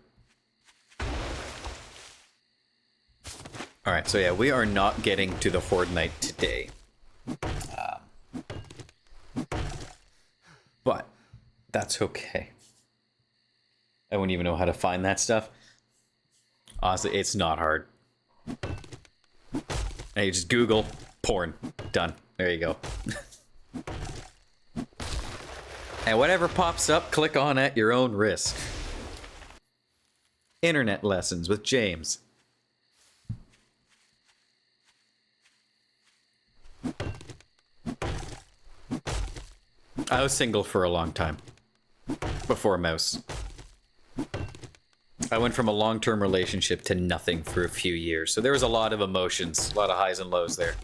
Alright, so yeah, we are not getting to the Horde Night today. But that's okay. I wouldn't even know how to find that stuff. Honestly, it's not hard. Now you just Google porn. Done. There you go. And whatever pops up, click on at your own risk. Internet lessons with James. I was single for a long time. Before Mouse. I went from a long-term relationship to nothing for a few years. So there was a lot of emotions, a lot of highs and lows there.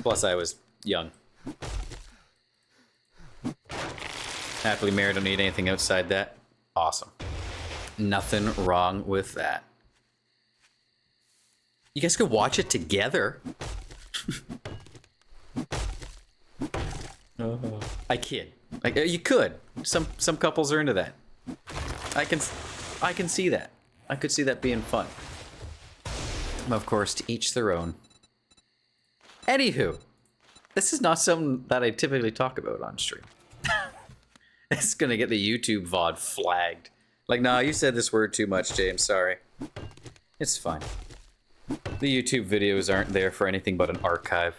Plus I was young. Happily married, don't need anything outside that. Awesome. Nothing wrong with that. You guys could watch it together. I kid. Like, you could. Some couples are into that. I can see that. I could see that being fun. Of course, to each their own. Anywho, this is not something that I typically talk about on stream. It's gonna get the YouTube VOD flagged. Like, nah, you said this word too much, James, sorry. It's fine. The YouTube videos aren't there for anything but an archive.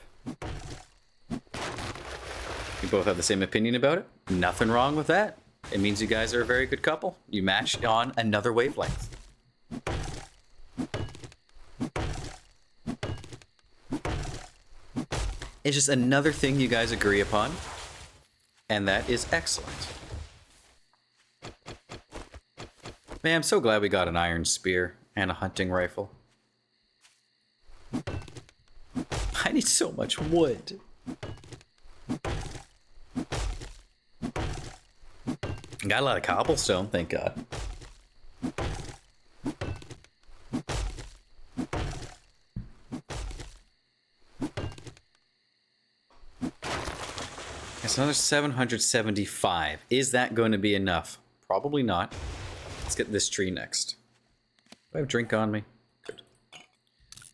You both have the same opinion about it? Nothing wrong with that. It means you guys are a very good couple. You match on another wavelength. It's just another thing you guys agree upon, and that is excellent. Man, I'm so glad we got an iron spear and a hunting rifle. I need so much wood. Got a lot of cobblestone, thank God. It's another 775. Is that going to be enough? Probably not. Let's get this tree next. Do I have drink on me? Good.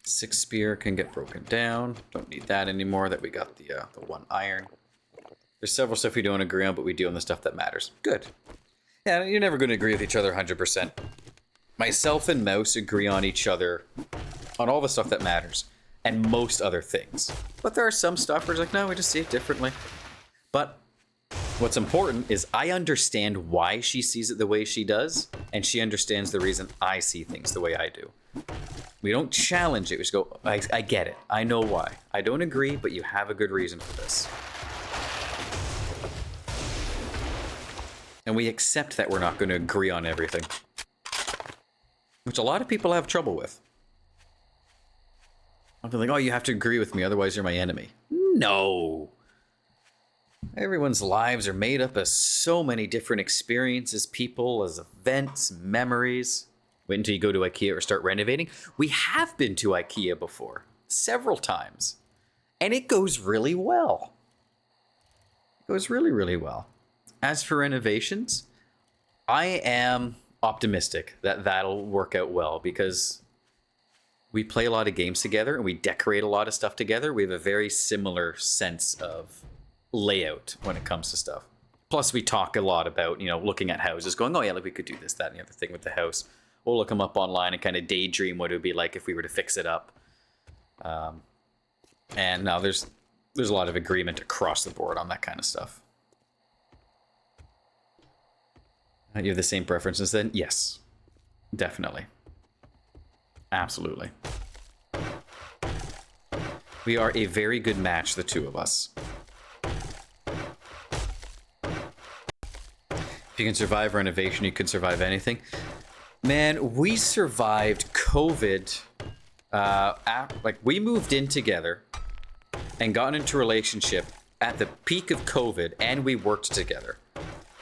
6 spear can get broken down. Don't need that anymore. That we got the 1 iron. There's several stuff we don't agree on, but we do on the stuff that matters. Good. Yeah, you're never going to agree with each other 100%. Myself and Mouse agree on each other on all the stuff that matters, and most other things. But there are some stuff where it's like, no, we just see it differently. But what's important is I understand why she sees it the way she does, and she understands the reason I see things the way I do. We don't challenge it. We just go, I get it. I know why. I don't agree, but you have a good reason for this. And we accept that we're not going to agree on everything. Which a lot of people have trouble with. I'm like, oh, you have to agree with me, otherwise you're my enemy. No. Everyone's lives are made up of so many different experiences, people, as events, memories. Wait until you go to IKEA or start renovating. We have been to IKEA before, several times. And it goes really well. It goes really, really well. As for renovations, I am optimistic that that'll work out well because we play a lot of games together and we decorate a lot of stuff together. We have a very similar sense of layout when it comes to stuff. Plus, we talk a lot about, looking at houses, going, oh yeah, like we could do this, that, and the other thing with the house. We'll look them up online and kind of daydream what it would be like if we were to fix it up. And now there's a lot of agreement across the board on that kind of stuff. You have the same preferences then? Yes. Definitely. Absolutely. We are a very good match, the two of us. If you can survive renovation, you can survive anything. Man, we survived COVID. We moved in together and got into a relationship at the peak of COVID, and we worked together.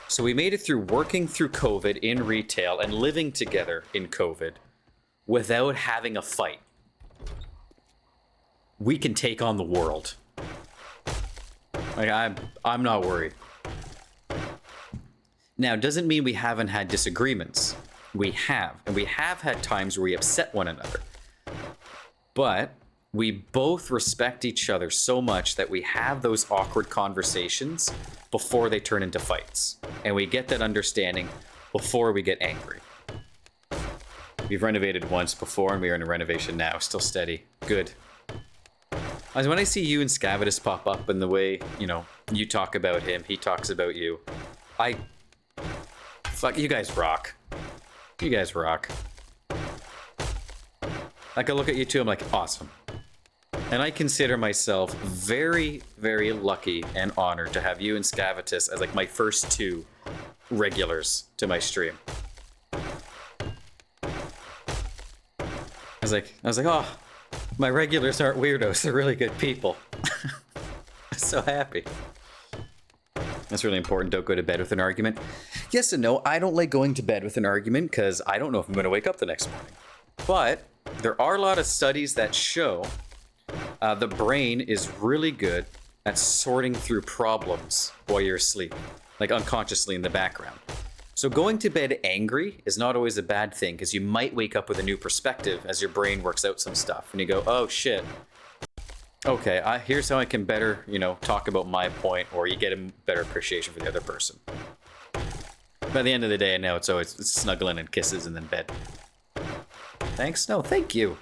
So we made it through working through COVID in retail and living together in COVID without having a fight. We can take on the world. Like, I'm not worried. Now, it doesn't mean we haven't had disagreements. We have. And we have had times where we upset one another. But we both respect each other so much that we have those awkward conversations before they turn into fights. And we get that understanding before we get angry. We've renovated once before and we are in a renovation now. Still steady. Good. As when I see you and Scavitus pop up and the way, you talk about him, he talks about you. Fuck, you guys rock. You guys rock. I can look at you two, I'm like, awesome. And I consider myself very, very lucky and honored to have you and Scavitus as like my first 2 regulars to my stream. I was like, oh, my regulars aren't weirdos, they're really good people. I'm so happy. That's really important. Don't go to bed with an argument. Yes and no. I don't like going to bed with an argument because I don't know if I'm going to wake up the next morning. But there are a lot of studies that show the brain is really good at sorting through problems while you're asleep, like unconsciously in the background. So going to bed angry is not always a bad thing, because you might wake up with a new perspective as your brain works out some stuff. And you go, oh shit. Okay, here's how I can better, talk about my point, or you get a better appreciation for the other person. By the end of the day, I know it's always snuggling and kisses and then bed. Thanks? No, thank you.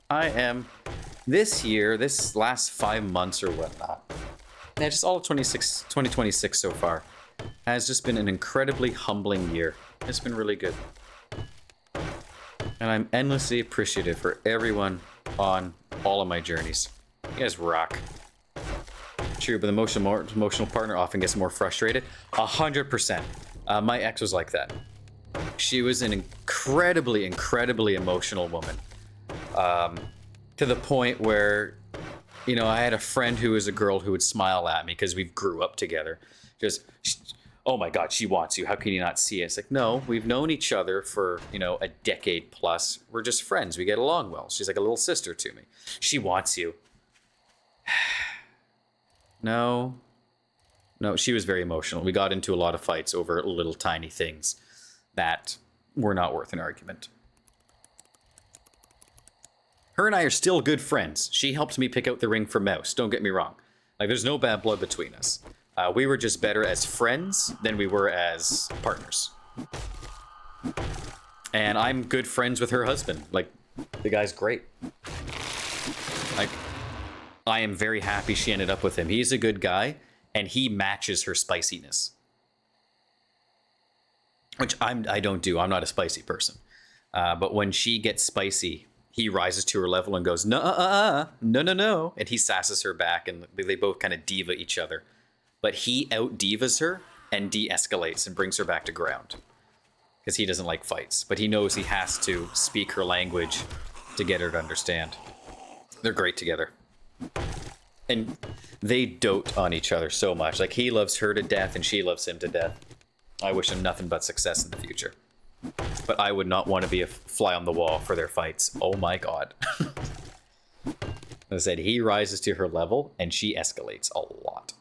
I am, this year, this last 5 months or whatnot, yeah, just all of 2026 so far, has just been an incredibly humbling year. It's been really good. And I'm endlessly appreciative for everyone on all of my journeys. You guys rock. True, but the emotional partner often gets more frustrated. 100%. My ex was like that. She was an incredibly, incredibly emotional woman. To the point where, I had a friend who was a girl who would smile at me because we grew up together. Just, oh my God, she wants you. How can you not see it? It's like, no, we've known each other for, a decade plus. We're just friends. We get along well. She's like a little sister to me. She wants you. No, she was very emotional. We got into a lot of fights over little tiny things that were not worth an argument. Her and I are still good friends. She helped me pick out the ring for Mouse. Don't get me wrong. Like, there's no bad blood between us. We were just better as friends than we were as partners. And I'm good friends with her husband. Like, the guy's great. Like, I am very happy she ended up with him. He's a good guy, and he matches her spiciness. Which I don't do. I'm not a spicy person. But when she gets spicy, he rises to her level and goes, no. And he sasses her back, and they both kind of diva each other. But he out-divas her and de-escalates and brings her back to ground. Because he doesn't like fights. But he knows he has to speak her language to get her to understand. They're great together. And they dote on each other so much. Like, he loves her to death and she loves him to death. I wish him nothing but success in the future. But I would not want to be a fly on the wall for their fights. Oh my God. As I said, he rises to her level and she escalates a lot.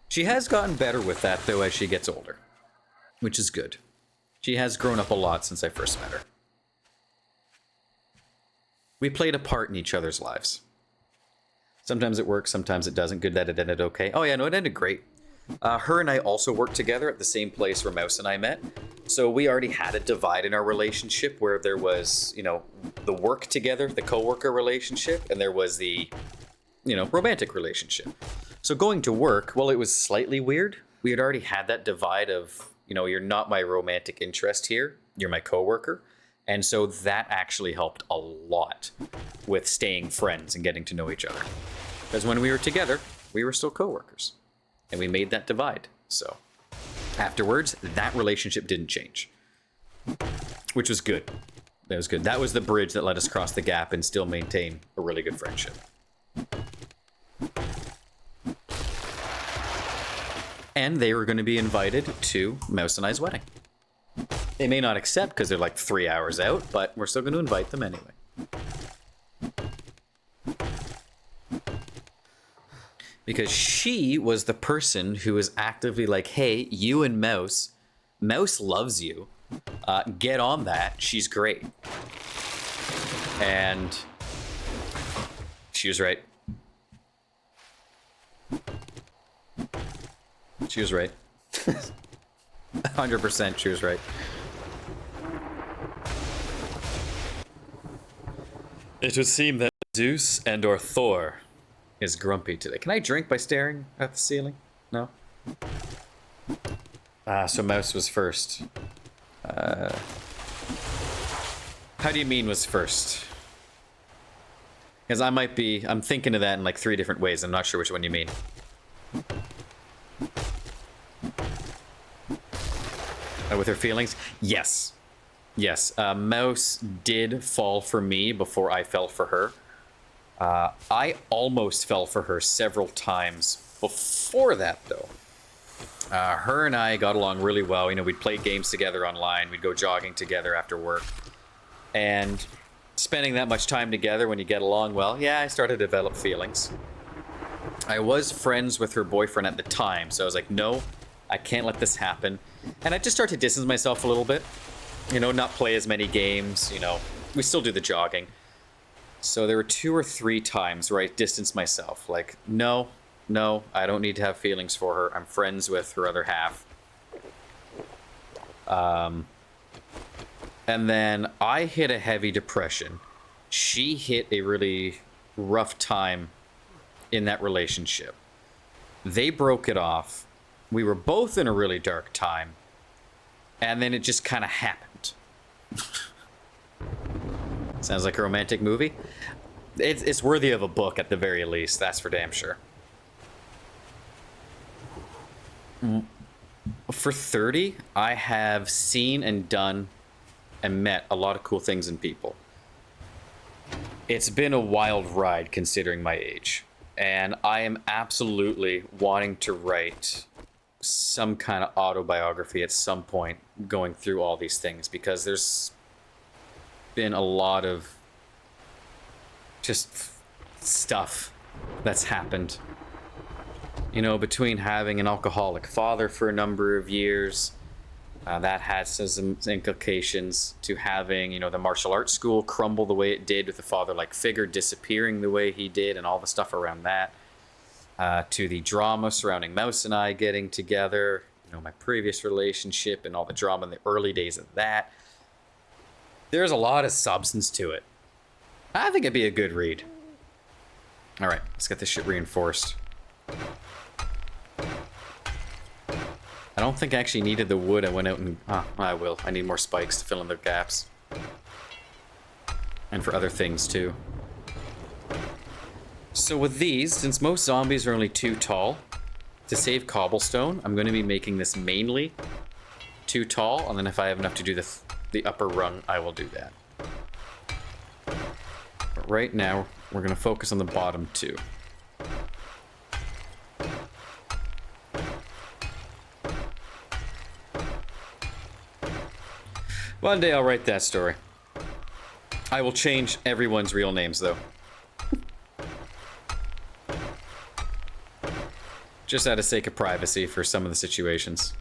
She has gotten better with that, though, as she gets older. Which is good. She has grown up a lot since I first met her. We played a part in each other's lives. Sometimes it works, sometimes it doesn't. Good that it ended okay. Oh yeah, no, it ended great. Her and I also worked together at the same place where Mouse and I met. So we already had a divide in our relationship where there was, the work together, the co-worker relationship, and there was the, romantic relationship. So going to work, well, it was slightly weird. We had already had that divide of, you're not my romantic interest here. You're my co-worker. And so that actually helped a lot with staying friends and getting to know each other. Because when we were together, we were still coworkers. And we made that divide. So afterwards, that relationship didn't change. Which was good. That was good. That was the bridge that let us cross the gap and still maintain a really good friendship. And they were going to be invited to Mouse and I's wedding. They may not accept because they're like 3 hours out, but we're still going to invite them anyway. Because she was the person who was actively like, hey, you and Mouse loves you. Get on that. She's great. And she was right. She was right. 100% she was right. It would seem that Zeus and or Thor is grumpy today. Can I drink by staring at the ceiling? No? So Mouse was first. How do you mean was first? Because I'm thinking of that in like 3 different ways. I'm not sure which one you mean. With her feelings? Yes. Mouse did fall for me before I fell for her. I almost fell for her several times before that, though. Her and I got along really well. We'd play games together online. We'd go jogging together after work. And spending that much time together when you get along well, yeah, I started to develop feelings. I was friends with her boyfriend at the time, so I was like, no, I can't let this happen. And I just start to distance myself a little bit. You know, not play as many games, you know. We still do the jogging. So there were 2 or 3 times where I distanced myself. Like, no, I don't need to have feelings for her. I'm friends with her other half. And then I hit a heavy depression. She hit a really rough time in that relationship. They broke it off. We were both in a really dark time. And then it just kind of happened. Sounds like a romantic movie. It's worthy of a book at the very least, that's for damn sure. For 30, I have seen and done and met a lot of cool things in people. It's been a wild ride considering my age. And I am absolutely wanting to write some kind of autobiography at some point going through all these things, because there's been a lot of just stuff that's happened. You know, between having an alcoholic father for a number of years, that had some implications, to having, you know, the martial arts school crumble the way it did with the father-like figure disappearing the way he did and all the stuff around that, to the drama surrounding Mouse and I getting together, you know, my previous relationship and all the drama in the early days of that. There's a lot of substance to it. I think it'd be a good read. All right, let's get this shit reinforced. I don't think I actually needed the wood. I went out and... I will. I need more spikes to fill in the gaps. And for other things, too. So with these, since most zombies are only 2 tall, to save cobblestone, I'm going to be making this mainly 2 tall, and then if I have enough to do the upper rung, I will do that. But right now, we're going to focus on the bottom 2. One day I'll write that story. I will change everyone's real names, though. Just out of sake of privacy for some of the situations.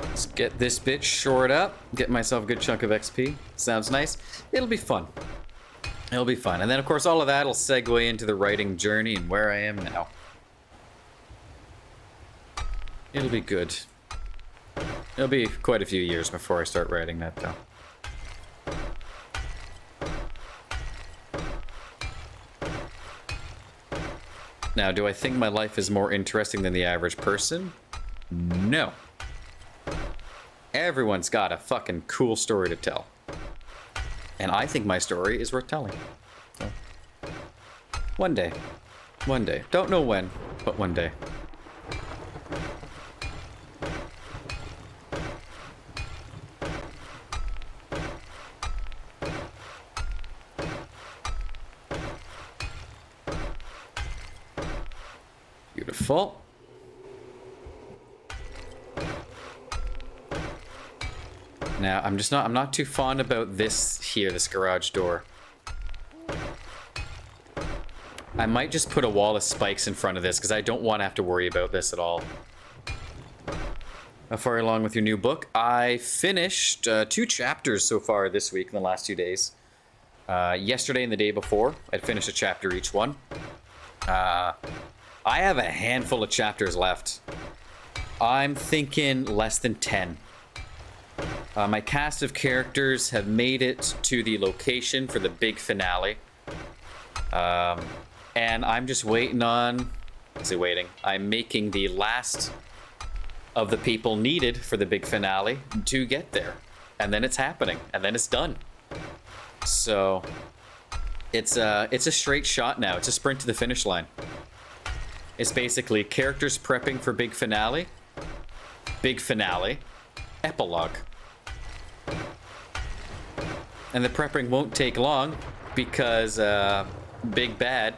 Let's get this bit shored up. Get myself a good chunk of XP. Sounds nice. It'll be fun. It'll be fun. And then, of course, all of that will segue into the writing journey and where I am now. It'll be good. It'll be quite a few years before I start writing that, though. Now, do I think my life is more interesting than the average person? No. Everyone's got a fucking cool story to tell. And I think my story is worth telling. So, one day. One day. Don't know when, but one day. Beautiful. Now, I'm not too fond about this here, this garage door. I might just put a wall of spikes in front of this, because I don't want to have to worry about this at all. How far along with your new book? I finished 2 chapters so far this week, in the last 2 days. Yesterday and the day before, I'd finished a chapter each one. I have a handful of chapters left. I'm thinking less than 10. My cast of characters have made it to the location for the big finale. And I'm just waiting on... I'm making the last of the people needed for the big finale to get there. And then it's happening. And then it's done. So... It's a straight shot now. It's a sprint to the finish line. It's basically characters prepping for big finale, epilogue. And the prepping won't take long because Big Bad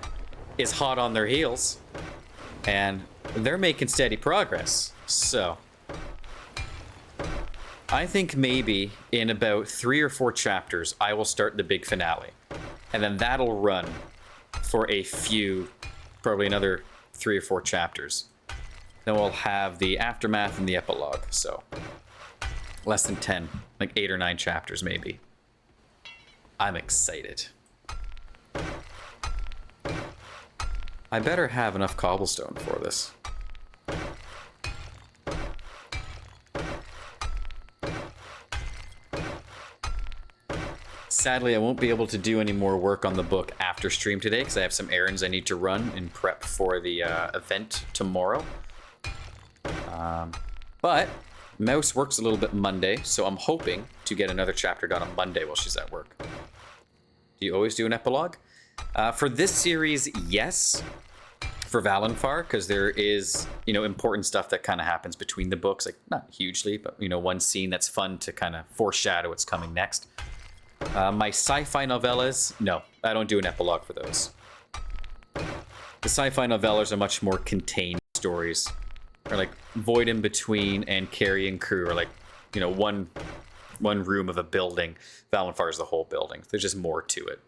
is hot on their heels and they're making steady progress. So I think maybe in about 3 or 4 chapters, I will start the big finale. And then that'll run for a few, probably another 3 or 4 chapters. Then we'll have the aftermath and the epilogue, so less than 10, like 8 or 9 chapters maybe. I'm excited. I better have enough cobblestone for this. Sadly, I won't be able to do any more work on the book after stream today because I have some errands I need to run in prep for the event tomorrow. But Mouse works a little bit Monday, so I'm hoping to get another chapter done on Monday while she's at work. Do you always do an epilogue? For this series, yes. For Valenfar, because there is, important stuff that kind of happens between the books. Like, not hugely, but, one scene that's fun to kind of foreshadow what's coming next. My sci-fi novellas, no, I don't do an epilogue for those. The sci-fi novellas are much more contained stories. Or like Void in Between and Carrion Crew are like, one room of a building. Valenfar is the whole building. There's just more to it.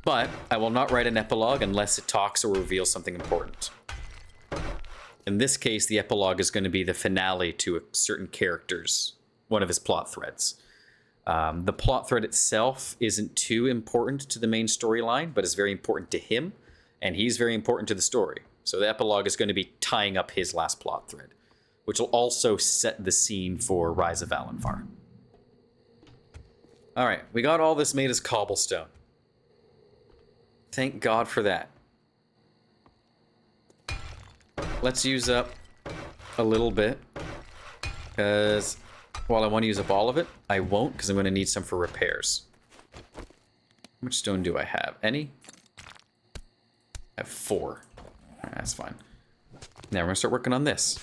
But I will not write an epilogue unless it talks or reveals something important. In this case, the epilogue is going to be the finale to a certain character's, one of his plot threads. The plot thread itself isn't too important to the main storyline, but is very important to him, and he's very important to the story. So the epilogue is going to be tying up his last plot thread, which will also set the scene for Rise of Valenfar. All right, we got all this made as cobblestone. Thank God for that. Let's use up a little bit, because while I want to use up all of it, I won't, because I'm going to need some for repairs. How much stone do I have? Any? I have 4. That's fine. Now we're going to start working on this.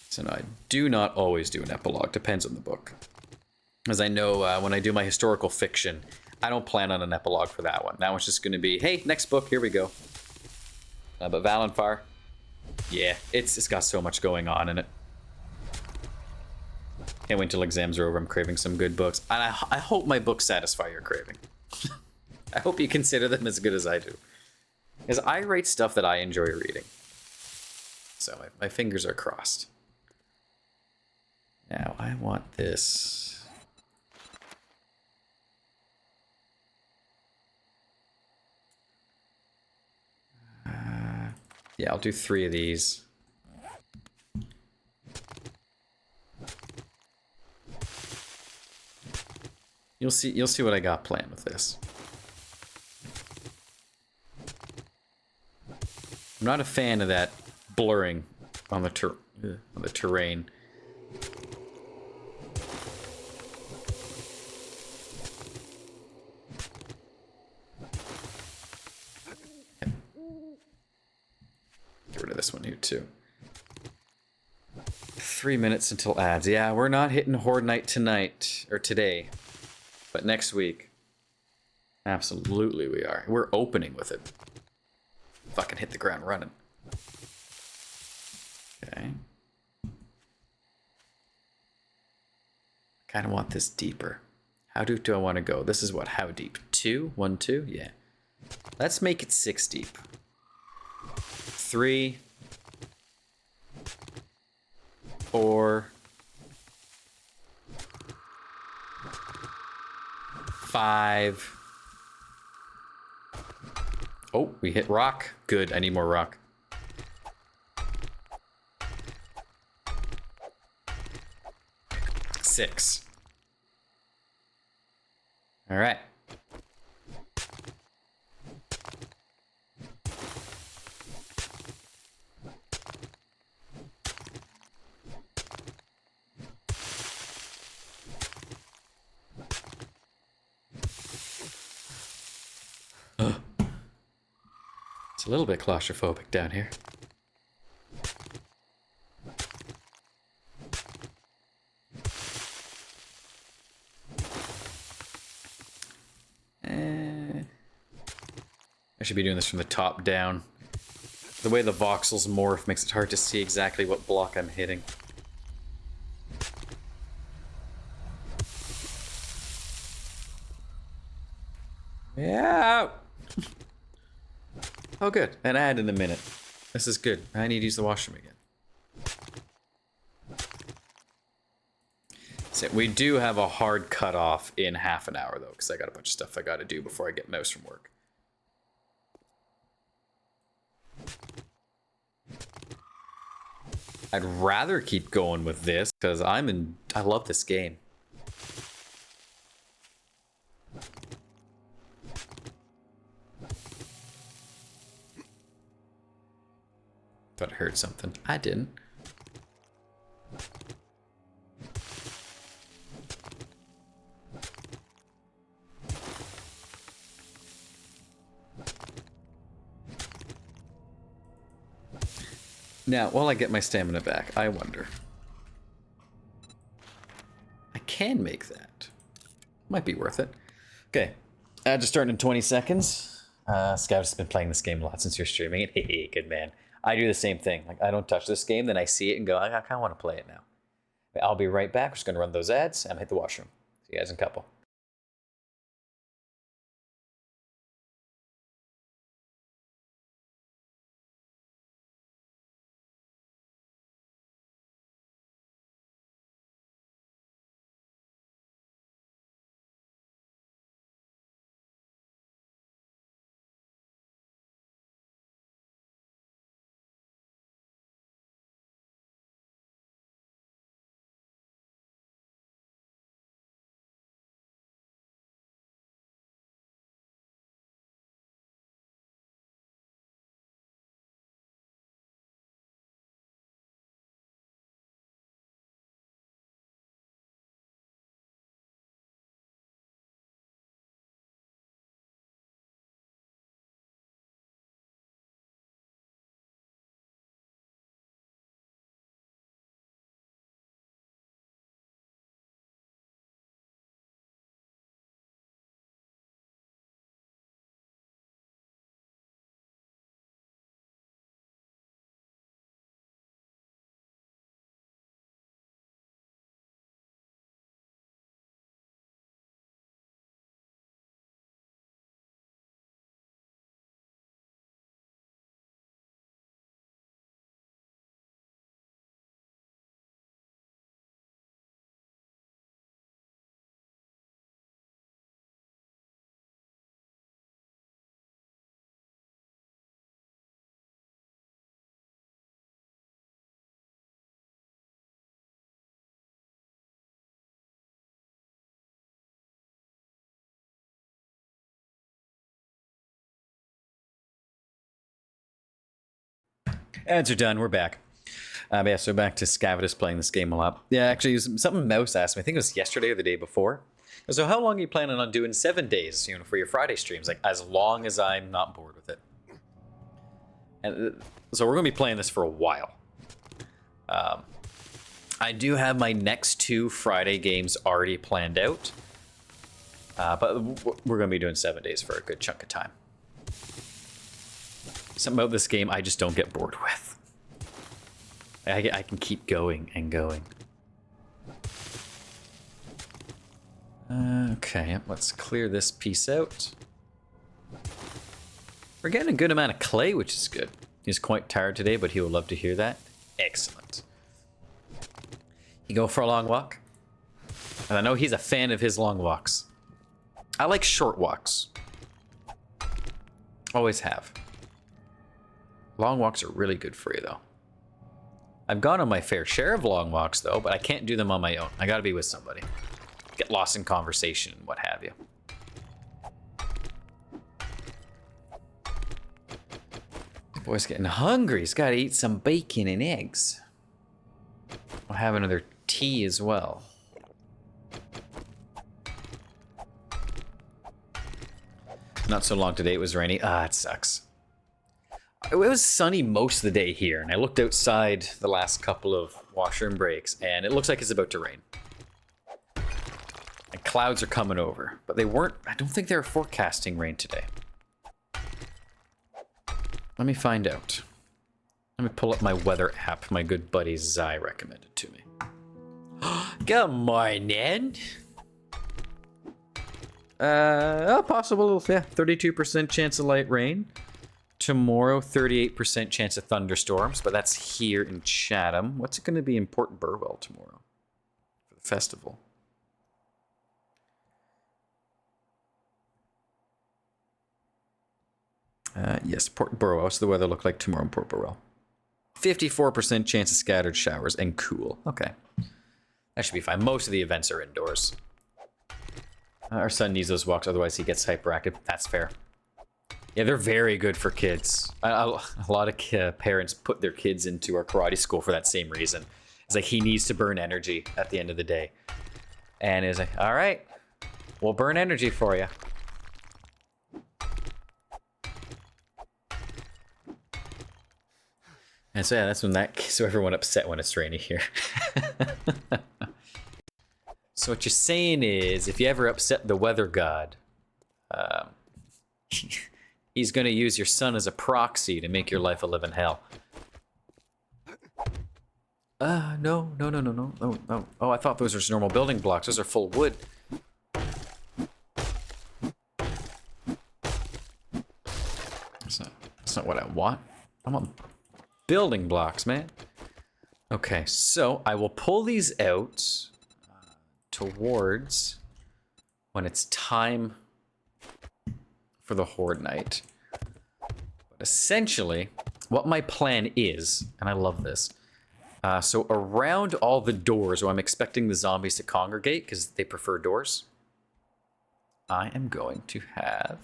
So no, I do not always do an epilogue. Depends on the book. As I know, when I do my historical fiction, I don't plan on an epilogue for that one. That one's just going to be, hey, next book, here we go. But Valenfar, yeah, it's got so much going on in it. Can't wait till exams are over. I'm craving some good books. And I hope my books satisfy your craving. I hope you consider them as good as I do. Because I write stuff that I enjoy reading. So my fingers are crossed. Now, I want this. Yeah, I'll do 3 of these. You'll see what I got planned with this. I'm not a fan of that blurring on the terrain. Get rid of this one here too. 3 minutes until ads. Yeah, we're not hitting Horde Night tonight or today. But next week, absolutely we are. We're opening with it. Fucking hit the ground running. Okay. Kind of want this deeper. How deep do I want to go? This is what? How deep? 2? 1, 2? Yeah. Let's make it 6 deep. 3. 4. 5. Oh, we hit rock. Good, I need more rock. Six. All right. It's a little bit claustrophobic down here. I should be doing this from the top down. The way the voxels morph makes it hard to see exactly what block I'm hitting. Yeah. Oh, good. An ad in a minute. This is good. I need to use the washroom again. So we do have a hard cutoff in half an hour, though, because I got a bunch of stuff I got to do before I get Mouse from work. I'd rather keep going with this, because I love this game. Thought I heard something. I didn't. Now, while I get my stamina back, I wonder. I can make that. Might be worth it. Okay. Just starting in 20 seconds. Scout's been playing this game a lot since you're streaming it. Hey, good man. I do the same thing. Like, I don't touch this game, then I see it and go, I kind of want to play it now. I'll be right back. We're just going to run those ads and hit the washroom. See you guys in a couple. Ads are done. We're back. Yeah, so back to Scavidus playing this game a lot. Yeah, actually, it was something Mouse asked me. I think it was yesterday or the day before. So how long are you planning on doing 7 days, for your Friday streams? Like, as long as I'm not bored with it. And so we're going to be playing this for a while. I do have my next 2 Friday games already planned out. But we're going to be doing 7 days for a good chunk of time. Something about this game I just don't get bored with. I can keep going and going. Okay, let's clear this piece out. We're getting a good amount of clay, which is good. He's quite tired today, but he will love to hear that. Excellent. You go for a long walk? And I know he's a fan of his long walks. I like short walks. Always have. Long walks are really good for you, though. I've gone on my fair share of long walks, though, but I can't do them on my own. I gotta be with somebody. Get lost in conversation and what have you. The boy's getting hungry. He's gotta eat some bacon and eggs. I'll have another tea as well. Not so long today, it was rainy. It sucks. It was sunny most of the day here, and I looked outside the last couple of washroom breaks, and it looks like it's about to rain. And clouds are coming over, but they weren't, I don't think they were forecasting rain today. Let me find out. Let me pull up my weather app my good buddy Zai recommended to me. Good morning. Possible, yeah, 32% chance of light rain. Tomorrow, 38% chance of thunderstorms, but that's here in Chatham. What's it going to be in Port Burwell tomorrow for the festival? Yes, Port Burwell. What's the weather look like tomorrow in Port Burwell? 54% chance of scattered showers and cool. Okay. That should be fine. Most of the events are indoors. Our son needs those walks, otherwise he gets hyperactive. That's fair. Yeah, they're very good for kids. A lot of parents put their kids into our karate school for that same reason. It's like he needs to burn energy at the end of the day. And it's like, all right, we'll burn energy for you. And so yeah, that's when so everyone upset when it's rainy here. So what you're saying is, if you ever upset the weather god, he's going to use your son as a proxy to make your life a living hell. No. Oh, I thought those were just normal building blocks. Those are full wood. That's not what I want. I want building blocks, man. Okay, so I will pull these out towards when it's time for the Horde Night. But essentially, what my plan is, and I love this, so around all the doors where I'm expecting the zombies to congregate, because they prefer doors, I am going to have...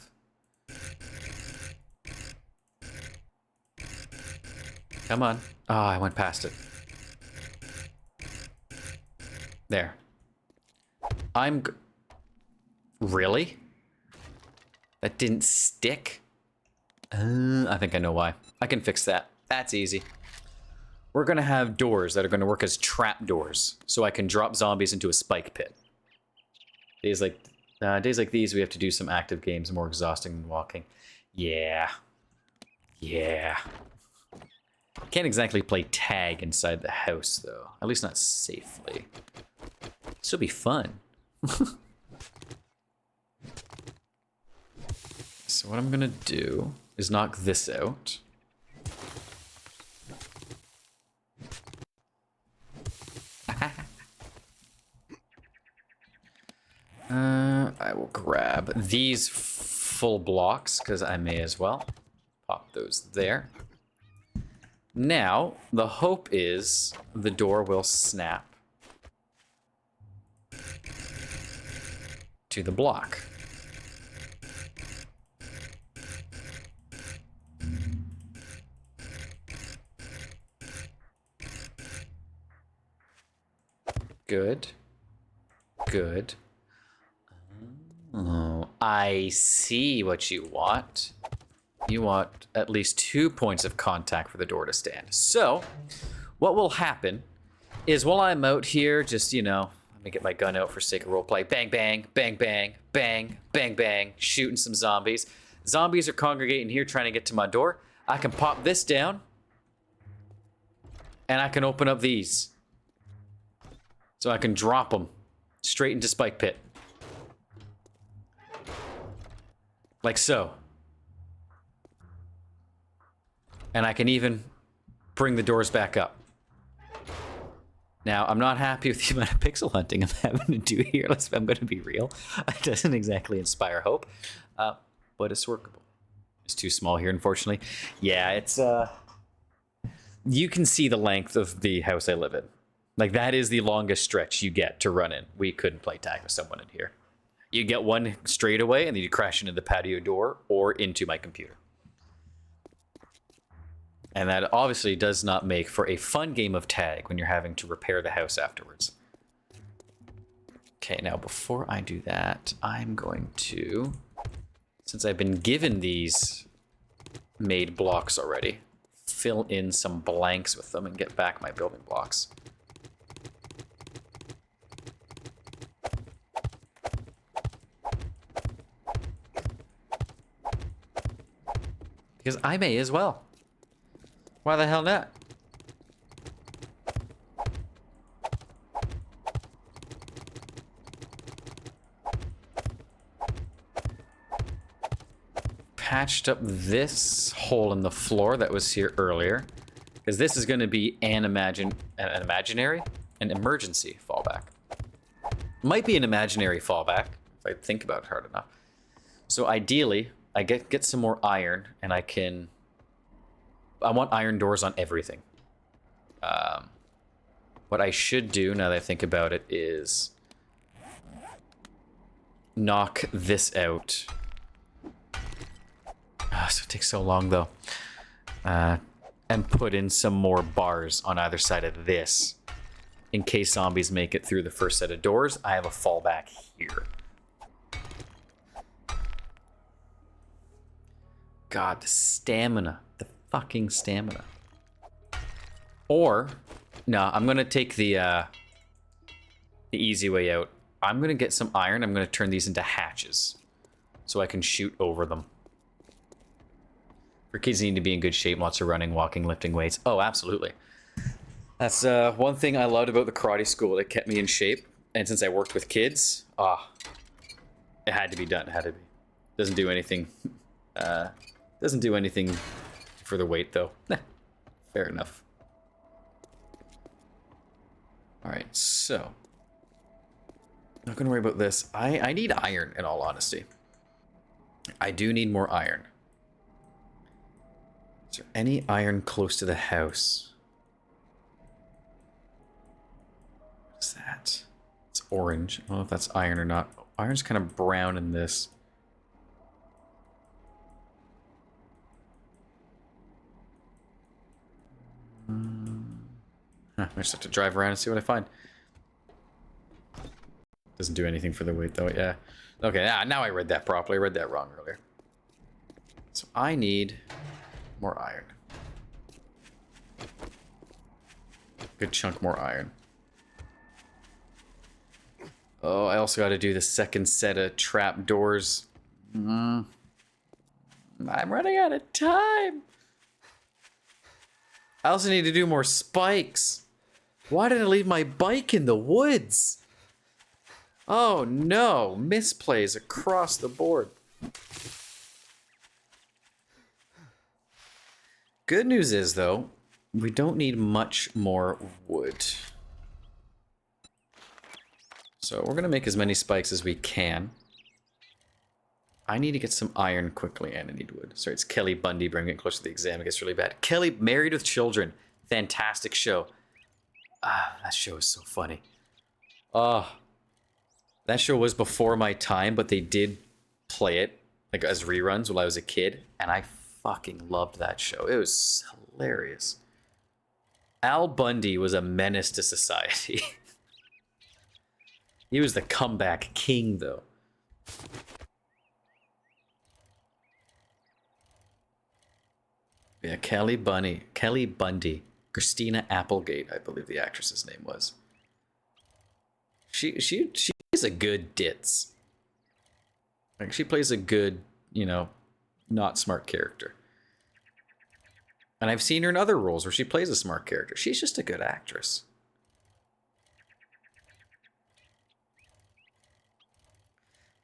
Come on. Oh, I went past it. There. Really? That didn't stick? I think I know why. I can fix that. That's easy. We're going to have doors that are going to work as trap doors, so I can drop zombies into a spike pit. Days like these, we have to do some active games, more exhausting than walking. Yeah. Can't exactly play tag inside the house, though. At least not safely. This will be fun. So what I'm gonna do is knock this out. I will grab these full blocks, because I may as well. Pop those there. Now, the hope is the door will snap to the block. Good. Oh, I see what you want. You want at least 2 points of contact for the door to stand. So, what will happen is while I'm out here, just, let me get my gun out for sake of roleplay. Bang, bang, bang, bang, bang, bang, bang, shooting some zombies. Zombies are congregating here trying to get to my door. I can pop this down, and I can open up these. So I can drop them straight into Spike Pit. Like so. And I can even bring the doors back up. Now, I'm not happy with the amount of pixel hunting I'm having to do here. I'm going to be real. It doesn't exactly inspire hope, but it's workable. It's too small here, unfortunately. Yeah, it's... You can see the length of the house I live in. Like, that is the longest stretch you get to run in. We couldn't play tag with someone in here. You get one straight away, and then you crash into the patio door or into my computer. And that obviously does not make for a fun game of tag when you're having to repair the house afterwards. Okay, now before I do that, I'm going to, since I've been given these made blocks already, fill in some blanks with them and get back my building blocks. Because I may as well. Why the hell not? Patched up this hole in the floor that was here earlier, because this is going to be an emergency fallback. Might be an imaginary fallback if I think about it hard enough. So ideally, I get some more iron, and I want iron doors on everything. What I should do now that I think about it is knock this out. So it takes so long though. And put in some more bars on either side of this. In case zombies make it through the first set of doors, I have a fallback here. God, the stamina. The fucking stamina. Or, no, I'm gonna take the easy way out. I'm gonna get some iron. I'm gonna turn these into hatches. So I can shoot over them. For kids, need to be in good shape, lots of running, walking, lifting weights. Oh, absolutely. That's one thing I loved about the karate school. It kept me in shape. And since I worked with kids, it had to be done. It had to be. Doesn't do anything. Doesn't do anything for the weight, though. Fair enough. Alright, so. Not going to worry about this. I need iron, in all honesty. I do need more iron. Is there any iron close to the house? What's that? It's orange. I don't know if that's iron or not. Iron's kind of brown in this. I just have to drive around and see what I find. Doesn't do anything for the weight though, yeah. Okay, now I read that properly. I read that wrong earlier. So I need more iron. Good chunk more iron. Oh, I also got to do the second set of trap doors. I'm running out of time. I also need to do more spikes. Why did I leave my bike in the woods? Oh no, misplays across the board. Good news is, though, we don't need much more wood. So we're going to make as many spikes as we can. I need to get some iron quickly, and I need wood. Sorry, it's Kelly Bundy bringing it close to the exam. It gets really bad. Kelly, Married with Children. Fantastic show. That show is so funny. That show was before my time, but they did play it like as reruns when I was a kid, and I fucking loved that show. It was hilarious. Al Bundy was a menace to society. He was the comeback king, though. Yeah, Kelly Bundy. Christina Applegate, I believe the actress's name was. She's a good ditz. Like, she plays a good, you know, not smart character. And I've seen her in other roles where she plays a smart character. She's just a good actress.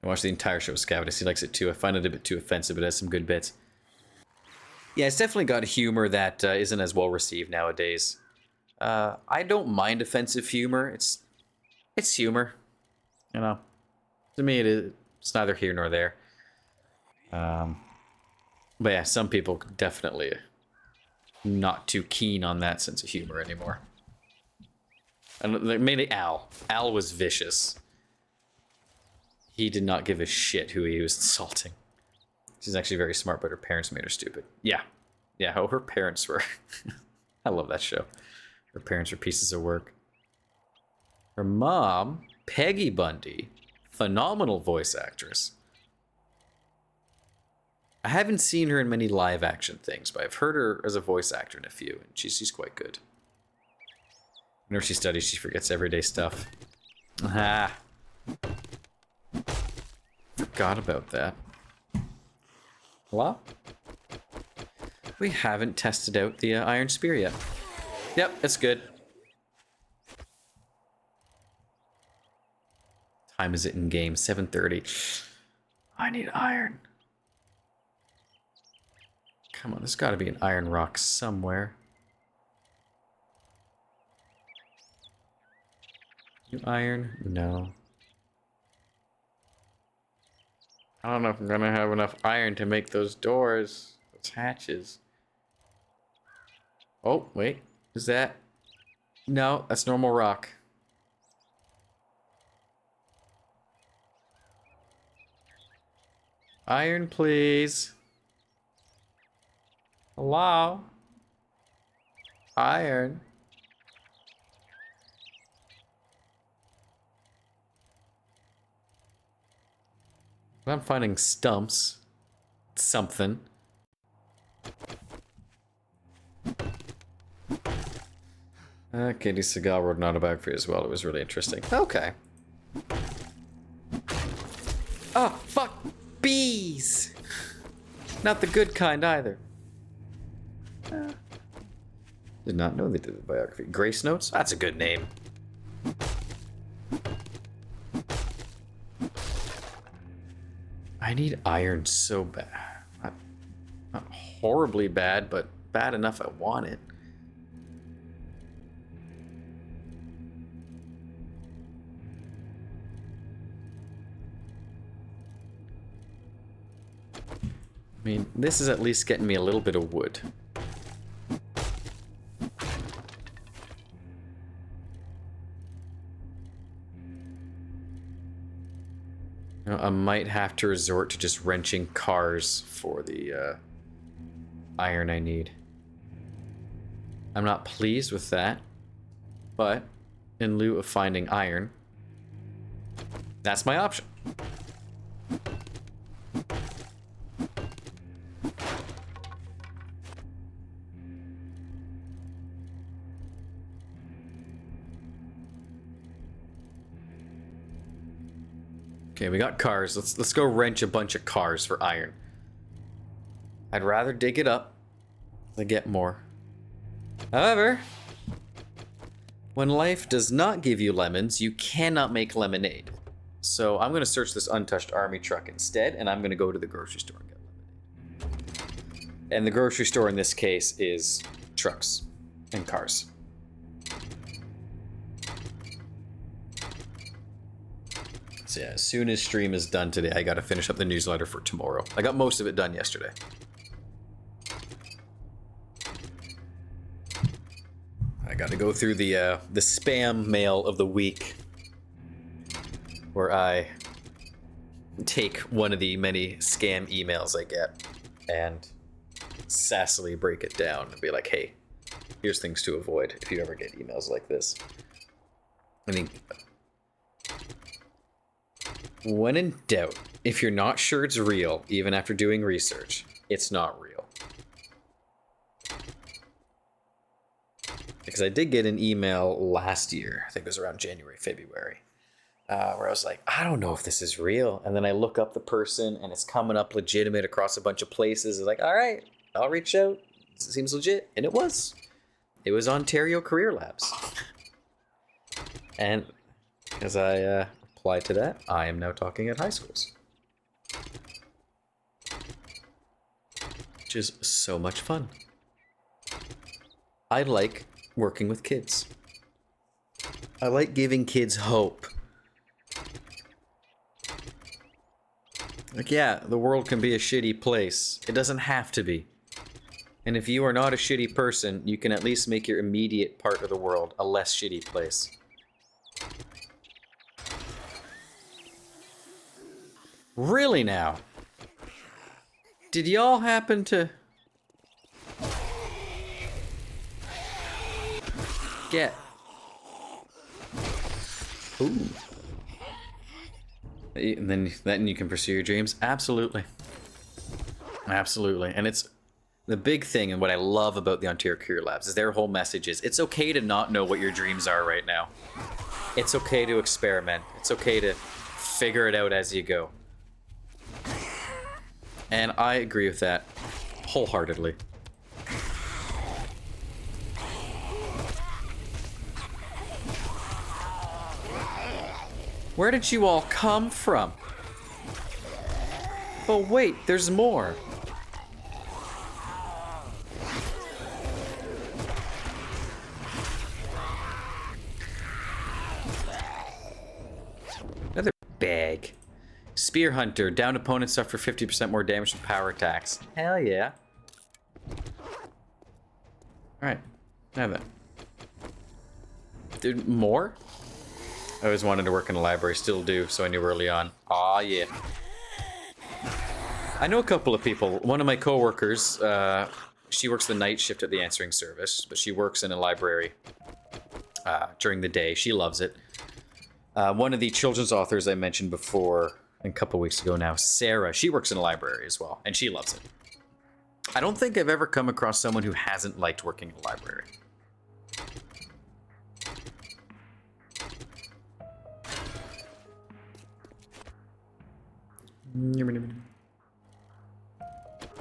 I watched the entire show with Scavity. He likes it too. I find it a bit too offensive, but it has some good bits. Yeah, it's definitely got humor that isn't as well received nowadays. I don't mind offensive humor. It's humor, you know. To me, it's neither here nor there. But yeah, some people definitely not too keen on that sense of humor anymore. And mainly Al. Al was vicious. He did not give a shit who he was insulting. She's actually very smart, but her parents made her stupid. Yeah. Yeah, how her parents were. I love that show. Her parents were pieces of work. Her mom, Peggy Bundy, phenomenal voice actress. I haven't seen her in many live action things, but I've heard her as a voice actor in a few, and she's quite good. Whenever she studies, she forgets everyday stuff. Forgot about that. Hello? We haven't tested out the iron spear yet. Yep, it's good. Time is it in game? 7:30. I need iron. Come on, there's got to be an iron rock somewhere. You iron? No. I don't know if I'm gonna have enough iron to make those doors, those hatches. Oh, wait. Is that? No, that's normal rock. Iron, please. Hello? Iron. I'm finding stumps. Something. Katie Seagal wrote an autobiography as well. It was really interesting. Okay. Oh, fuck! Bees! Not the good kind either. Did not know they did the biography. Grace Notes? That's a good name. I need iron so bad. Not horribly bad, but bad enough I want it. I mean, this is at least getting me a little bit of wood. You know, I might have to resort to just wrenching cars for the iron I need. I'm not pleased with that, but in lieu of finding iron, that's my option. Okay, we got cars. Let's go wrench a bunch of cars for iron. I'd rather dig it up than get more. However, when life does not give you lemons, you cannot make lemonade. So I'm going to search this untouched army truck instead, and I'm going to go to the grocery store and get lemonade. And the grocery store in this case is trucks and cars. So yeah, as soon as stream is done today, I gotta finish up the newsletter for tomorrow. I got most of it done yesterday. I gotta go through the spam mail of the week, where I take one of the many scam emails I get and sassily break it down and be like, hey, here's things to avoid if you ever get emails like this. I mean, when in doubt, if you're not sure it's real, even after doing research, it's not real. Because I did get an email last year, I think it was around January, February, where I was like, I don't know if this is real. And then I look up the person and it's coming up legitimate across a bunch of places. It's like, all right, I'll reach out. It seems legit. And it was. It was Ontario Career Labs. And as I apply to that, I am now talking at high schools. Which is so much fun. I like working with kids. I like giving kids hope. Like, yeah, the world can be a shitty place. It doesn't have to be. And if you are not a shitty person, you can at least make your immediate part of the world a less shitty place. Really now? Did y'all happen to get... Ooh. And then you can pursue your dreams? Absolutely. Absolutely. And it's the big thing, and what I love about the Ontario Career Labs is their whole message is it's okay to not know what your dreams are right now. It's okay to experiment. It's okay to figure it out as you go. And I agree with that wholeheartedly. Where did you all come from? Oh wait, there's more. Another bag. Spear Hunter. Downed opponents suffer 50% more damage from power attacks. Hell yeah. Alright. Have that. Dude, more? I always wanted to work in a library, still do, so I knew early on. Aw, yeah. I know a couple of people. One of my coworkers, she works the night shift at the answering service, but she works in a library during the day. She loves it. One of the children's authors I mentioned before, a couple weeks ago now, Sarah, she works in a library as well, and she loves it. I don't think I've ever come across someone who hasn't liked working in a library.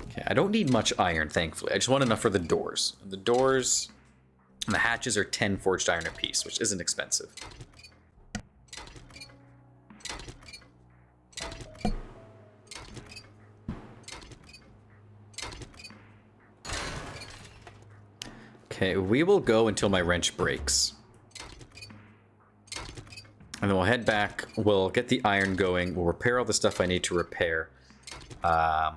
Okay, I don't need much iron, thankfully. I just want enough for the doors. And the doors and the hatches are 10 forged iron apiece, which isn't expensive. Okay, we will go until my wrench breaks. And then we'll head back, we'll get the iron going, we'll repair all the stuff I need to repair. I'm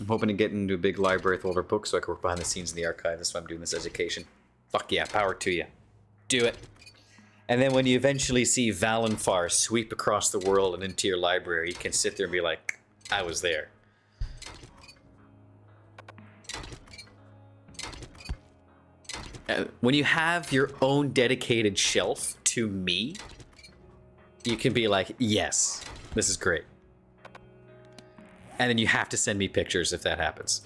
hoping to get into a big library with older books so I can work behind the scenes in the archive. That's why I'm doing this education. Fuck yeah, power to you. Do it. And then when you eventually see Valenfar sweep across the world and into your library, you can sit there and be like, I was there. When you have your own dedicated shelf to me, you can be like, yes, this is great. And then you have to send me pictures if that happens.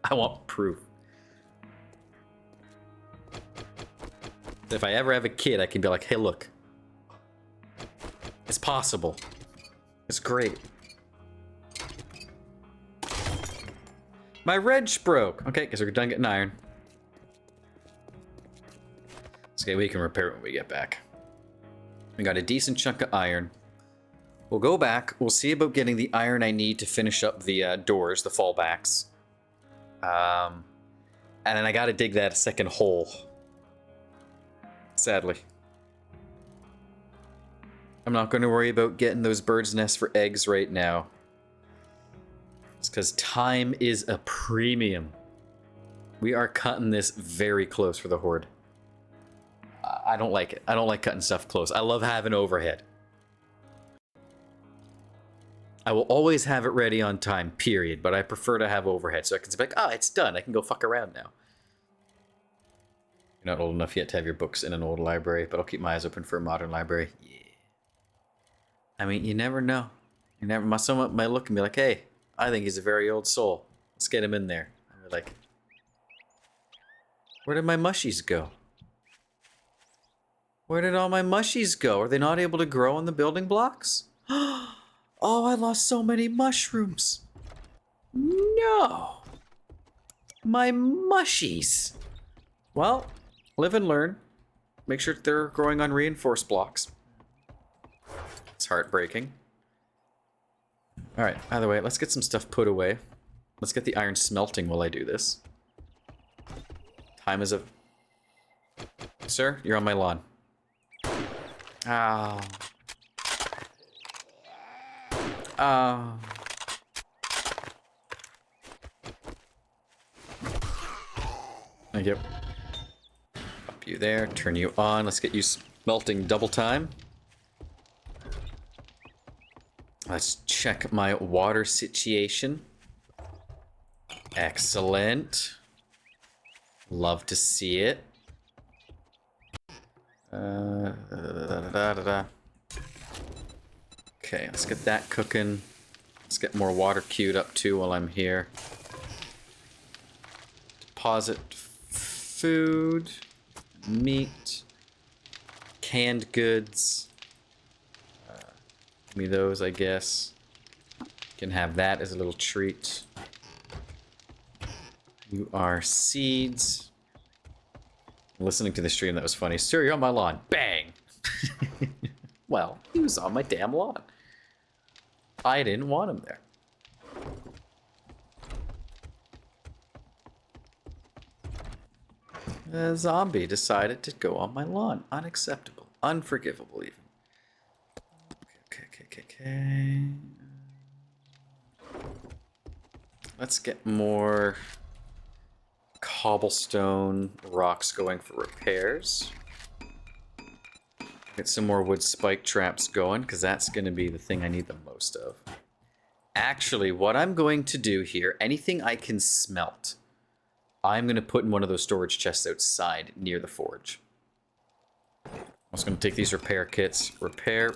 I want proof. If I ever have a kid, I can be like, hey, look. It's possible. It's great. My wrench broke. Okay, because we're done getting iron. Okay, we can repair it when we get back. We got a decent chunk of iron. We'll go back. We'll see about getting the iron I need to finish up the doors, the fallbacks. And then I gotta dig that second hole. Sadly. I'm not going to worry about getting those birds' nests for eggs right now. It's because time is a premium. We are cutting this very close for the Horde. I don't like it. I don't like cutting stuff close. I love having overhead. I will always have it ready on time, period. But I prefer to have overhead so I can be like, oh, it's done. I can go fuck around now. You're not old enough yet to have your books in an old library, but I'll keep my eyes open for a modern library. Yeah. I mean, you never know. You never. Someone might look and be like, hey, I think he's a very old soul. Let's get him in there. And we're like, where did my mushies go? Where did all my mushies go? Are they not able to grow on the building blocks? Oh, I lost so many mushrooms. No. My mushies. Well, live and learn. Make sure they're growing on reinforced blocks. It's heartbreaking. Alright, either way, let's get some stuff put away. Let's get the iron smelting while I do this. Time is of... Sir, you're on my lawn. Oh. Oh. Thank you. Up you there, turn you on. Let's get you smelting double time. Let's check my water situation. Excellent. Love to see it. Okay, let's get that cooking. Let's get more water queued up too while I'm here. Deposit food, meat, canned goods. Give me those, I guess. Can have that as a little treat. You are seeds. Listening to the stream, that was funny. Sir, you're on my lawn. Bang! Well, he was on my damn lawn. I didn't want him there. A zombie decided to go on my lawn. Unacceptable. Unforgivable, even. Okay. Let's get more cobblestone rocks going for repairs. Get some more wood spike traps going, because that's going to be the thing I need the most of. Actually, what I'm going to do here, anything I can smelt, I'm going to put in one of those storage chests outside near the forge. I'm just going to take these repair kits. Repair.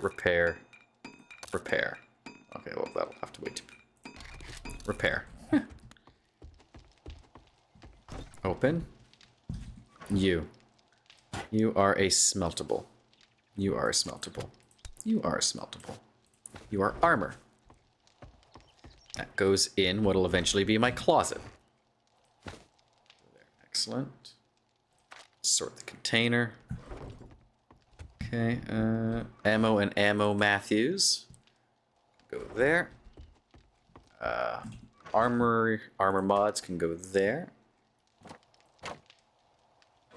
Okay, well, that'll have to wait. Repair. Open. You are a smeltable. You are a smeltable. You are a smeltable. You are armor. That goes in what'll eventually be my closet. Excellent. Sort the container. Okay, ammo and ammo Matthews. Go there. Armor mods can go there.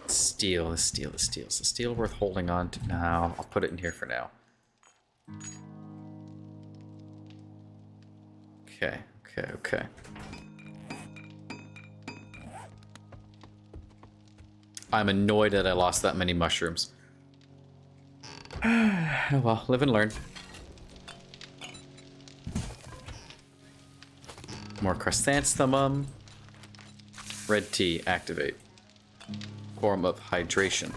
Steel, the steel. Is the steel worth holding on to? No, I'll put it in here for now. Okay. I'm annoyed that I lost that many mushrooms. Oh well, live and learn. More chrysanthemum. Red tea, activate. Form of hydration.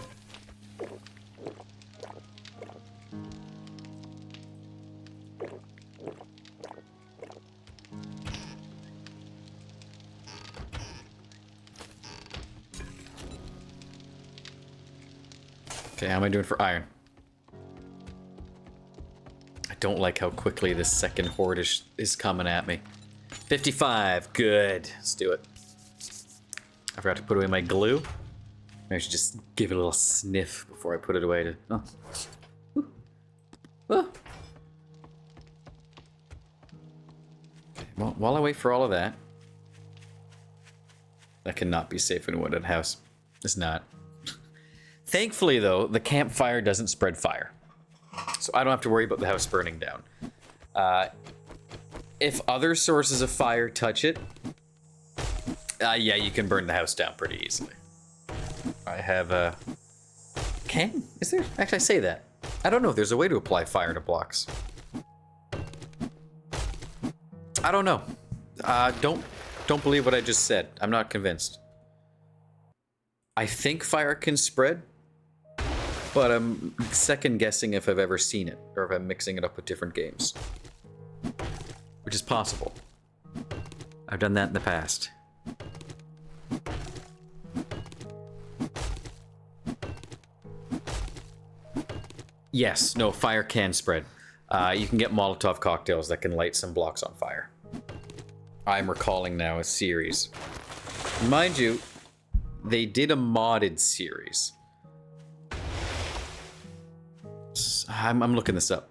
Okay, how am I doing for iron? I don't like how quickly this second horde is coming at me. 55, good. Let's do it. I forgot to put away my glue. I should just give it a little sniff before I put it away to... Oh. Oh. Okay, well, while I wait for all of that... That cannot be safe in a wooded house. It's not. Thankfully, though, the campfire doesn't spread fire. So I don't have to worry about the house burning down. If other sources of fire touch it... yeah, you can burn the house down pretty easily. I have a... Can? Is there? Actually, I say that. I don't know if there's a way to apply fire to blocks. I don't know. Don't believe what I just said. I'm not convinced. I think fire can spread, but I'm second guessing if I've ever seen it, or if I'm mixing it up with different games. Which is possible. I've done that in the past. Yes, no, fire can spread. You can get Molotov cocktails that can light some blocks on fire. I'm recalling now a series. Mind you, they did a modded series. I'm looking this up.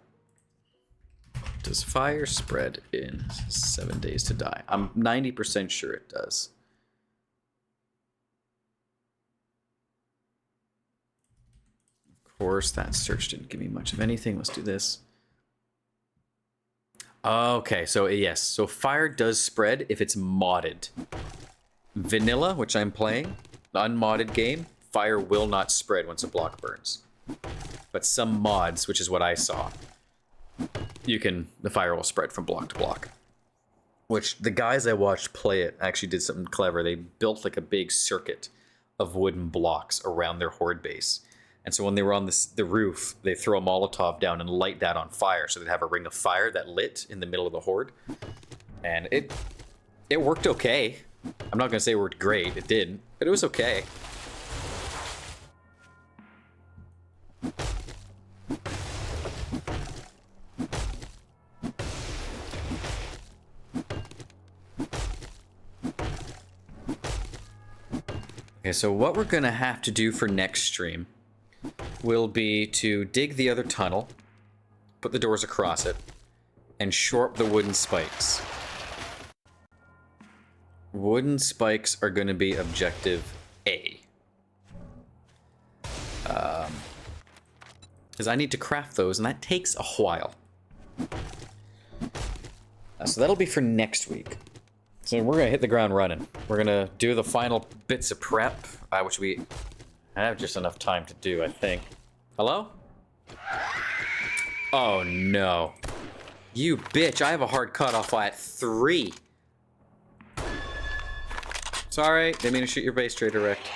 Does fire spread in 7 Days to Die? I'm 90% sure it does. Of course, that search didn't give me much of anything. Let's do this. Okay, so yes. So fire does spread if it's modded. Vanilla, which I'm playing, the unmodded game, fire will not spread once a block burns. But some mods, which is what I saw, the fire will spread from block to block. Which the guys I watched play it actually did something clever. They built like a big circuit of wooden blocks around their horde base. And so when they were on the roof, they throw a Molotov down and light that on fire. So they'd have a ring of fire that lit in the middle of the horde. And it worked okay. I'm not going to say it worked great. It didn't. But it was okay. Okay, so what we're going to have to do for next stream will be to dig the other tunnel put the doors across it, and shore up the wooden spikes. Wooden spikes are going to be objective A. Because I need to craft those, and that takes a while. So that'll be for next week. So we're going to hit the ground running. We're going to do the final bits of prep, which we have just enough time to do, I think. Hello? Oh, no. You bitch, I have a hard cutoff at 3. Sorry, didn't mean to shoot your base, Trader Wrecked.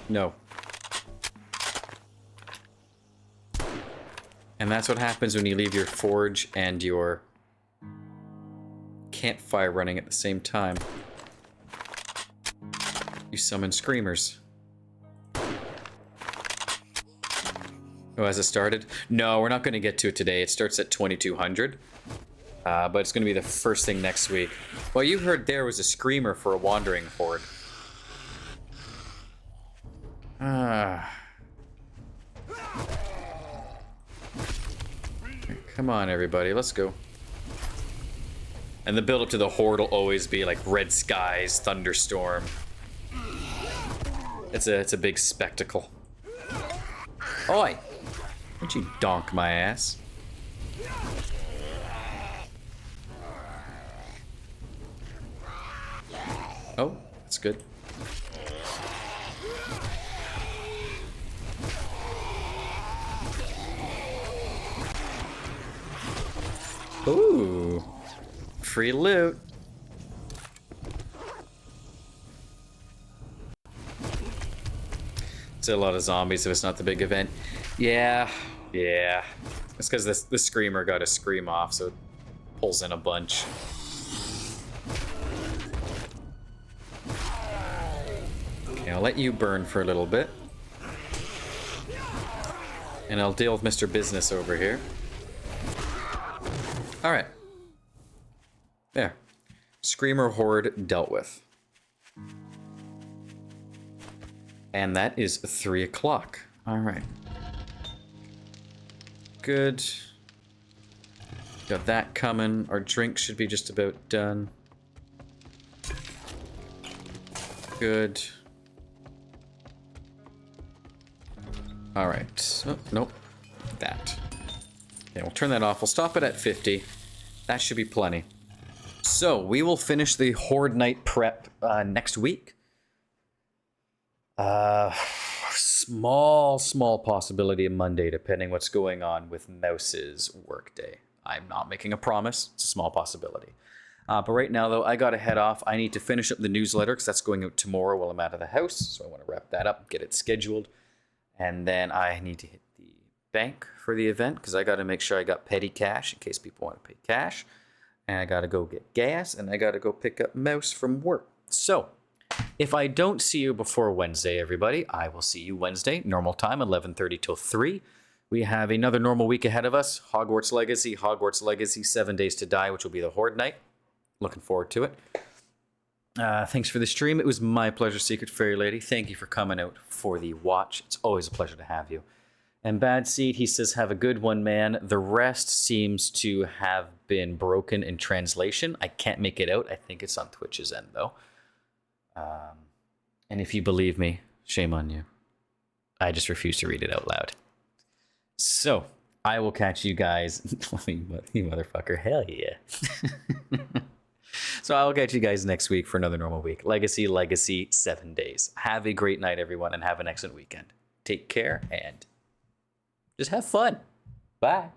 No. And that's what happens when you leave your forge and your campfire running at the same time. You summon screamers. Oh, has it started? No, we're not going to get to it today. It starts at 2200. But it's going to be the first thing next week. Well, you heard there was a screamer for a wandering horde. Come on, everybody. Let's go. And the build-up to the horde will always be like red skies, thunderstorm. It's a big spectacle. Oi! Don't you donk my ass. Oh, that's good. Ooh. Free loot. It's a lot of zombies if it's not the big event. Yeah. It's because the screamer got a scream off, so it pulls in a bunch. Okay, I'll let you burn for a little bit. And I'll deal with Mr. Business over here. Alright. There. Screamer Horde dealt with. And that is 3 o'clock. Alright. Good. Got that coming. Our drink should be just about done. Good. Alright. Oh, nope. That. Okay, we'll turn that off. We'll stop it at 50. That should be plenty. So, we will finish the Horde Night prep next week. Small possibility of Monday, depending what's going on with Mouse's workday. I'm not making a promise. It's a small possibility. But right now, though, I got to head off. I need to finish up the newsletter, because that's going out tomorrow while I'm out of the house. So I want to wrap that up, get it scheduled. And then I need to hit the bank for the event, because I got to make sure I got petty cash in case people want to pay cash. And I got to go get gas, and I got to go pick up Mouse from work. So, if I don't see you before Wednesday, everybody, I will see you Wednesday, normal time, 11:30 till 3. We have another normal week ahead of us. Hogwarts Legacy, 7 Days to Die, which will be the Horde Night. Looking forward to it. Thanks for the stream. It was my pleasure, Secret Fairy Lady. Thank you for coming out for the watch. It's always a pleasure to have you. And Bad Seed, he says, have a good one, man. The rest seems to have been broken in translation. I can't make it out. I think it's on Twitch's end, though. And if you believe me, shame on you. I just refuse to read it out loud. So, I will catch you guys. You motherfucker. Hell yeah. So I will catch you guys next week for another normal week. Legacy, 7 days. Have a great night, everyone, and have an excellent weekend. Take care and just have fun. Bye.